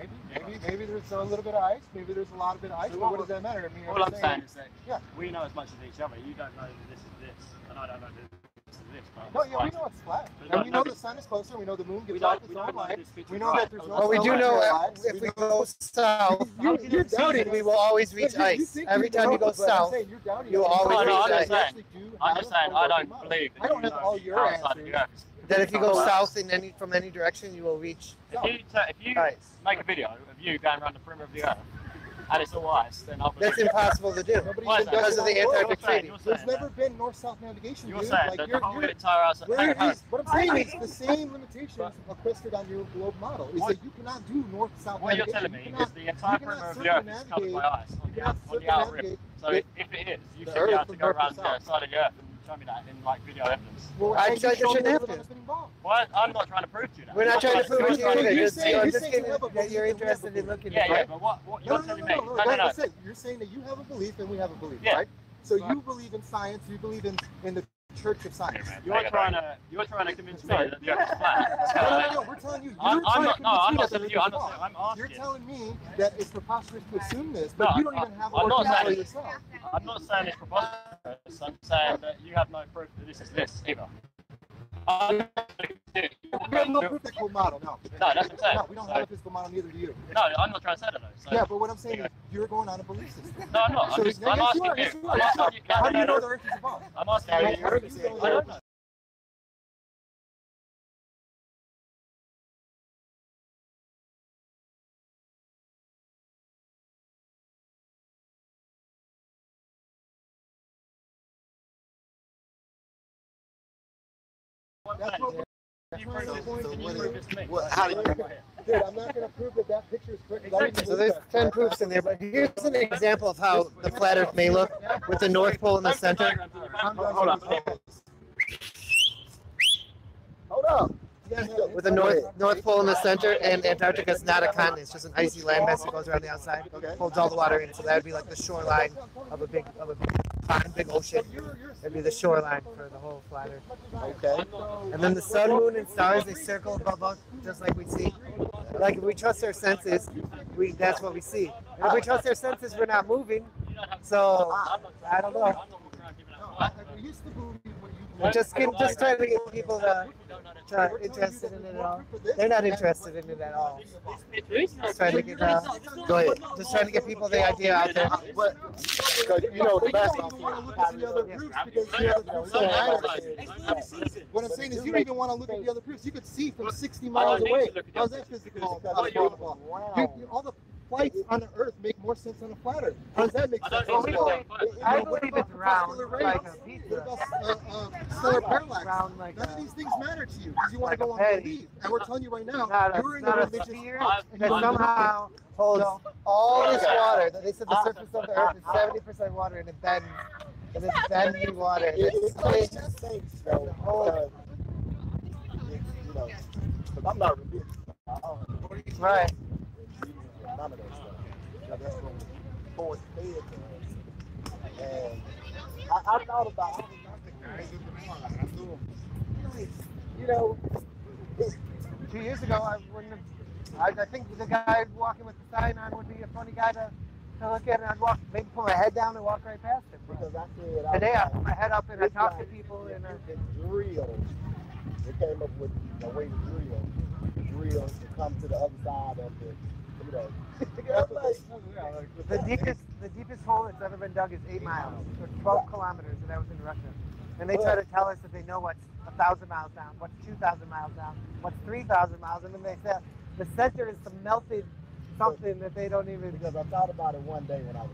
Maybe there's a little bit of ice, maybe there's a lot of bit of ice,
So
but what does that matter?
All I'm saying is that
yeah.
we know as much as each other. You don't know that this is this, and I don't know that this is this. But
No, yeah, we know it's flat. And we know the sun is closer, we know the moon gives off its own light. We know that there's no
Well, we do
sunlight
know
in our
if we go south, you're doubting we will always reach ice. Every time you go south, you will always reach ice.
I'm just saying, I don't believe that
I don't
you
have all
know
your
outside of
answers.
the Earth.
That if you go south from any direction, you will reach
If you make a video of you going around the perimeter of the Earth, and it's all ice, then obviously
That's impossible to do
Why is that?
because of the Antarctic Treaty.
There's never been north-south navigation,
You're
dude.
saying
Like,
that
you're,
the whole
you're,
entire ice.
what I'm saying is the same limitations are listed on your globe model. Is that you cannot do north-south
What you're
navigation.
telling me is the entire perimeter of the Earth is covered by ice on the outer rim. So if it is, you should be able to go around the side of the Earth and show me that in like video evidence.
Well,
I said you shouldn't have to.
Well, I'm not trying to prove to you that.
We're not trying to prove it to you either.
You're
Just
saying
that you're interested in looking at
Yeah,
it.
but what you're telling me.
No. Like I said, you're saying that you have a belief and we have a belief, right? So you believe in science, you believe in the Church of Science.
You're trying to convince me that the Earth is flat.
No, we're telling you.
I'm not telling you. I'm asking.
You're telling me that it's preposterous to assume this, but
No,
you don't even have
I'm not
model
saying
yourself.
I'm not saying it's preposterous. I'm saying that you have no proof that this is this either.
We have no physical model, no.
No, that's what I'm saying.
No, we don't have a physical model, neither do you.
No, I'm not trying to say that though. So.
Yeah, but what I'm saying is you're going on a belief system.
No, I'm not.
So,
I'm asking you. I'm asking you.
How do you know the Earth is a ball?
I'm asking you. I don't know.
That's what
How do you?
Dude, I'm not going to prove that picture is correct.
So there's 10 proofs in there, but here's an example of how the flat Earth may look with the North Pole in the center.
Hold on. Hold up.
With the North Pole in the center, and Antarctica is not a continent; it's just an icy landmass that goes around the outside, holds all the water in. So that would be like the shoreline of a big pond, big ocean. It'd be the shoreline for the whole flat Earth.
Okay.
And then the sun, moon, and stars, they circle above us, just like we see. Like if we trust our senses, that's what we see. And if we trust our senses, we're not moving. So I don't know. I'm just trying to get people interested in it at all. They're not interested in it at all. Just trying to get go ahead. Just trying to get people the idea out there.
You know, the best want to look at the other proofs because the other proofs don't matter. What I'm saying is you don't even want to look at the other proofs. You could see from 60 miles away. How's that physical? All the flights on the Earth make more sense on a flat Earth. How does that make sense?
I believe it's round, like a pizza.
Stellar parallax. None of these things matter to you because you want to go on belief. And we're telling you right now, you're in a religious
sphere that somehow holds all this water. They said the surface of the Earth is 70% water, and it bends. And it's bending water. It's crazy.
I'm not religious.
Right.
None of that stuff. You know, that's from forced fed to us. And I thought about
You know, 2 years ago, I wouldn't have. I think the guy walking with the sign on would be a funny guy to look at, and I'd maybe put my head down and walk right past him.
Because I said
today I put my head up and I talk to people and
drill. They came up with a way to drill to come to the other side of the.
The deepest hole that's ever been dug is 8 miles, or 12 kilometers, and that was in Russia. And they try to tell us that they know what's 1,000 miles down, what's 2,000 miles down, what's 3,000 miles, and then they say the center is some melted something that they don't even.
Because I thought about it one day when I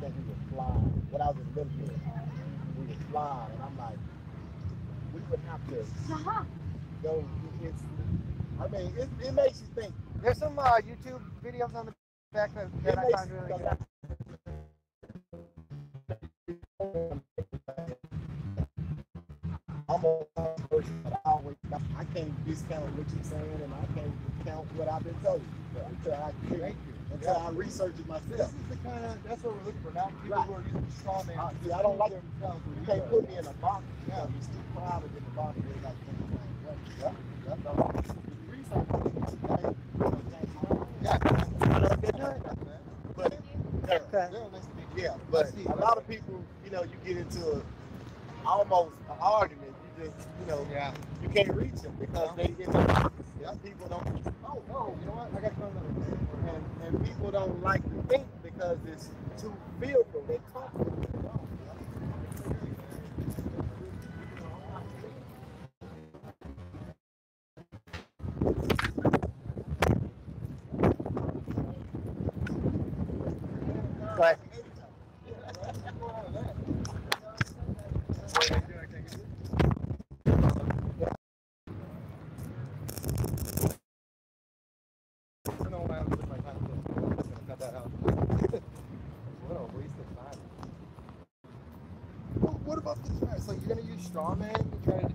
think we were flying. When I was in the military, we were flying, and I'm like, we would have to go. It makes you think.
There's some YouTube videos on the back that I found really good.
I'm a person, but I can't discount what you're saying, and I can't count what I've been told until I research it myself. This is the kind of, that's what we're looking for, not people who are using straw man. I don't like themselves. You can't put me in a box. Yeah, I'm just too proud of in the box. That's all. But a lot of people, you know, you get into almost an argument. You just, you can't reach them because they get people don't. Oh no, you know what? I got something. And people don't like to think because it's too fearful. They talk. you gonna use straw man to try to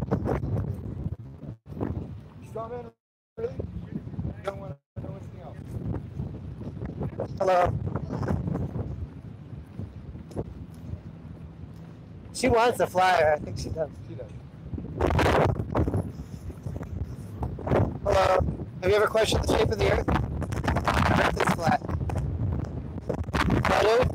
straw man? Really? You don't want to know anything else.
Hello. She wants a flyer. I think she does.
She does.
Hello. Have you ever questioned the shape of the Earth? The Earth is flat. Flat Earth?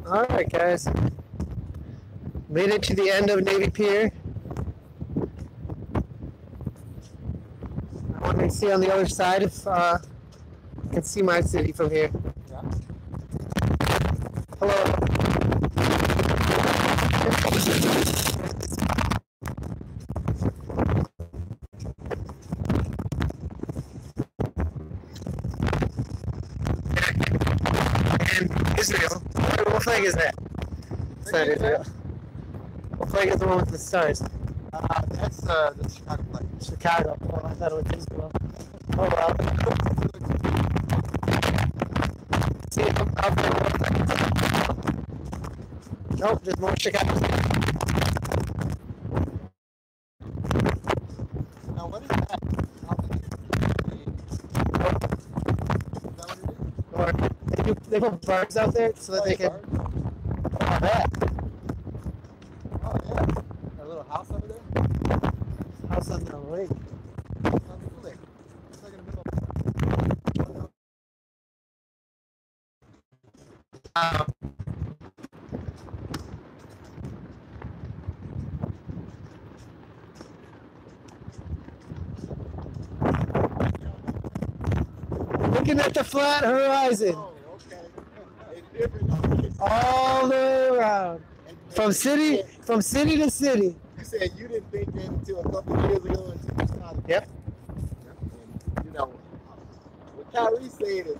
All right, guys. Made it to the end of Navy Pier. I want to see on the other side if I can see my city from here.
Yeah.
Hello. And Israel. What flag is that? It's not Israel. What flag is the one with the stars?
That's the Chicago flag.
Chicago. Oh, I thought it was Israel. Oh well. See if I'm out there. Nope, just more Chicago.
Now what is that?
Or they put barbs out there so that they can. Oh, that.
Oh yeah. That little house over there?
House on the lake.
On the lake. It's like in the middle.
Looking at the flat horizon.
Oh, okay.
All the way around. From city to city.
You said you didn't think that until a couple of years ago until you started.
Yep.
And, you know, what Kyrie said is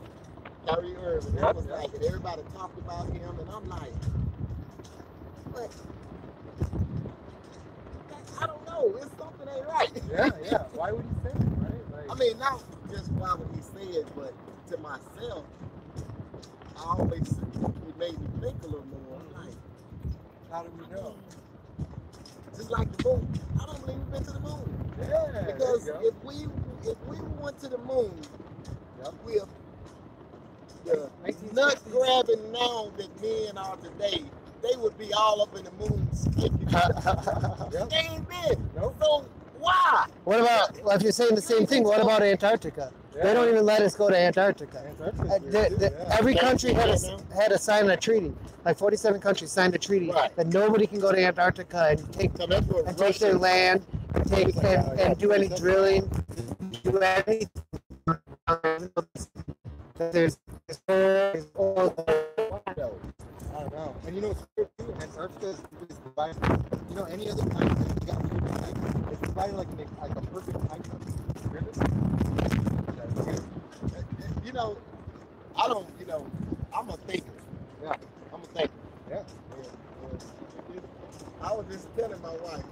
Kyrie Irving. I was like, and everybody talked about him, and I'm like, what? I don't know. It's something ain't right.
Yeah. Why would he say it, right? Like,
I mean, not just why would he say it, but to myself, I always, it made me think a little more. I'm like, how do we know? Just like the moon. I don't believe we've been to the moon.
Yeah.
Because if we went to the moon with the nut grabbing now that men are today, they would be all up in the moon skipping. They ain't been. So why?
What about, well, if you're saying the same thing, what about Antarctica? They don't even let us go to Antarctica. Every country had to sign a treaty. Like 47 countries signed a treaty that nobody can go to Antarctica and take their land, and do any drilling, do anything. There's oil.
I don't know. And you know what's weird too? Antarctica is divided. You know, any other country, you got weird time. It's divided like a perfect time zone. You know, I don't, you know, I'm a thinker. Yeah. I'm a thinker. Yeah. I was just telling my wife,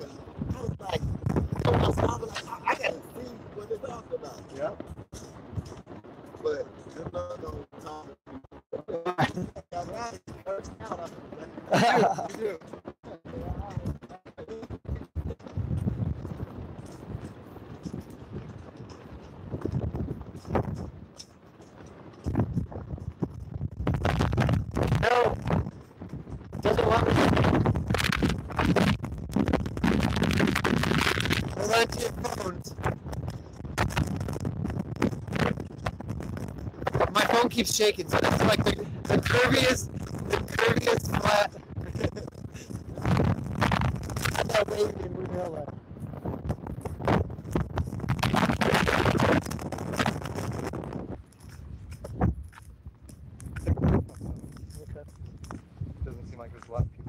I was like, I gotta see what they're talking about. Yeah. But good luck on talking. You do.
No. Doesn't want me. Hold on to your phones. My phone keeps shaking, so that's like the curviest flat. I'm not waving in real life.
doesn't seem like there's a lot of people.